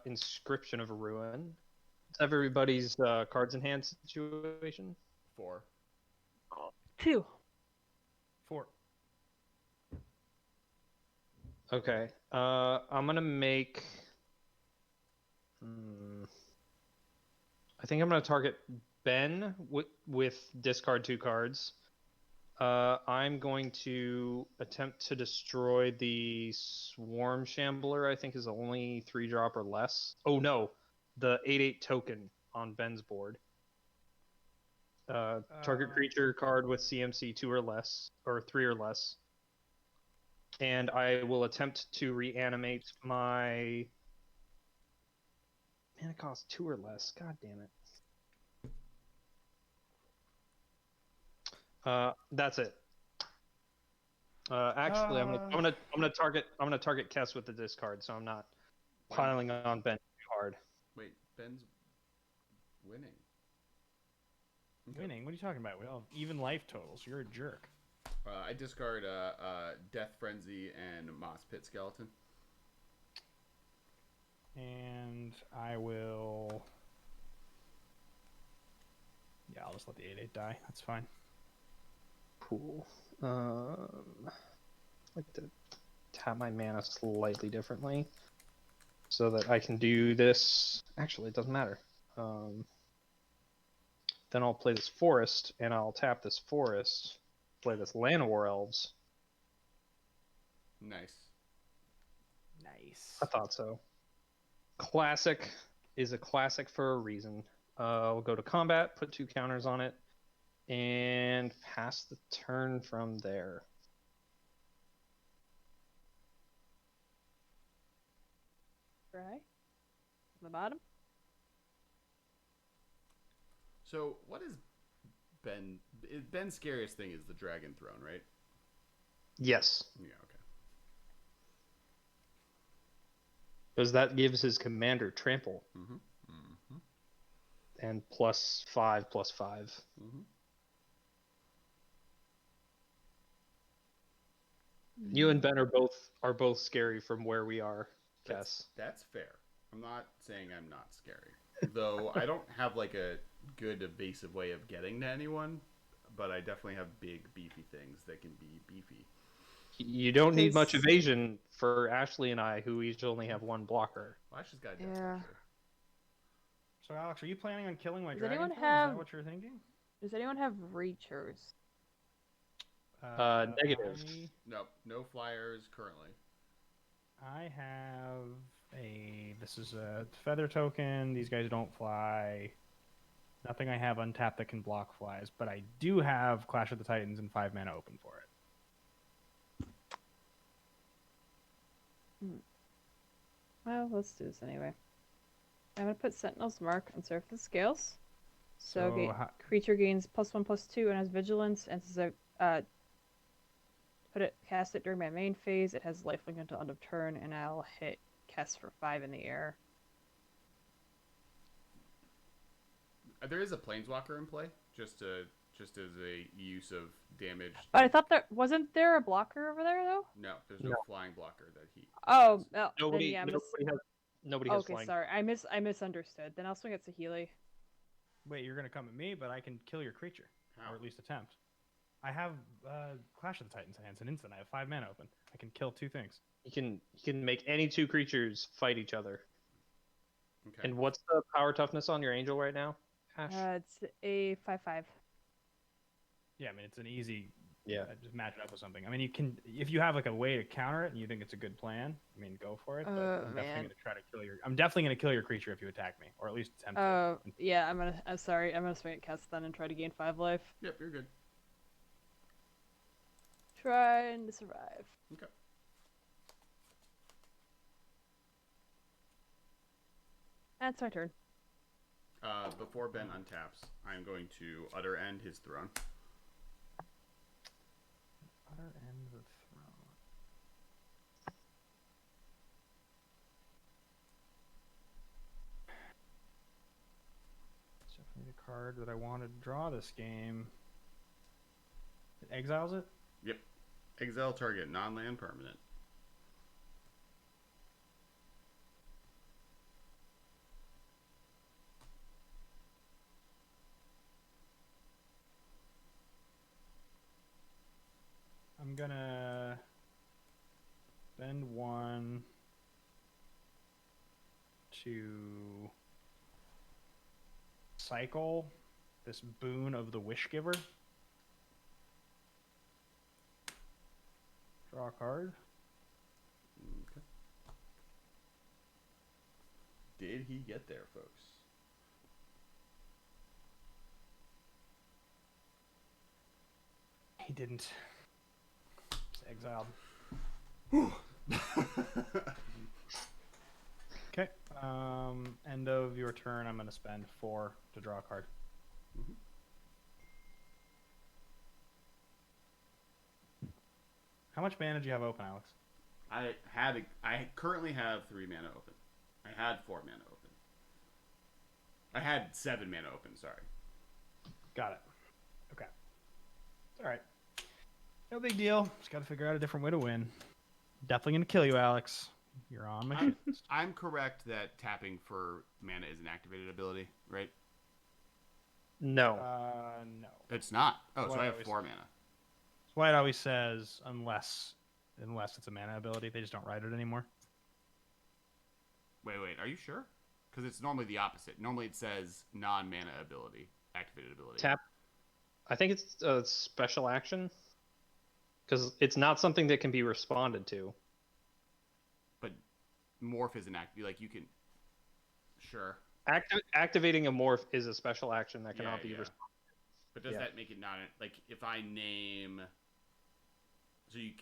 Inscription of Ruin. Let's have everybody's cards in hand situation.
4.
2.
4.
Okay. I'm gonna make. I think I'm gonna target Ben with discard 2 cards. I'm going to attempt to destroy the Swarm Shambler. I think is only 3-drop or less. Oh no, the 8/8 token on Ben's board. Target creature card with CMC 2 or less, or 3 or less. And I will attempt to reanimate my. Man, it costs 2 or less. God damn it. That's it. Actually, I'm gonna target Kess with the discard, so I'm not piling on Ben too hard.
Wait, Ben's winning. Okay.
Winning? What are you talking about? We all have even life totals. You're a jerk.
I discard Death Frenzy and Moss Pit Skeleton.
And I will. Yeah, I'll just let the 8/8 die. That's fine.
Cool. I'd like to tap my mana slightly differently so that I can do this. Actually, it doesn't matter. Then I'll play this forest, and I'll tap this forest, play this Llanowar Elves.
Nice.
Nice.
I thought so. Classic is a classic for a reason. We'll go to combat, put 2 counters on it, and pass the turn from there.
Right. On the bottom.
So, what is Ben? Ben's scariest thing is the Dragon Throne, right?
Yes,
Yeah. Okay.
because that gives his commander trample
Mm-hmm. Mm-hmm.
and +5/+5.
Mm-hmm.
You and Ben are both scary from where we are, Kess.
That's fair. I'm not saying I'm not scary. Though I don't have like a good evasive way of getting to anyone, but I definitely have big beefy things that can be beefy.
You don't need much evasion for Ashley and I, who each only have 1 blocker.
Well, Ash has got a Death
Yeah.
Catcher.
So, Alex, are you planning on killing my
Does
dragon?
anyone
Is
have-
that what you're thinking?
Does anyone have reachers?
Negative.
No flyers currently.
I have a. This is a feather token. These guys don't fly. Nothing I have untapped that can block flies, but I do have Clash of the Titans and 5 mana open for it.
Well, let's do this anyway. I'm gonna put Sentinel's Mark on surface scales. So, creature gains +1/+2 and has vigilance, and since I cast it during my main phase, it has lifelink until end of turn, and I'll hit Kess for 5 in the air.
There is a Planeswalker in play, just as a use of damage.
But I thought wasn't there a blocker over there though?
No, there's no flying blocker that he.
Oh, no.
Nobody,
then, yeah,
nobody has
okay,
flying.
sorry. I misunderstood. Then I'll swing at Saheeli.
Wait, you're gonna come at me, but I can kill your creature,
How?
or at least attempt. I have Clash of the Titans hands, an instant. I have 5 mana open. I can kill 2 things.
You can make any 2 creatures fight each other.
Okay.
And what's the power toughness on your angel right now, Ash?
It's a 5/5.
Yeah, I mean it's an easy.
Yeah.
Just match it up with something. I mean, you can if you have like a way to counter it and you think it's a good plan. I mean, go for it. But I'm definitely gonna try to kill your. I'm definitely gonna kill your creature if you attack me, or at least attempt to.
Yeah. I'm sorry. I'm gonna swing at Kess then and try to gain 5 life.
Yep, you're good.
Trying to survive.
Okay.
That's my turn.
Before Ben untaps, I'm going to utter end his throne.
Utter end the throne. It's definitely the card that I wanted to draw this game. It exiles it?
Yep. Exile target non-land permanent.
I'm gonna spend 1 to cycle this boon of the Wish Giver. Draw a card.
Okay. Did he get there, folks?
He didn't. He's exiled. Okay. End of your turn. I'm going to spend 4 to draw a card.
Mhm.
How much mana do you have open, Alex?
I currently have 3 mana open. I had 4 mana open. I had 7 mana open. Sorry.
Got it. Okay. All right. No big deal. Just got to figure out a different way to win. Definitely gonna kill you, Alex. You're on my shit list.
I'm correct that tapping for mana is an activated ability, right?
No.
No.
It's not. Oh, so
What
I have
always-
4 mana.
That's why it always says unless it's a mana ability. They just don't write it anymore.
Wait. Are you sure? Because it's normally the opposite. Normally it says non-mana ability, activated ability.
Tap. I think it's a special action. Because it's not something that can be responded to.
But morph is an act. Like you can. Sure.
Activating a morph is a special action that cannot be
Yeah.
responded.
But does
Yeah.
that make it not like if I name? So you,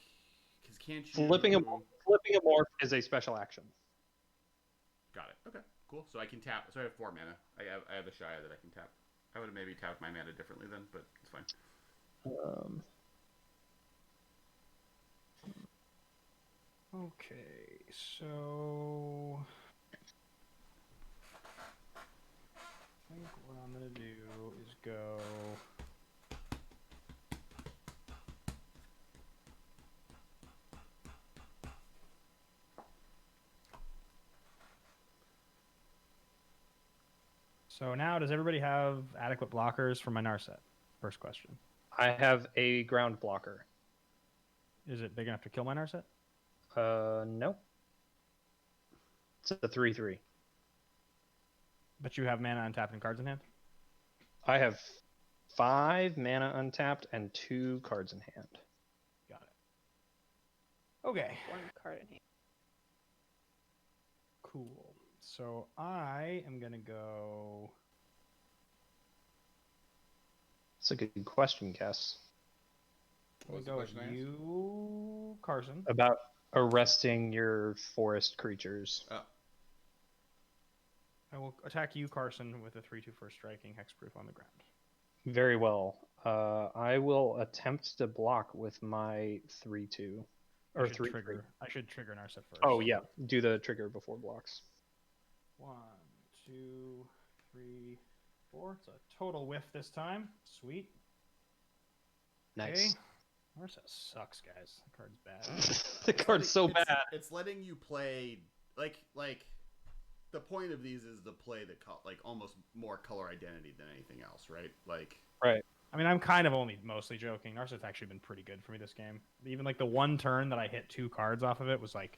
because can't you
Flipping a morph is a special action.
Got it. Okay, cool. So I can tap. So I have 4 mana. I have a Shia that I can tap. I would have maybe tapped my mana differently then, but it's fine.
Okay, so I think what I'm gonna do is go. So now, does everybody have adequate blockers for my Narset? First question.
I have a ground blocker.
Is it big enough to kill my Narset?
No. It's a 3/3.
But you have mana untapped and cards in hand?
I have 5 mana untapped and 2 cards in hand.
Got it. Okay.
1 card in hand.
Cool. So I am going to go.
That's a good question, Cass.
What was the
Go with
question I asked?
you, Carson.
About arresting your forest creatures.
Oh,
I will attack you, Carson, with a 3/2 first striking hexproof on the ground.
Very well. I will attempt to block with my 3/2. Or 3/3.
I should trigger Narset first.
Oh, yeah. Do the trigger before blocks.
1, 2, 3, 4. It's a total whiff this time. Sweet.
Nice.
Okay. Narset sucks, guys. The card's bad.
The card's so
It's-
bad.
It's letting you play like the point of these is to play the like almost more color identity than anything else, right? Like
I mean, I'm kind of only mostly joking. Narset's actually been pretty good for me this game. Even like the one turn that I hit 2 cards off of it was like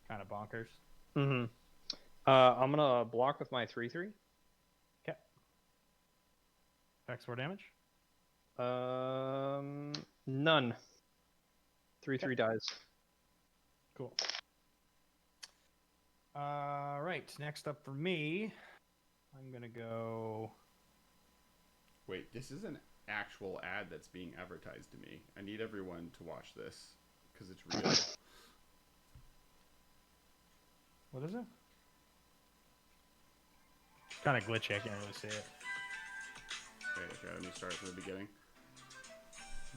kind of bonkers.
Mm-hmm. I'm gonna block with my 3/3.
Okay. Effects for damage.
None. 3/3 dies.
Cool. Right. Next up for me, I'm gonna go.
wait, this is an actual ad that's being advertised to me. I need everyone to watch this because it's real.
What is it? Kind of glitchy. I can't really see it.
Okay, let me start from the beginning.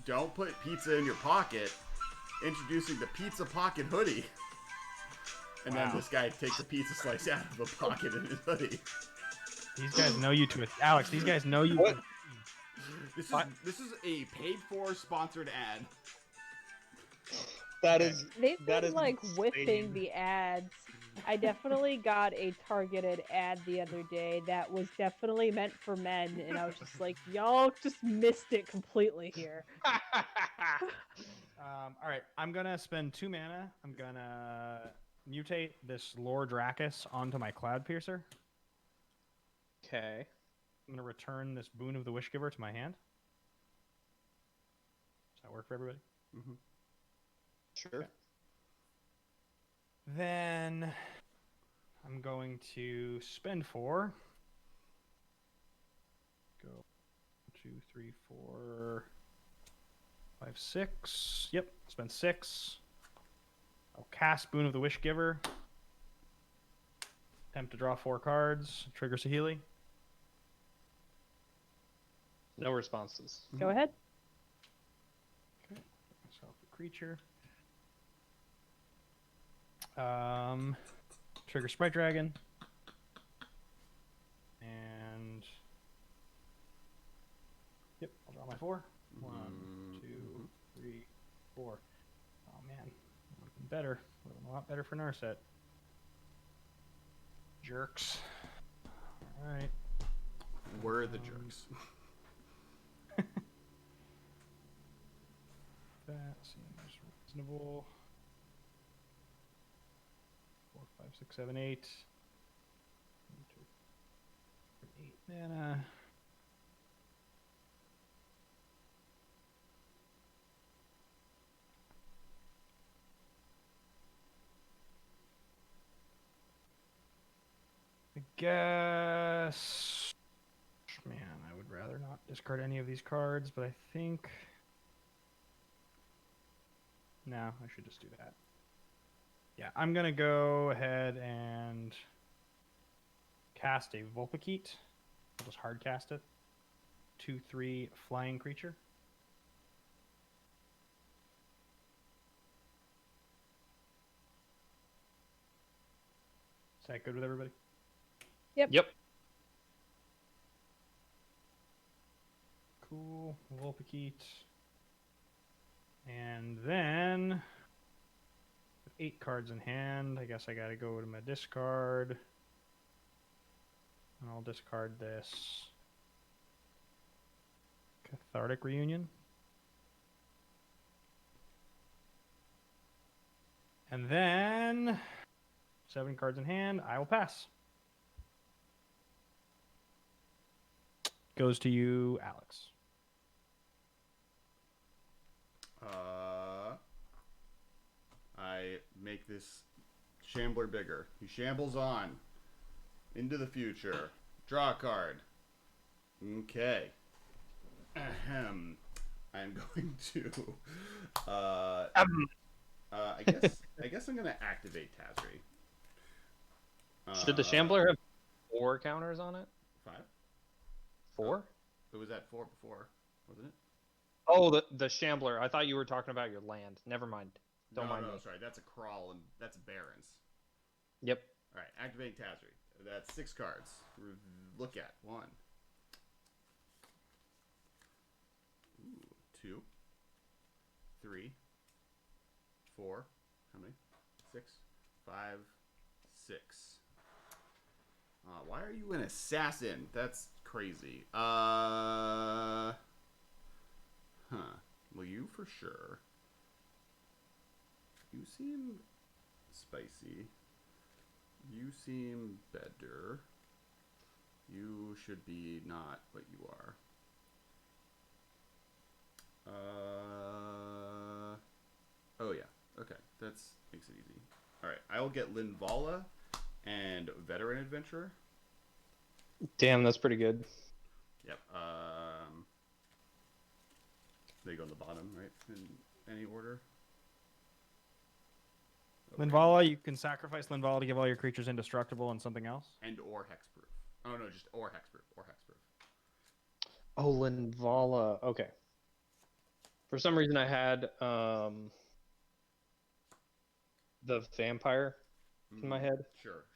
Don't put pizza in your pocket. Introducing the Pizza Pocket Hoodie. And then
Wow.
this guy takes a pizza slice out of a pocket in his hoodie.
These guys know you to it, Alex. These guys know you.
What?
This is a paid for sponsored ad.
That is.
They've
That
been
is
like whipping
insane.
the ads. I definitely got a targeted ad the other day that was definitely meant for men, and I was just like, y'all just missed it completely here.
All right, I'm gonna spend 2 mana. I'm gonna mutate this Lord Dracus onto my Cloud Piercer.
Okay.
I'm gonna return this Boon of the Wishgiver to my hand. Does that work for everybody?
Mm-hmm.
Sure.
Okay. Then I'm going to spend 4. Go 2, 3, 4, 5, 6. Yep, spend 6. I'll cast Boon of the Wishgiver. Attempt to draw 4 cards. Trigger Saheeli.
No responses.
Go ahead.
Okay, get myself a creature. Trigger Sprite Dragon. And yep, I'll draw my 4. 1, 2, 3, 4. Oh man, would have been better. Would have been a lot better for Narset. Jerks. All right.
We're the jerks.
That seems reasonable. 4, 5, 6, 7, 8. 8 mana. I guess. Man, I would rather not discard any of these cards, but I think. No, I should just do that. Yeah, I'm gonna go ahead and cast a Vulpikeet. I'll just hard cast it. 2/3 flying creature. Is that good with everybody?
Yep.
Cool. Vulpikeet. And then, with 8 cards in hand, I guess I gotta go to my discard. And I'll discard this Cathartic Reunion. And then, 7 cards in hand, I will pass. Goes to you, Alex.
I make this Shambler bigger. He shambles on into the future. Draw a card. Okay. Ahem. I'm going to. I guess I'm gonna activate Tazri.
Should the Shambler have 4 counters on it?
5?
4?
It was at 4 before, wasn't it?
Oh, the Shambler. I thought you were talking about your land. Never mind. Don't mind me.
Sorry. That's a crawl and that's Barons.
Yep.
All right, activating Tazri. That's 6 cards. Look at 1. Ooh, 2. 3. 4. How many? 6. 5. 6. Why are you an assassin? That's crazy. Huh. Well, you for sure. You seem spicy. You seem better. You should be not what you are. Oh yeah. Okay, that's makes it easy. All right, I will get Linvala and Veteran Adventurer.
Damn, that's pretty good.
Yep. They go on the bottom, right? In any order. Okay.
Linvala, you can sacrifice Linvala to give all your creatures indestructible and something else.
And or hexproof. Oh no, just or hexproof. Or hexproof.
Oh, Linvala. Okay. For some reason, I had the vampire in my head.
Sure.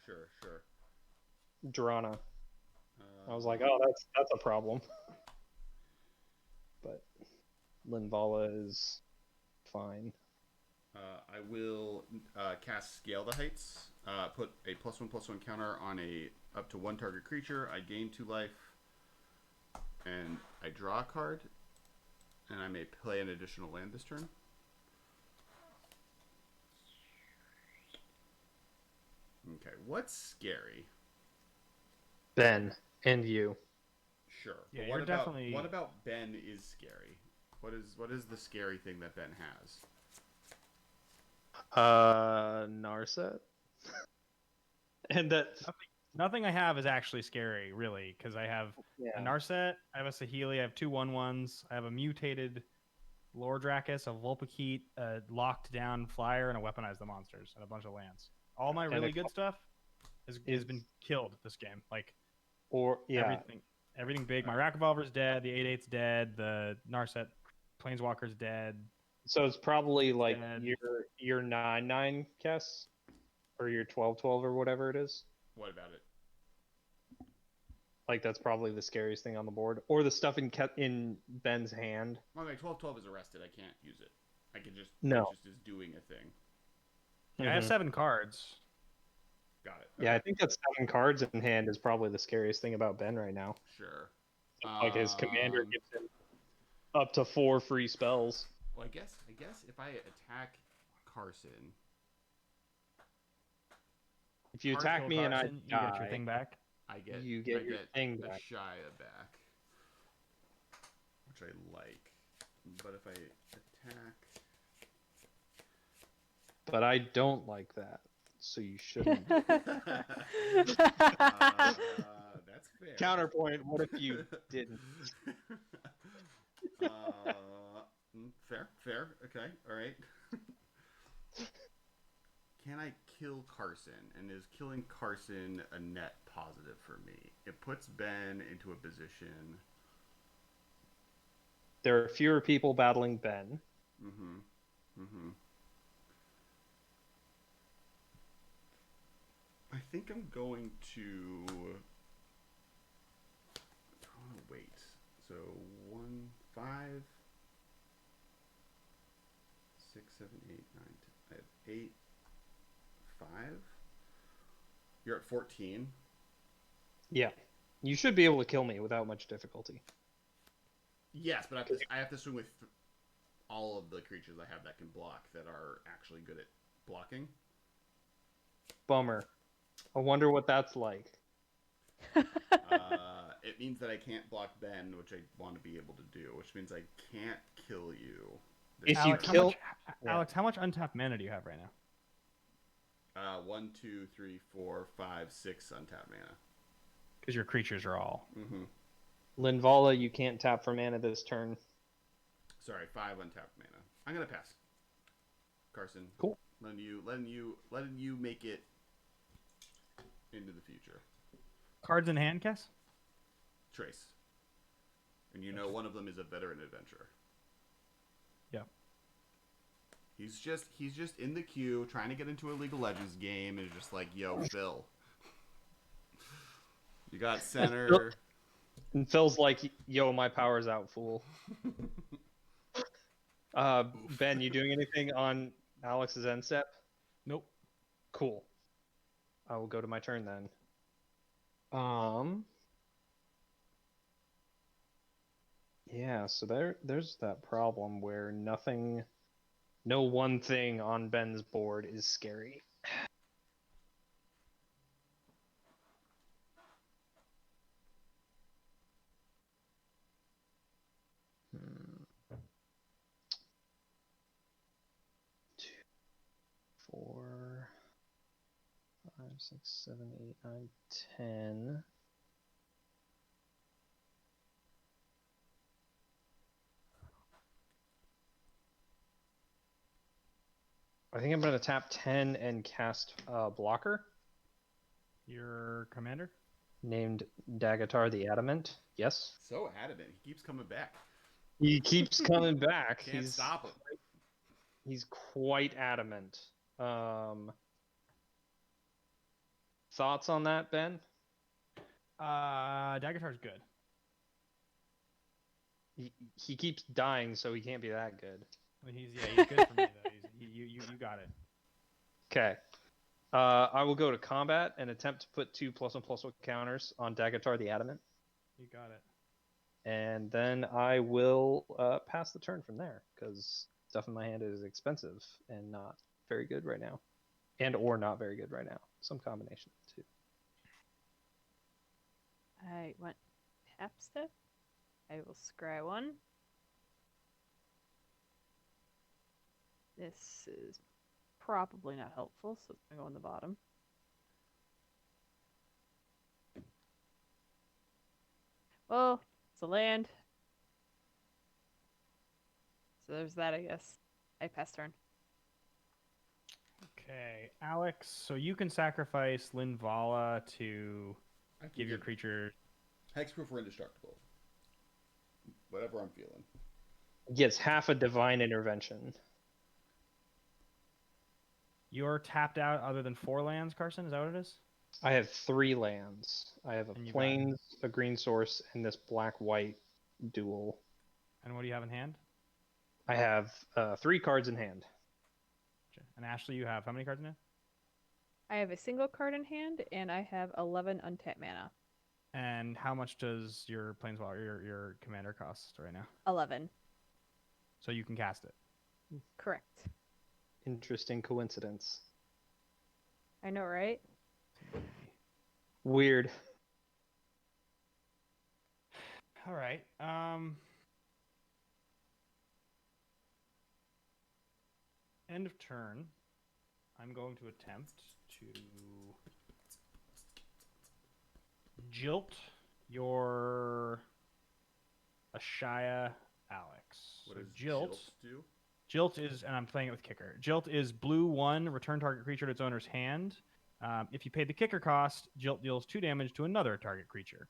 Drana. I was like, oh, that's a problem. But Linvala is fine.
I will cast Scale the Heights. Put a +1/+1 counter on a up to 1 target creature. I gain 2 life, and I draw a card, and I may play an additional land this turn. Okay, what's scary?
Ben and you.
Sure.
Yeah,
But
you're definitely-
what about Ben is scary? What is the scary thing that Ben has?
Narset. And that's
Nothing I have is actually scary, really, because I have a Narset, I have a Saheeli, I have two 1/1s, I have a mutated Lordrakis, a Vulpikeet, a locked down flyer, and a weaponize the monsters, and a bunch of lands. All my
And
really
a
good stuff has been killed this game. Like everything big. My Rack Revolver's dead, the 8/8's dead, the Narset Planeswalker's dead.
So it's probably like
dead.
your 9/9 Kess, or your 12/12 or whatever it is.
What about it?
Like that's probably the scariest thing on the board, or the stuff in Ben's hand.
Well, my 12/12 is arrested. I can't use it. I can just
No.
It just is doing a thing.
Yeah, I have 7 cards.
Got it.
Yeah, I think that 7 cards in hand is probably the scariest thing about Ben right now.
Sure.
Like his commander gives him up to 4 free spells.
Well, I guess if I attack Carson,
If you attack me and I
Carson, you get your thing back.
I get
You get your thing
the
back.
Shia back, which I like. But if I attack,
But I don't like that, so you shouldn't.
that's fair.
Counterpoint, what if you didn't?
Fair. Okay, all right. Can I kill Carson? And is killing Carson a net positive for me? It puts Ben into a position.
There are fewer people battling Ben.
I think I'm going to wait. So 1, 5, 6, 7, 8, 9, 10. I have 8, 5. You're at 14.
Yeah. You should be able to kill me without much difficulty.
Yes, but I have to swing with all of the creatures I have that can block that are actually good at blocking.
Bummer. I wonder what that's like.
It means that I can't block Ben, which I want to be able to do, which means I can't kill you.
If
Alex,
you kill...
Alex, how much untapped mana do you have right now?
1, 2, 3, 4, 5, 6 untapped mana.
Because your creatures are all.
Linvala, you can't tap for mana this turn.
Sorry, 5 untapped mana. I'm gonna pass. Carson.
Cool.
Letting you make it into the future.
Cards in hand, Kess?
Trace. And you know one of them is a veteran adventurer.
Yep.
He's just in the queue trying to get into a League of Legends game and just like, yo, Phil. You got center.
And Phil's like, yo, my power's out, fool. Ben, you doing anything on Alex's end step?
Nope.
Cool. I will go to my turn then. Yeah, so there's that problem where no one thing on Ben's board is scary. Two, 4, 5, 6, 7, 8, 9, 10. I think I'm going to tap 10 and cast Blocker,
Your commander?
named Daghatar the Adamant. Yes.
So adamant. He keeps coming back.
He keeps coming back.
Can't stop him.
He's quite adamant. Thoughts on that, Ben?
Daghatar's good.
He keeps dying, so he can't be that good.
I mean, he's good for me though. You got it.
Okay. I will go to combat and attempt to put 2+1/+1 counters on Daghatar the Adamant.
You got it.
And then I will pass the turn from there, because stuff in my hand is expensive and not very good right now. Or not very good right now. Some combination of the two.
I want tap step. I will scry one. This is probably not helpful, so it's gonna go on the bottom. Well, it's a land. So there's that, I guess. I pass turn.
Okay, Alex. So you can sacrifice Linvala to
I can
give your creature.
hexproof or indestructible. Whatever I'm feeling.
Gets half a divine intervention.
You're tapped out other than 4 lands, Carson. Is that what it is?
I have 3 lands. I have a
And you got-
plains, a green source, and this black-white dual.
And what do you have in hand?
I have 3 cards in hand.
And Ashley, you have how many cards in hand?
I have a single card in hand, and I have 11 untapped mana.
And how much does your planeswalker, your commander cost right now?
11.
So you can cast it.
Correct.
Interesting coincidence.
I know, right?
Weird.
All right. End of turn. I'm going to attempt to jilt your Ashaya Alex.
What
So
does
jilt?
do?
Jilt is, and I'm playing it with kicker. Jilt is blue 1, return target creature to its owner's hand. If you pay the kicker cost, Jilt deals 2 damage to another target creature.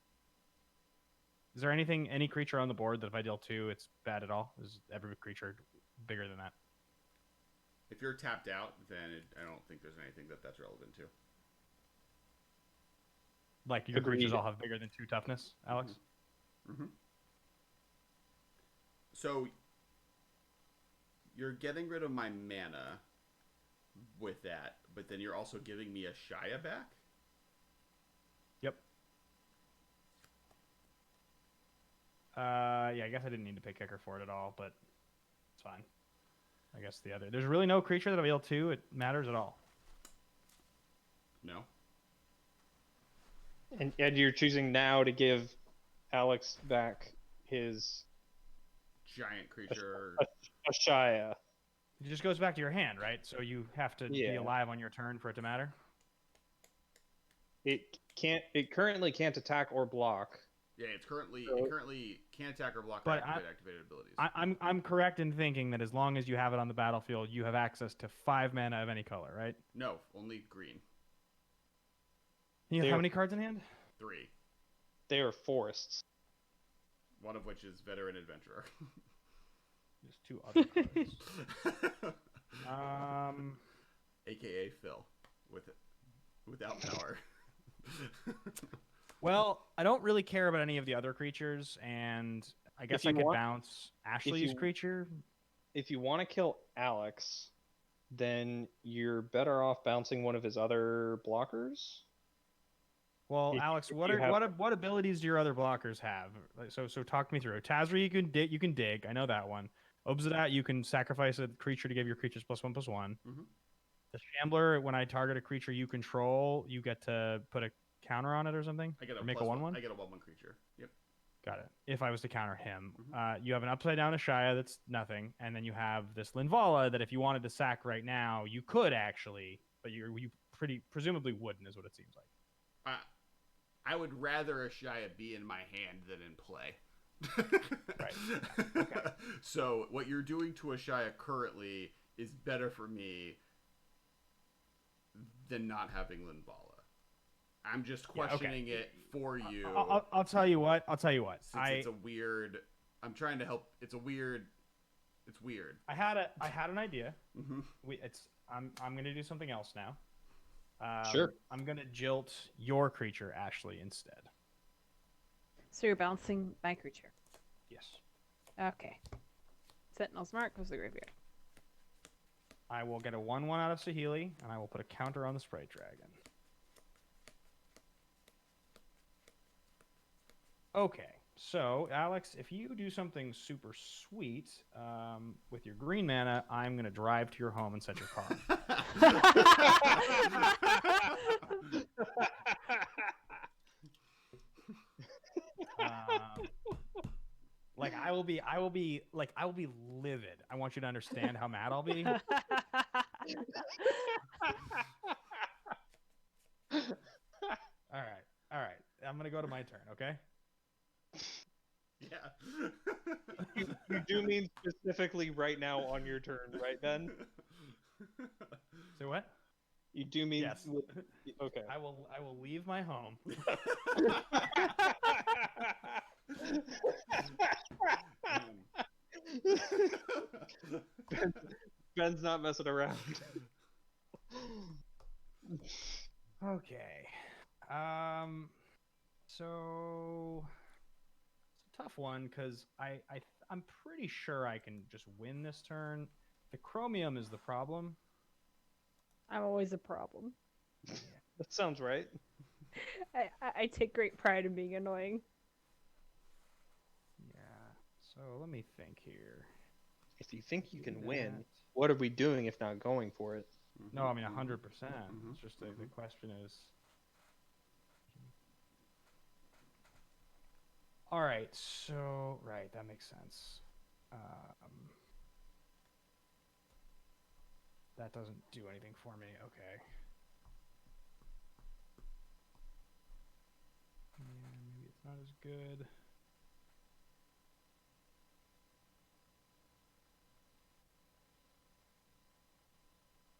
Is there any creature on the board that if I deal 2, it's bad at all? Is every creature bigger than that?
If you're tapped out, then I don't think there's anything that's relevant to.
Like your
Agreed.
creatures all have bigger than 2 toughness, Alex?
Mm-hmm. So you're getting rid of my mana with that, but then you're also giving me a Shia back?
Yep. Yeah, I guess I didn't need to pay kicker for it at all, but it's fine. I guess the other... There's really no creature that avail 2 it matters at all.
No.
And you're choosing now to give Alex back his
Giant creature.
Ashaya.
It just goes back to your hand, right? So you have to be
Yeah.
alive on your turn for it to matter?
It currently can't attack or block.
Yeah, it currently can't attack or block or
But
activate activated abilities.
I'm correct in thinking that as long as you have it on the battlefield, you have access to 5 mana of any color, right?
No, only green.
You have
They
how
are-
many cards in hand?
3.
They are forests.
One of which is Veteran Adventurer.
There's 2 other cards.
AKA Phil. Without power.
Well, I don't really care about any of the other creatures, and I guess
you
I could
want-
bounce Ashley's creature.
If you want to kill Alex, then you're better off bouncing one of his other blockers.
Well,
If-
Alex,
if
what
you have-
what abilities do your other blockers have? So talk me through. Tazri, you can dig. I know that one. Obsidat, you can sacrifice a creature to give your creatures +1/+1.
Mhm.
The Shambler, when I target a creature you control, you get to put a counter on it or something.
I get
Or
a
make a
plus
1/1.
I get a 1/1 creature. Yep.
Got it. If I was to counter him,
Mhm.
you have an upside down Ashaya that's nothing, and then you have this Linvala that if you wanted to sack right now, you could actually, but you presumably wouldn't, is what it seems like.
I would rather a Shia be in my hand than in play.
Right. Yeah. Okay.
So what you're doing to a Shia currently is better for me than not having Linvala. I'm just questioning it for you.
I'll tell you what.
Since it's a weird. I'm trying to help. It's weird.
I had an idea.
Mm-hmm.
I'm gonna do something else now.
Sure.
I'm gonna jilt your creature, Ashley, instead.
So you're bouncing my creature.
Yes.
Okay. Sentinel's Mark goes to the graveyard.
I will get a 1/1 out of Saheeli, and I will put a counter on the Sprite Dragon. Okay, so Alex, if you do something super sweet with your green mana, I'm gonna drive to your home and set your car. I will be livid. I want you to understand how mad I'll be. All right. I'm gonna go to my turn. Okay.
Yeah.
You do mean specifically right now on your turn, right, Ben?
Say what?
You do mean
Yes.
Okay.
I will leave my home.
Ben's not messing around.
Okay. So it's a tough one because I'm pretty sure I can just win this turn. The chromium is the problem.
I'm always a problem.
That sounds right.
I take great pride in being annoying.
Yeah. So let me think here.
If you think you
Do
can win,
that.
what are we doing if not going for it?
No, I mean 100%.
Mhm,
It's just the question is. All right. So right, that makes sense. That doesn't do anything for me. Okay. Yeah, maybe it's not as good.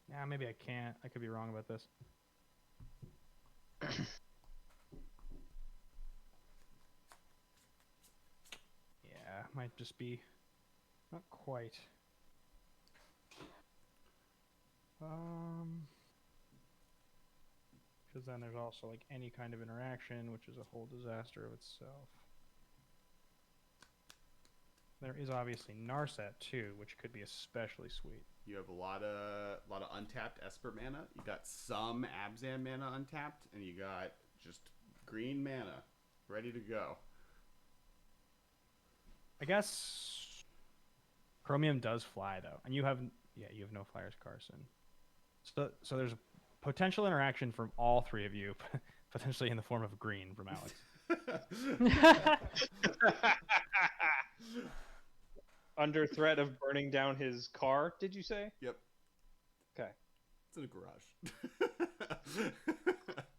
Yeah, maybe I can't. I could be wrong about this. Yeah, might just be not quite. Because then there's also like any kind of interaction, which is a whole disaster of itself. There is obviously Narset too, which could be especially sweet.
You have a lot of untapped Esper mana. You got some Abzan mana untapped, and you got just green mana ready to go.
I guess Chromium does fly though, and you have no flyers, Carson. So there's a potential interaction from all three of you, potentially in the form of green from Alex.
Under threat of burning down his car, did you say?
Yep.
Okay.
It's in a garage.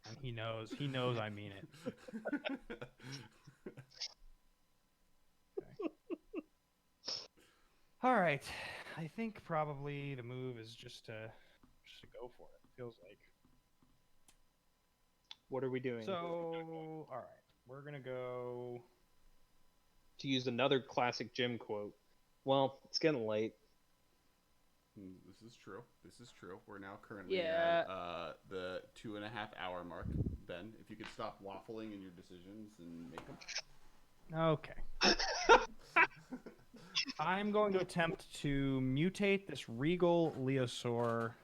And he knows I mean it. Okay. All right. I think probably the move is just to go for it. Feels like.
What are we doing?
So, all right. We're going to go.
To use another classic Jim quote, well, it's getting late.
This is true. We're now currently
Yeah.
at the 2.5 hour mark. Ben, if you could stop waffling in your decisions and make them.
Okay. I'm going to attempt to mutate this Regal Leosaur.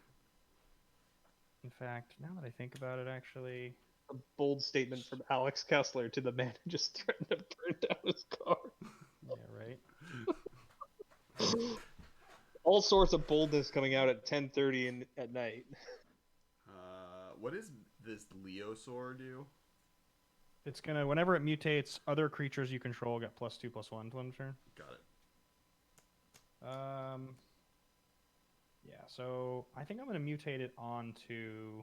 In fact, now that I think about it, actually.
A bold statement from Alex Kessler to the man who just threatened to burn down his car.
Yeah, right?
All sorts of boldness coming out at 10:30 at night.
What does this Leosaur do?
It's going to, whenever it mutates, other creatures you control get +2/+1 to end turn.
Got it.
Yeah, so I think I'm going to mutate it onto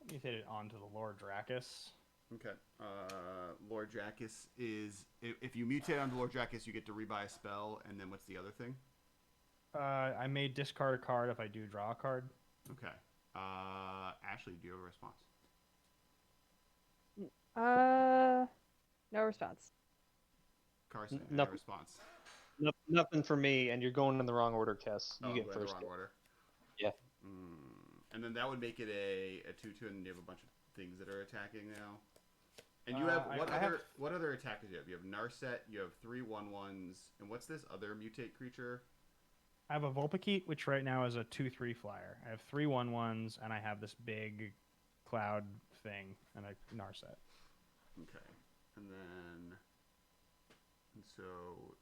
the Lord Dracus.
Okay. Lord Dracus is if you mutate onto Lord Dracus, you get to rebuy a spell, and then what's the other thing?
I may discard a card if I do draw a card.
Okay. Ashley, do you have a response?
No response.
Carson,
No.
no response.
Nothing for me, and you're going in the wrong order, Kess. You get
I'm going
first.
the wrong order.
Yeah.
And then that would make it a 2/2, and you have a bunch of things that are attacking now. And you have what other attackers do you have? You have Narset, you have 3 1/1s, and what's this other mutate creature?
I have a Vulpikeet, which right now is a 2/3 flyer. I have 3 1/1s, and I have this big cloud thing and a Narset.
Okay. And so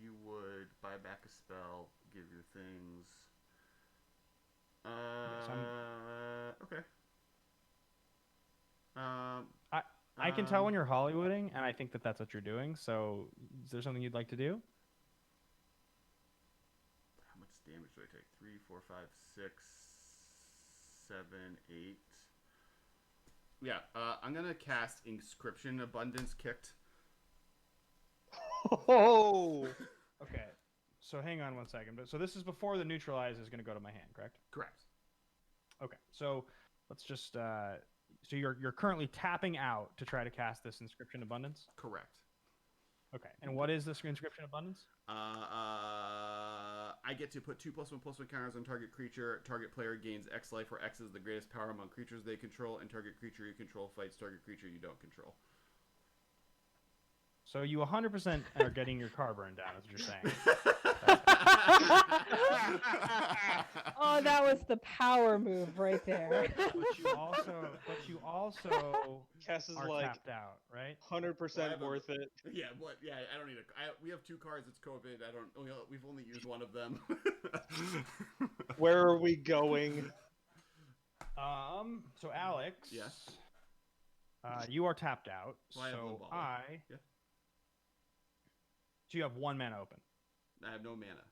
you would buy back a spell, give your things.
Yes,
Okay.
I can tell when you're Hollywooding, and I think that that's what you're doing. So, is there something you'd like to do?
How much damage do I take? 3, 4, 5, 6, 7, 8. Yeah, I'm gonna cast Inscription Abundance Kicked.
Oh,
Okay. So hang on one second. But so this is before the neutralize is going to go to my hand, correct?
Correct.
Okay. So let's just. So you're currently tapping out to try to cast this Inscription Abundance.
Correct.
Okay. And what is this Inscription Abundance?
I get to put 2+1/+1 counters on target creature. Target player gains X life, where X is the greatest power among creatures they control, and target creature you control fights target creature you don't control.
So you 100% are getting your car burned down, is what you're saying.
Oh, that was the power move right there.
But you also
Kess is
are
like
tapped out, right?
100% worth it.
Yeah, what? Yeah, I don't need we have 2 cards. It's COVID. We've only used one of them.
Where are we going?
So Alex.
Yes.
You are tapped out.
Well, I have
so
Linvala. Yeah.
So you have 1 mana open.
I have no mana.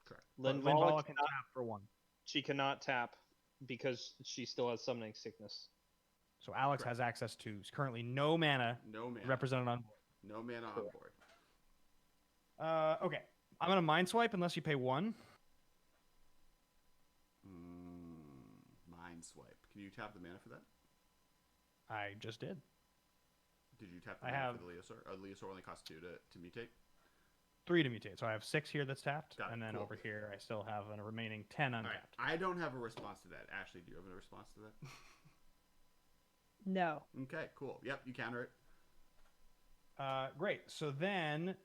Correct.
Linvala can tap for 1.
She cannot tap because she still has summoning sickness.
So Alex has access to currently no mana.
No mana.
Represented on board.
No mana on board.
Okay. I'm gonna mind swipe unless you pay 1.
Mind swipe. Can you tap the mana for that?
I just did.
Did you tap the mana for the Leosaur? Leosaur only costs 2 to mutate.
3 to mutate. So I have 6 here that's tapped,
Got it.
and then
Cool.
over here I still have a remaining 10 untapped.
All right. I don't have a response to that. Ashley, do you have a response to that?
No.
Okay, cool. Yep, you counter it.
Great. So then,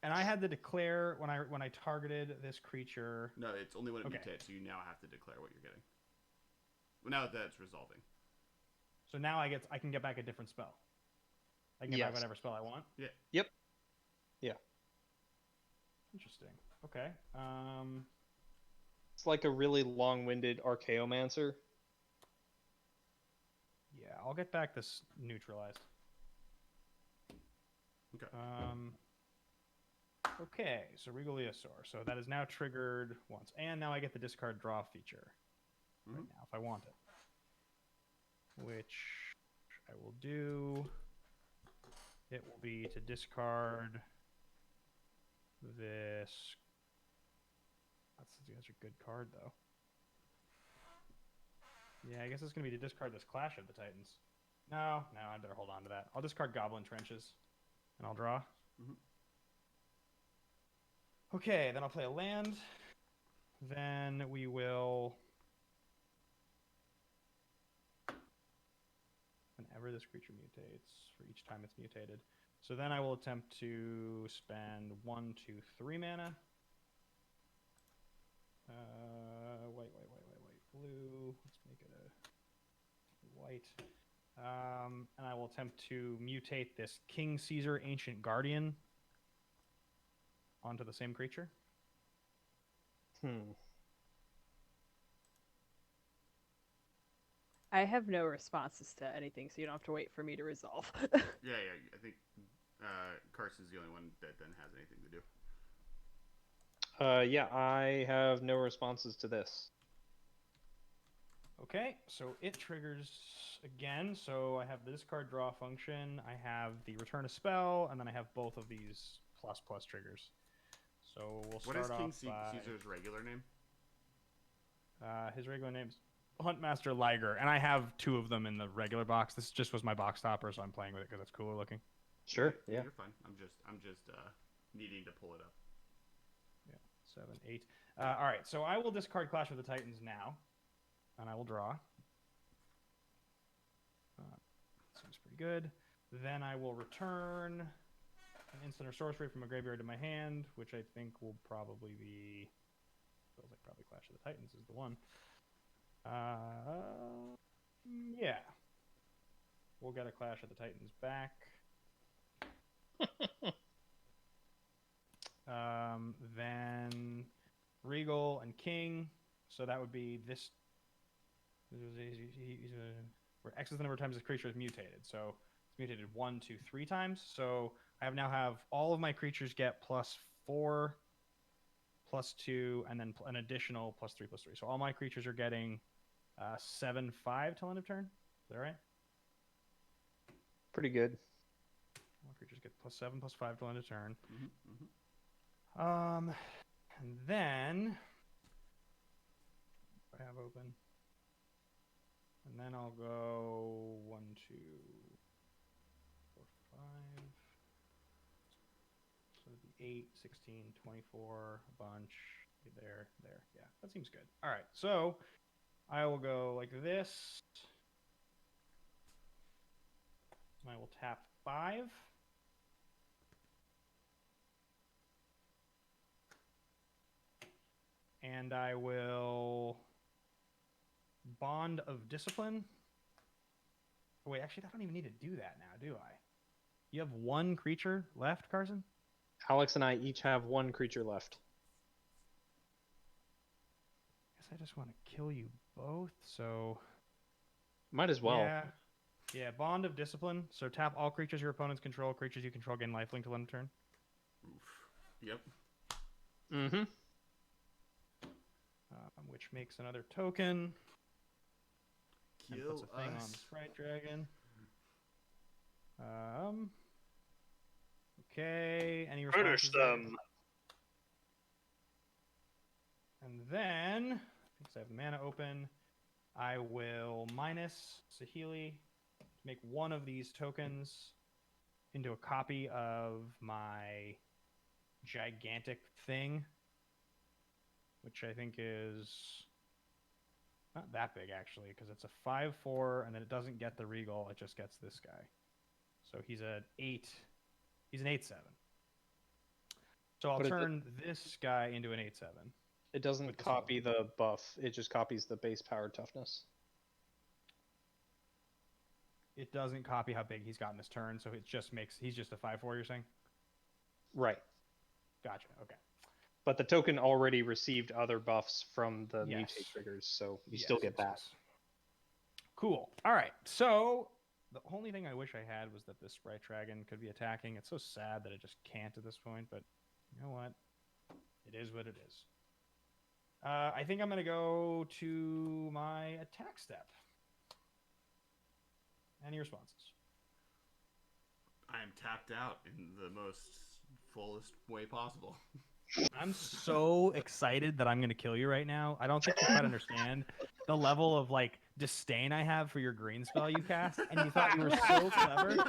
and I had to declare when I targeted this creature.
No, it's only when it
Okay.
mutates, so you now have to declare what you're getting. Well, now that it's resolving.
So now I can get back a different spell. I can get back whatever spell I want.
Yeah.
Yep. Yeah.
Interesting. Okay.
It's like a really long-winded Archaeomancer.
Yeah, I'll get back this neutralized.
Okay.
Okay, so Regal Leosaur. So that is now triggered once. And now I get the discard draw feature right now if I want it. Which I will do. It will be to discard this. That's a good card, though. Yeah, I guess it's going to be to discard this Clash of the Titans. No, I better hold on to that. I'll discard Goblin Trenches, and I'll draw. Okay, then I'll play a land. Then we will... Whenever this creature mutates, for each time it's mutated. So then I will attempt to spend 1, 2, 3 mana. White, blue. Let's make it a white. And I will attempt to mutate this King Caesar Ancient Guardian onto the same creature.
I have no responses to anything, so you don't have to wait for me to resolve.
Yeah. I think Carson's the only one that then has anything to do.
Yeah, I have no responses to this.
Okay, so it triggers again. So I have the discard draw function. I have the return a spell, and then I have both of these ++ triggers. So we'll start off.
What is King Caesar's regular name?
His regular name's Huntmaster Liger, and I have 2 of them in the regular box. This just was my box topper, so I'm playing with it because it's cooler looking.
Sure. Yeah.
You're fine. I'm just needing to pull it up.
Yeah, 7, 8. All right, so I will discard Clash of the Titans now, and I will draw. Seems pretty good. Then I will return an instant or sorcery from a graveyard to my hand, which I think will probably be... Feels like probably Clash of the Titans is the one. Yeah. We'll get a Clash of the Titans back. Then Regal and King. So that would be this. Where X is the number of times this creature is mutated. So mutated 1, 2, 3 times. So I now have all of my creatures get +4, +2, and then an additional +3/+3. So all my creatures are getting 7, 5 till end of turn. Is that right?
Pretty good.
All my creatures get +7, +5 till end of turn.
Mm-hmm.
And then I have open. And then I'll go 1, 2, 4, 5. So it'd be 8, 16, 24, a bunch. There. Yeah, that seems good. All right, so I will go like this. I will tap 5. And I will Bond of Discipline. Oh, wait, actually, I don't even need to do that now, do I? You have 1 creature left, Carson?
Alex and I each have 1 creature left.
Guess I just want to kill you both, so...
Might as well.
Yeah, Bond of Discipline. So tap all creatures your opponents control. Creatures you control gain lifelink till end of turn.
Oof. Yep.
Mm-hmm.
Which makes another token. And
Kill
puts a thing
us.
on the Sprite Dragon. Okay. Any responses?
Finish them.
And then, because I have the mana open, I will minus Saheeli to make one of these tokens into a copy of my gigantic thing, which I think is not that big actually, because it's a 5/4, and then it doesn't get the regal; it just gets this guy. So he's an 8. He's an 8/7. So I'll turn this guy into an 8/7.
It doesn't copy the buff. It just copies the base power toughness.
It doesn't copy how big he's gotten this turn, so it just makes he's just a 5/4. You're saying?
Right.
Gotcha. Okay.
But the token already received other buffs from the
Yes.
mutate triggers, so you still get that.
Yes. Cool. All right. So the only thing I wish I had was that this Sprite Dragon could be attacking. It's so sad that it just can't at this point, but you know what? It is what it is. I think I'm going to go to my attack step. Any responses?
I am tapped out in the most fullest way possible.
I'm so excited that I'm going to kill you right now. I don't think you quite understand the level of like disdain I have for your green spell you cast, and you thought you were so clever. You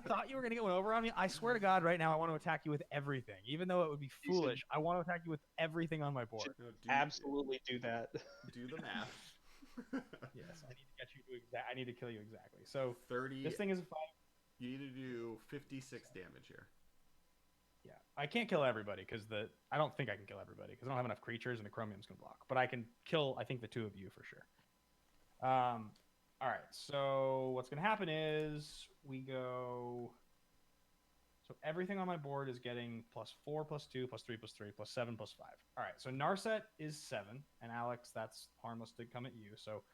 thought you were going to get one over on me. I swear to God, right now I want to attack you with everything, even though it would be foolish. I want to attack you with everything on my board.
No,
Absolutely do that.
Do the math.
Yes, I need to get you to I need to kill you exactly. So
30.
this thing is a 5.
You need to do 56 damage here.
Yeah, I can't kill everybody because I don't think I can kill everybody because I don't have enough creatures and the Chromium's gonna block. But I can kill, I think, the 2 of you for sure. All right. So what's gonna happen is we go. So everything on my board is getting +4, +2, +3, +3, +7, +5. All right. So Narset is 7, and Alex, that's harmless to come at you. So,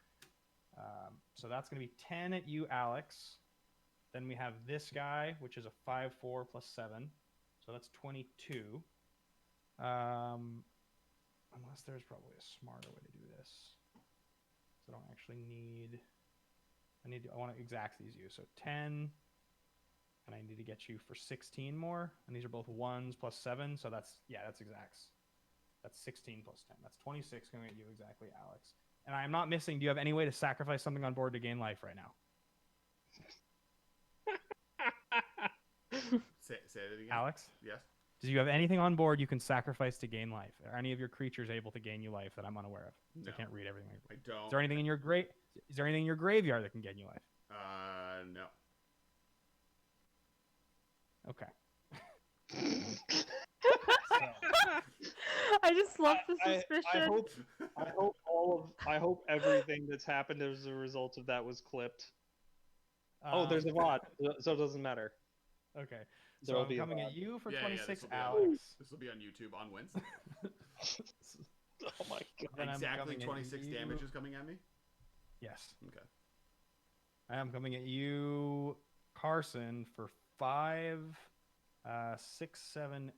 so that's gonna be 10 at you, Alex. Then we have this guy, which is a 5/4 +7. So that's 22. Unless there's probably a smarter way to do this. So I don't actually need... I want to exact these you. So 10, and I need to get you for 16 more. And these are both 1s +7. So that's exacts. That's 16 + 10. That's 26 going at you exactly, Alex. And I'm not missing. Do you have any way to sacrifice something on board to gain life right now?
Say it again.
Alex?
Yes.
Do you have anything on board you can sacrifice to gain life? Are any of your creatures able to gain you life that I'm unaware of?
No.
I can't read everything.
I don't.
Is there anything in your Is there anything in your graveyard that can gain you life?
No.
Okay.
I just love the suspicion.
I hope everything that's happened as a result of that was clipped. There's a VOD, so it doesn't matter.
Okay. So
There'll
I'm
be a
coming
VOD.
at you for
Yeah,
26,
this will be
Alex.
This will be on YouTube on Wednesday.
Oh my god.
Then I'm
Exactly
coming at
26
you.
damage is coming at me?
Yes.
Okay.
I am coming at you, Carson, for 5, 6, 7,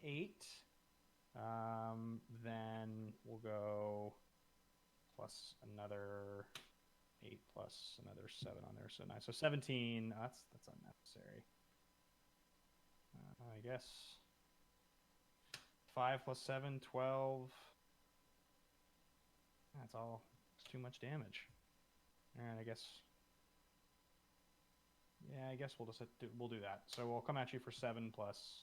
8. Then we'll go plus another 8 plus another 7 on there. So 9. So 17. That's unnecessary. I guess 5 plus 7, 12. That's all. It's too much damage. All right, I guess. Yeah, I guess we'll just we'll do that. So we'll come at you for 7 plus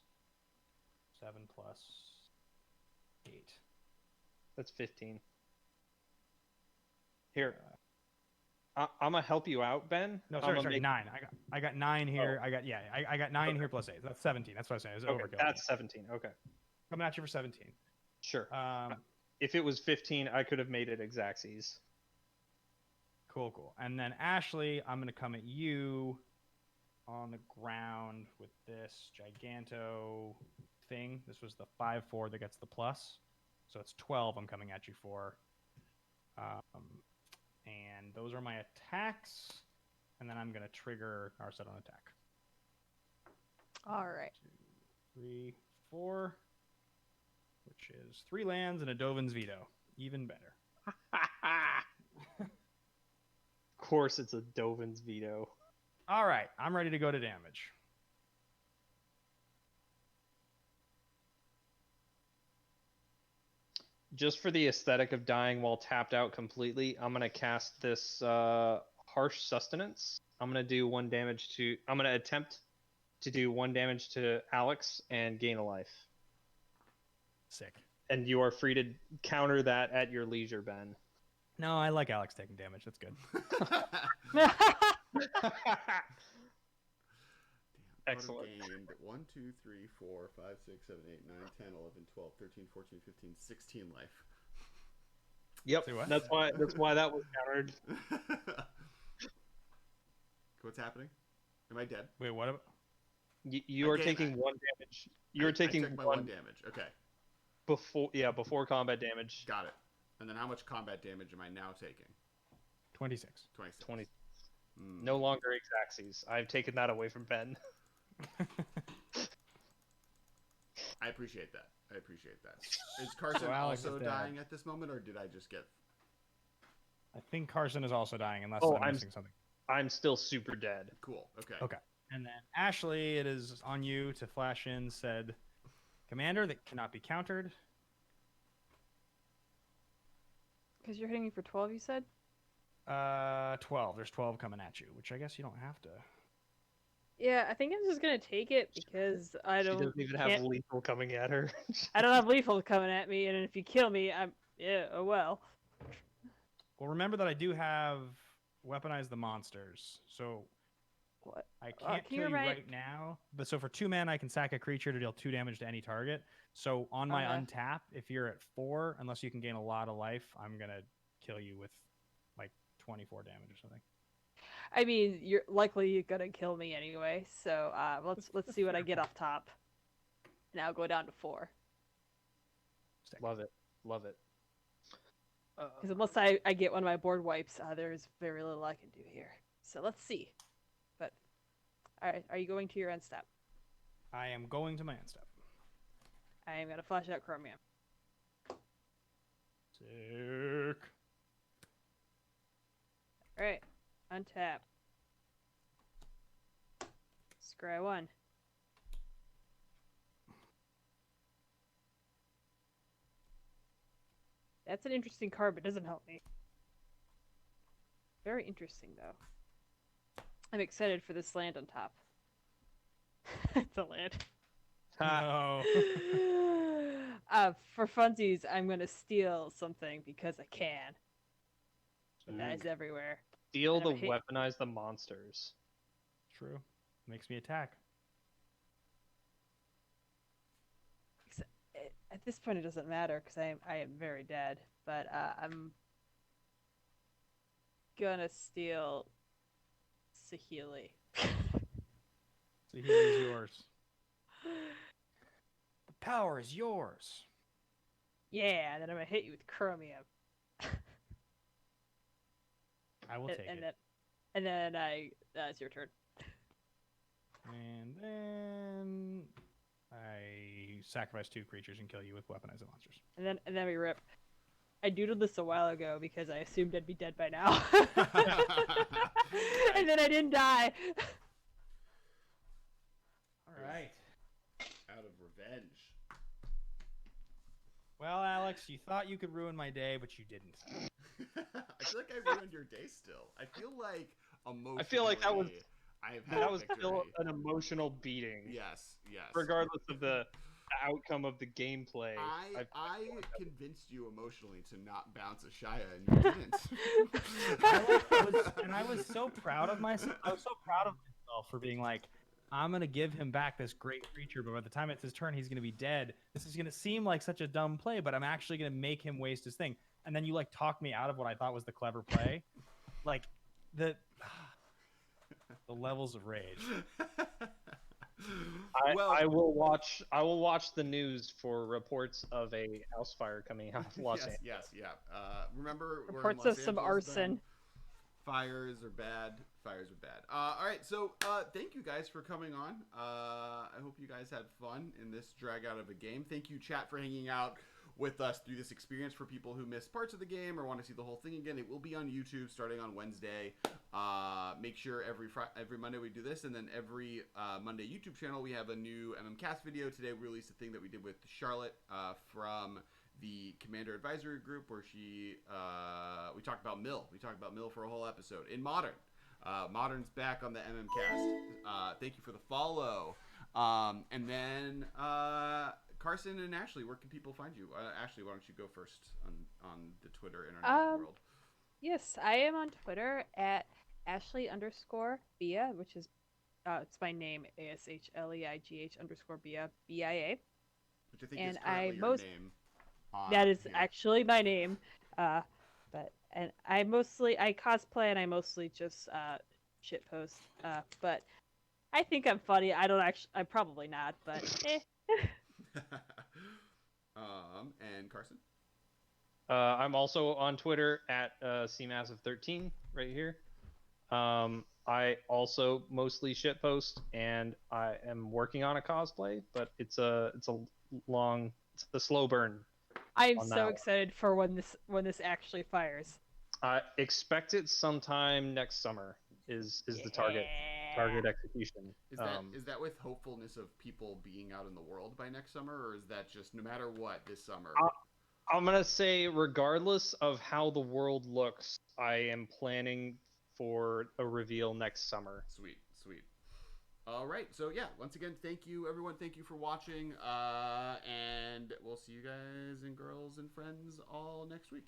8.
That's 15. Here, I'm gonna help you out, Ben.
No,
I'm
sorry, 9. I got 9 here.
Oh.
I got 9 here plus 8. That's 17. That's what I was saying. It's
Okay,
overkill.
that's 17. Okay,
Coming at you for 17.
sure.
Um,
If it was 15, I could have made it Xaxes.
cool. And then Ashley, I'm gonna come at you on the ground with this Giganto thing. This was the 5/4 that gets the plus, so it's 12. I'm coming at you for. And those are my attacks, and then I'm gonna trigger Narset on attack.
All right.
2, 3, 4, which is 3 lands and a Dovin's Veto. Even better.
Of course, it's a Dovin's Veto.
All right, I'm ready to go to damage.
Just for the aesthetic of dying while tapped out completely, I'm gonna cast this Harsh Sustenance. I'm gonna do 1 damage to. I'm gonna attempt to do 1 damage to Alex and gain a life.
Sick.
And you are free to counter that at your leisure, Ben.
No, I like Alex taking damage. That's good.
Excellent.
Gained 1, 2, 3, 4, 5, 6, 7, 8, 9, 10, 11, 12, 13, 14, 15, 16 life.
Yep.
Say what?
That's why that was countered.
What's happening? Am I dead?
Wait, what?
You are taking 1 damage. You're taking
I took my 1 damage. Okay.
Before combat damage.
Got it. And then how much combat damage am I now taking?
26.
26.
20. No longer Xaxes. I've taken that away from Ben.
I appreciate that. Is Carson
So Alex
also
is dead.
dying at this moment, or did I just get...
I think Carson is also dying, unless
Oh,
I'm missing something.
I'm still super dead.
Cool. Okay.
Okay. And then Ashley, it is on you to flash in said commander that cannot be countered.
Because you're hitting me for 12, you said?
12. There's 12 coming at you, which I guess you don't have to.
Yeah, I think I'm just gonna take it because I
She
don't.
doesn't even have lethal coming at her.
I don't have lethal coming at me, and if you kill me, oh well.
Well, remember that I do have weaponize the monsters, so
What?
I can't
can you
kill you
remind-
right now. But so for 2 mana, I can sack a creature to deal 2 damage to any target. So on my
Okay.
untap, if you're at 4, unless you can gain a lot of life, I'm gonna kill you with like 24 damage or something.
I mean, you're gonna kill me anyway. So let's see what I get off top. And I'll go down to 4.
Love it.
Because unless I get one of my board wipes, there's very little I can do here. So let's see. But all right, are you going to your end step?
I am going to my end step.
I am gonna flash out Chromium.
Sick.
All right, untap. Scry 1. That's an interesting card, but doesn't help me. Very interesting, though. I'm excited for this land on top. It's a land.
No.
For funsies, I'm gonna steal something because I can. That is everywhere.
Steal the
And I'm
weaponize the monsters.
True. Makes me attack.
At this point, it doesn't matter because I am very dead. But I'm gonna steal Sahili.
So he is yours. The power is yours.
Yeah, and then I'm gonna hit you with Chromium.
I will take
and
it.
then and then it's your turn.
And then I sacrifice 2 creatures and kill you with weaponized monsters.
And then we rip. I doodled this a while ago because I assumed I'd be dead by now. And then I didn't die.
All right.
Out of revenge.
Well, Alex, you thought you could ruin my day, but you didn't.
I feel like I ruined your day still. I feel like emotionally.
I feel like that was
I have had
that was
victory.
still an emotional beating.
Yes, yes.
Regardless of the outcome of the gameplay.
I convinced you emotionally to not bounce a Shia, and you didn't.
I was so proud of myself. I was so proud of myself for being like, I'm gonna give him back this great creature, but by the time it's his turn, he's gonna be dead. This is gonna seem like such a dumb play, but I'm actually gonna make him waste his thing. And then you like talk me out of what I thought was the clever play, like the levels of rage.
I will watch the news for reports of a house fire coming out of Los Angeles.
Yes, yeah. Remember,
Reports
we're in Los
of some
Angeles
arson.
then. Fires are bad. Fires are bad. All right, so thank you guys for coming on. I hope you guys had fun in this drag out of a game. Thank you, chat, for hanging out with us through this experience. For people who missed parts of the game or want to see the whole thing again, it will be on YouTube starting on Wednesday. Make sure every Monday we do this, and then every Monday YouTube channel we have a new MMCast video. Today we released a thing that we did with Charlotte from the Commander Advisory Group, where we talked about Mill. We talked about Mill for a whole episode. In Modern. Modern's back on the MMCast. Thank you for the follow. And then Carson and Ashley, where can people find you? Ashley, why don't you go first on the Twitter internet world?
Yes, I am on Twitter at Ashley_Bia, which is it's my name, ASHLEIGH_Bia, BIA.
Which I think
and
is currently your name.
That is
here.
actually my name. I cosplay and I mostly just shitpost. But I think I'm funny. I'm probably not, but eh.
And Carson?
I'm also on Twitter at CMassive13 right here. I also mostly shitpost, and I am working on a cosplay, but it's a slow burn.
I am so excited for when this actually fires.
Expect it sometime next summer is the target execution.
Is that with hopefulness of people being out in the world by next summer, or is that just no matter what this summer?
I'm gonna say regardless of how the world looks, I am planning for a reveal next summer.
Sweet. All right, so yeah, once again, thank you everyone. Thank you for watching, and we'll see you guys and girls and friends all next week.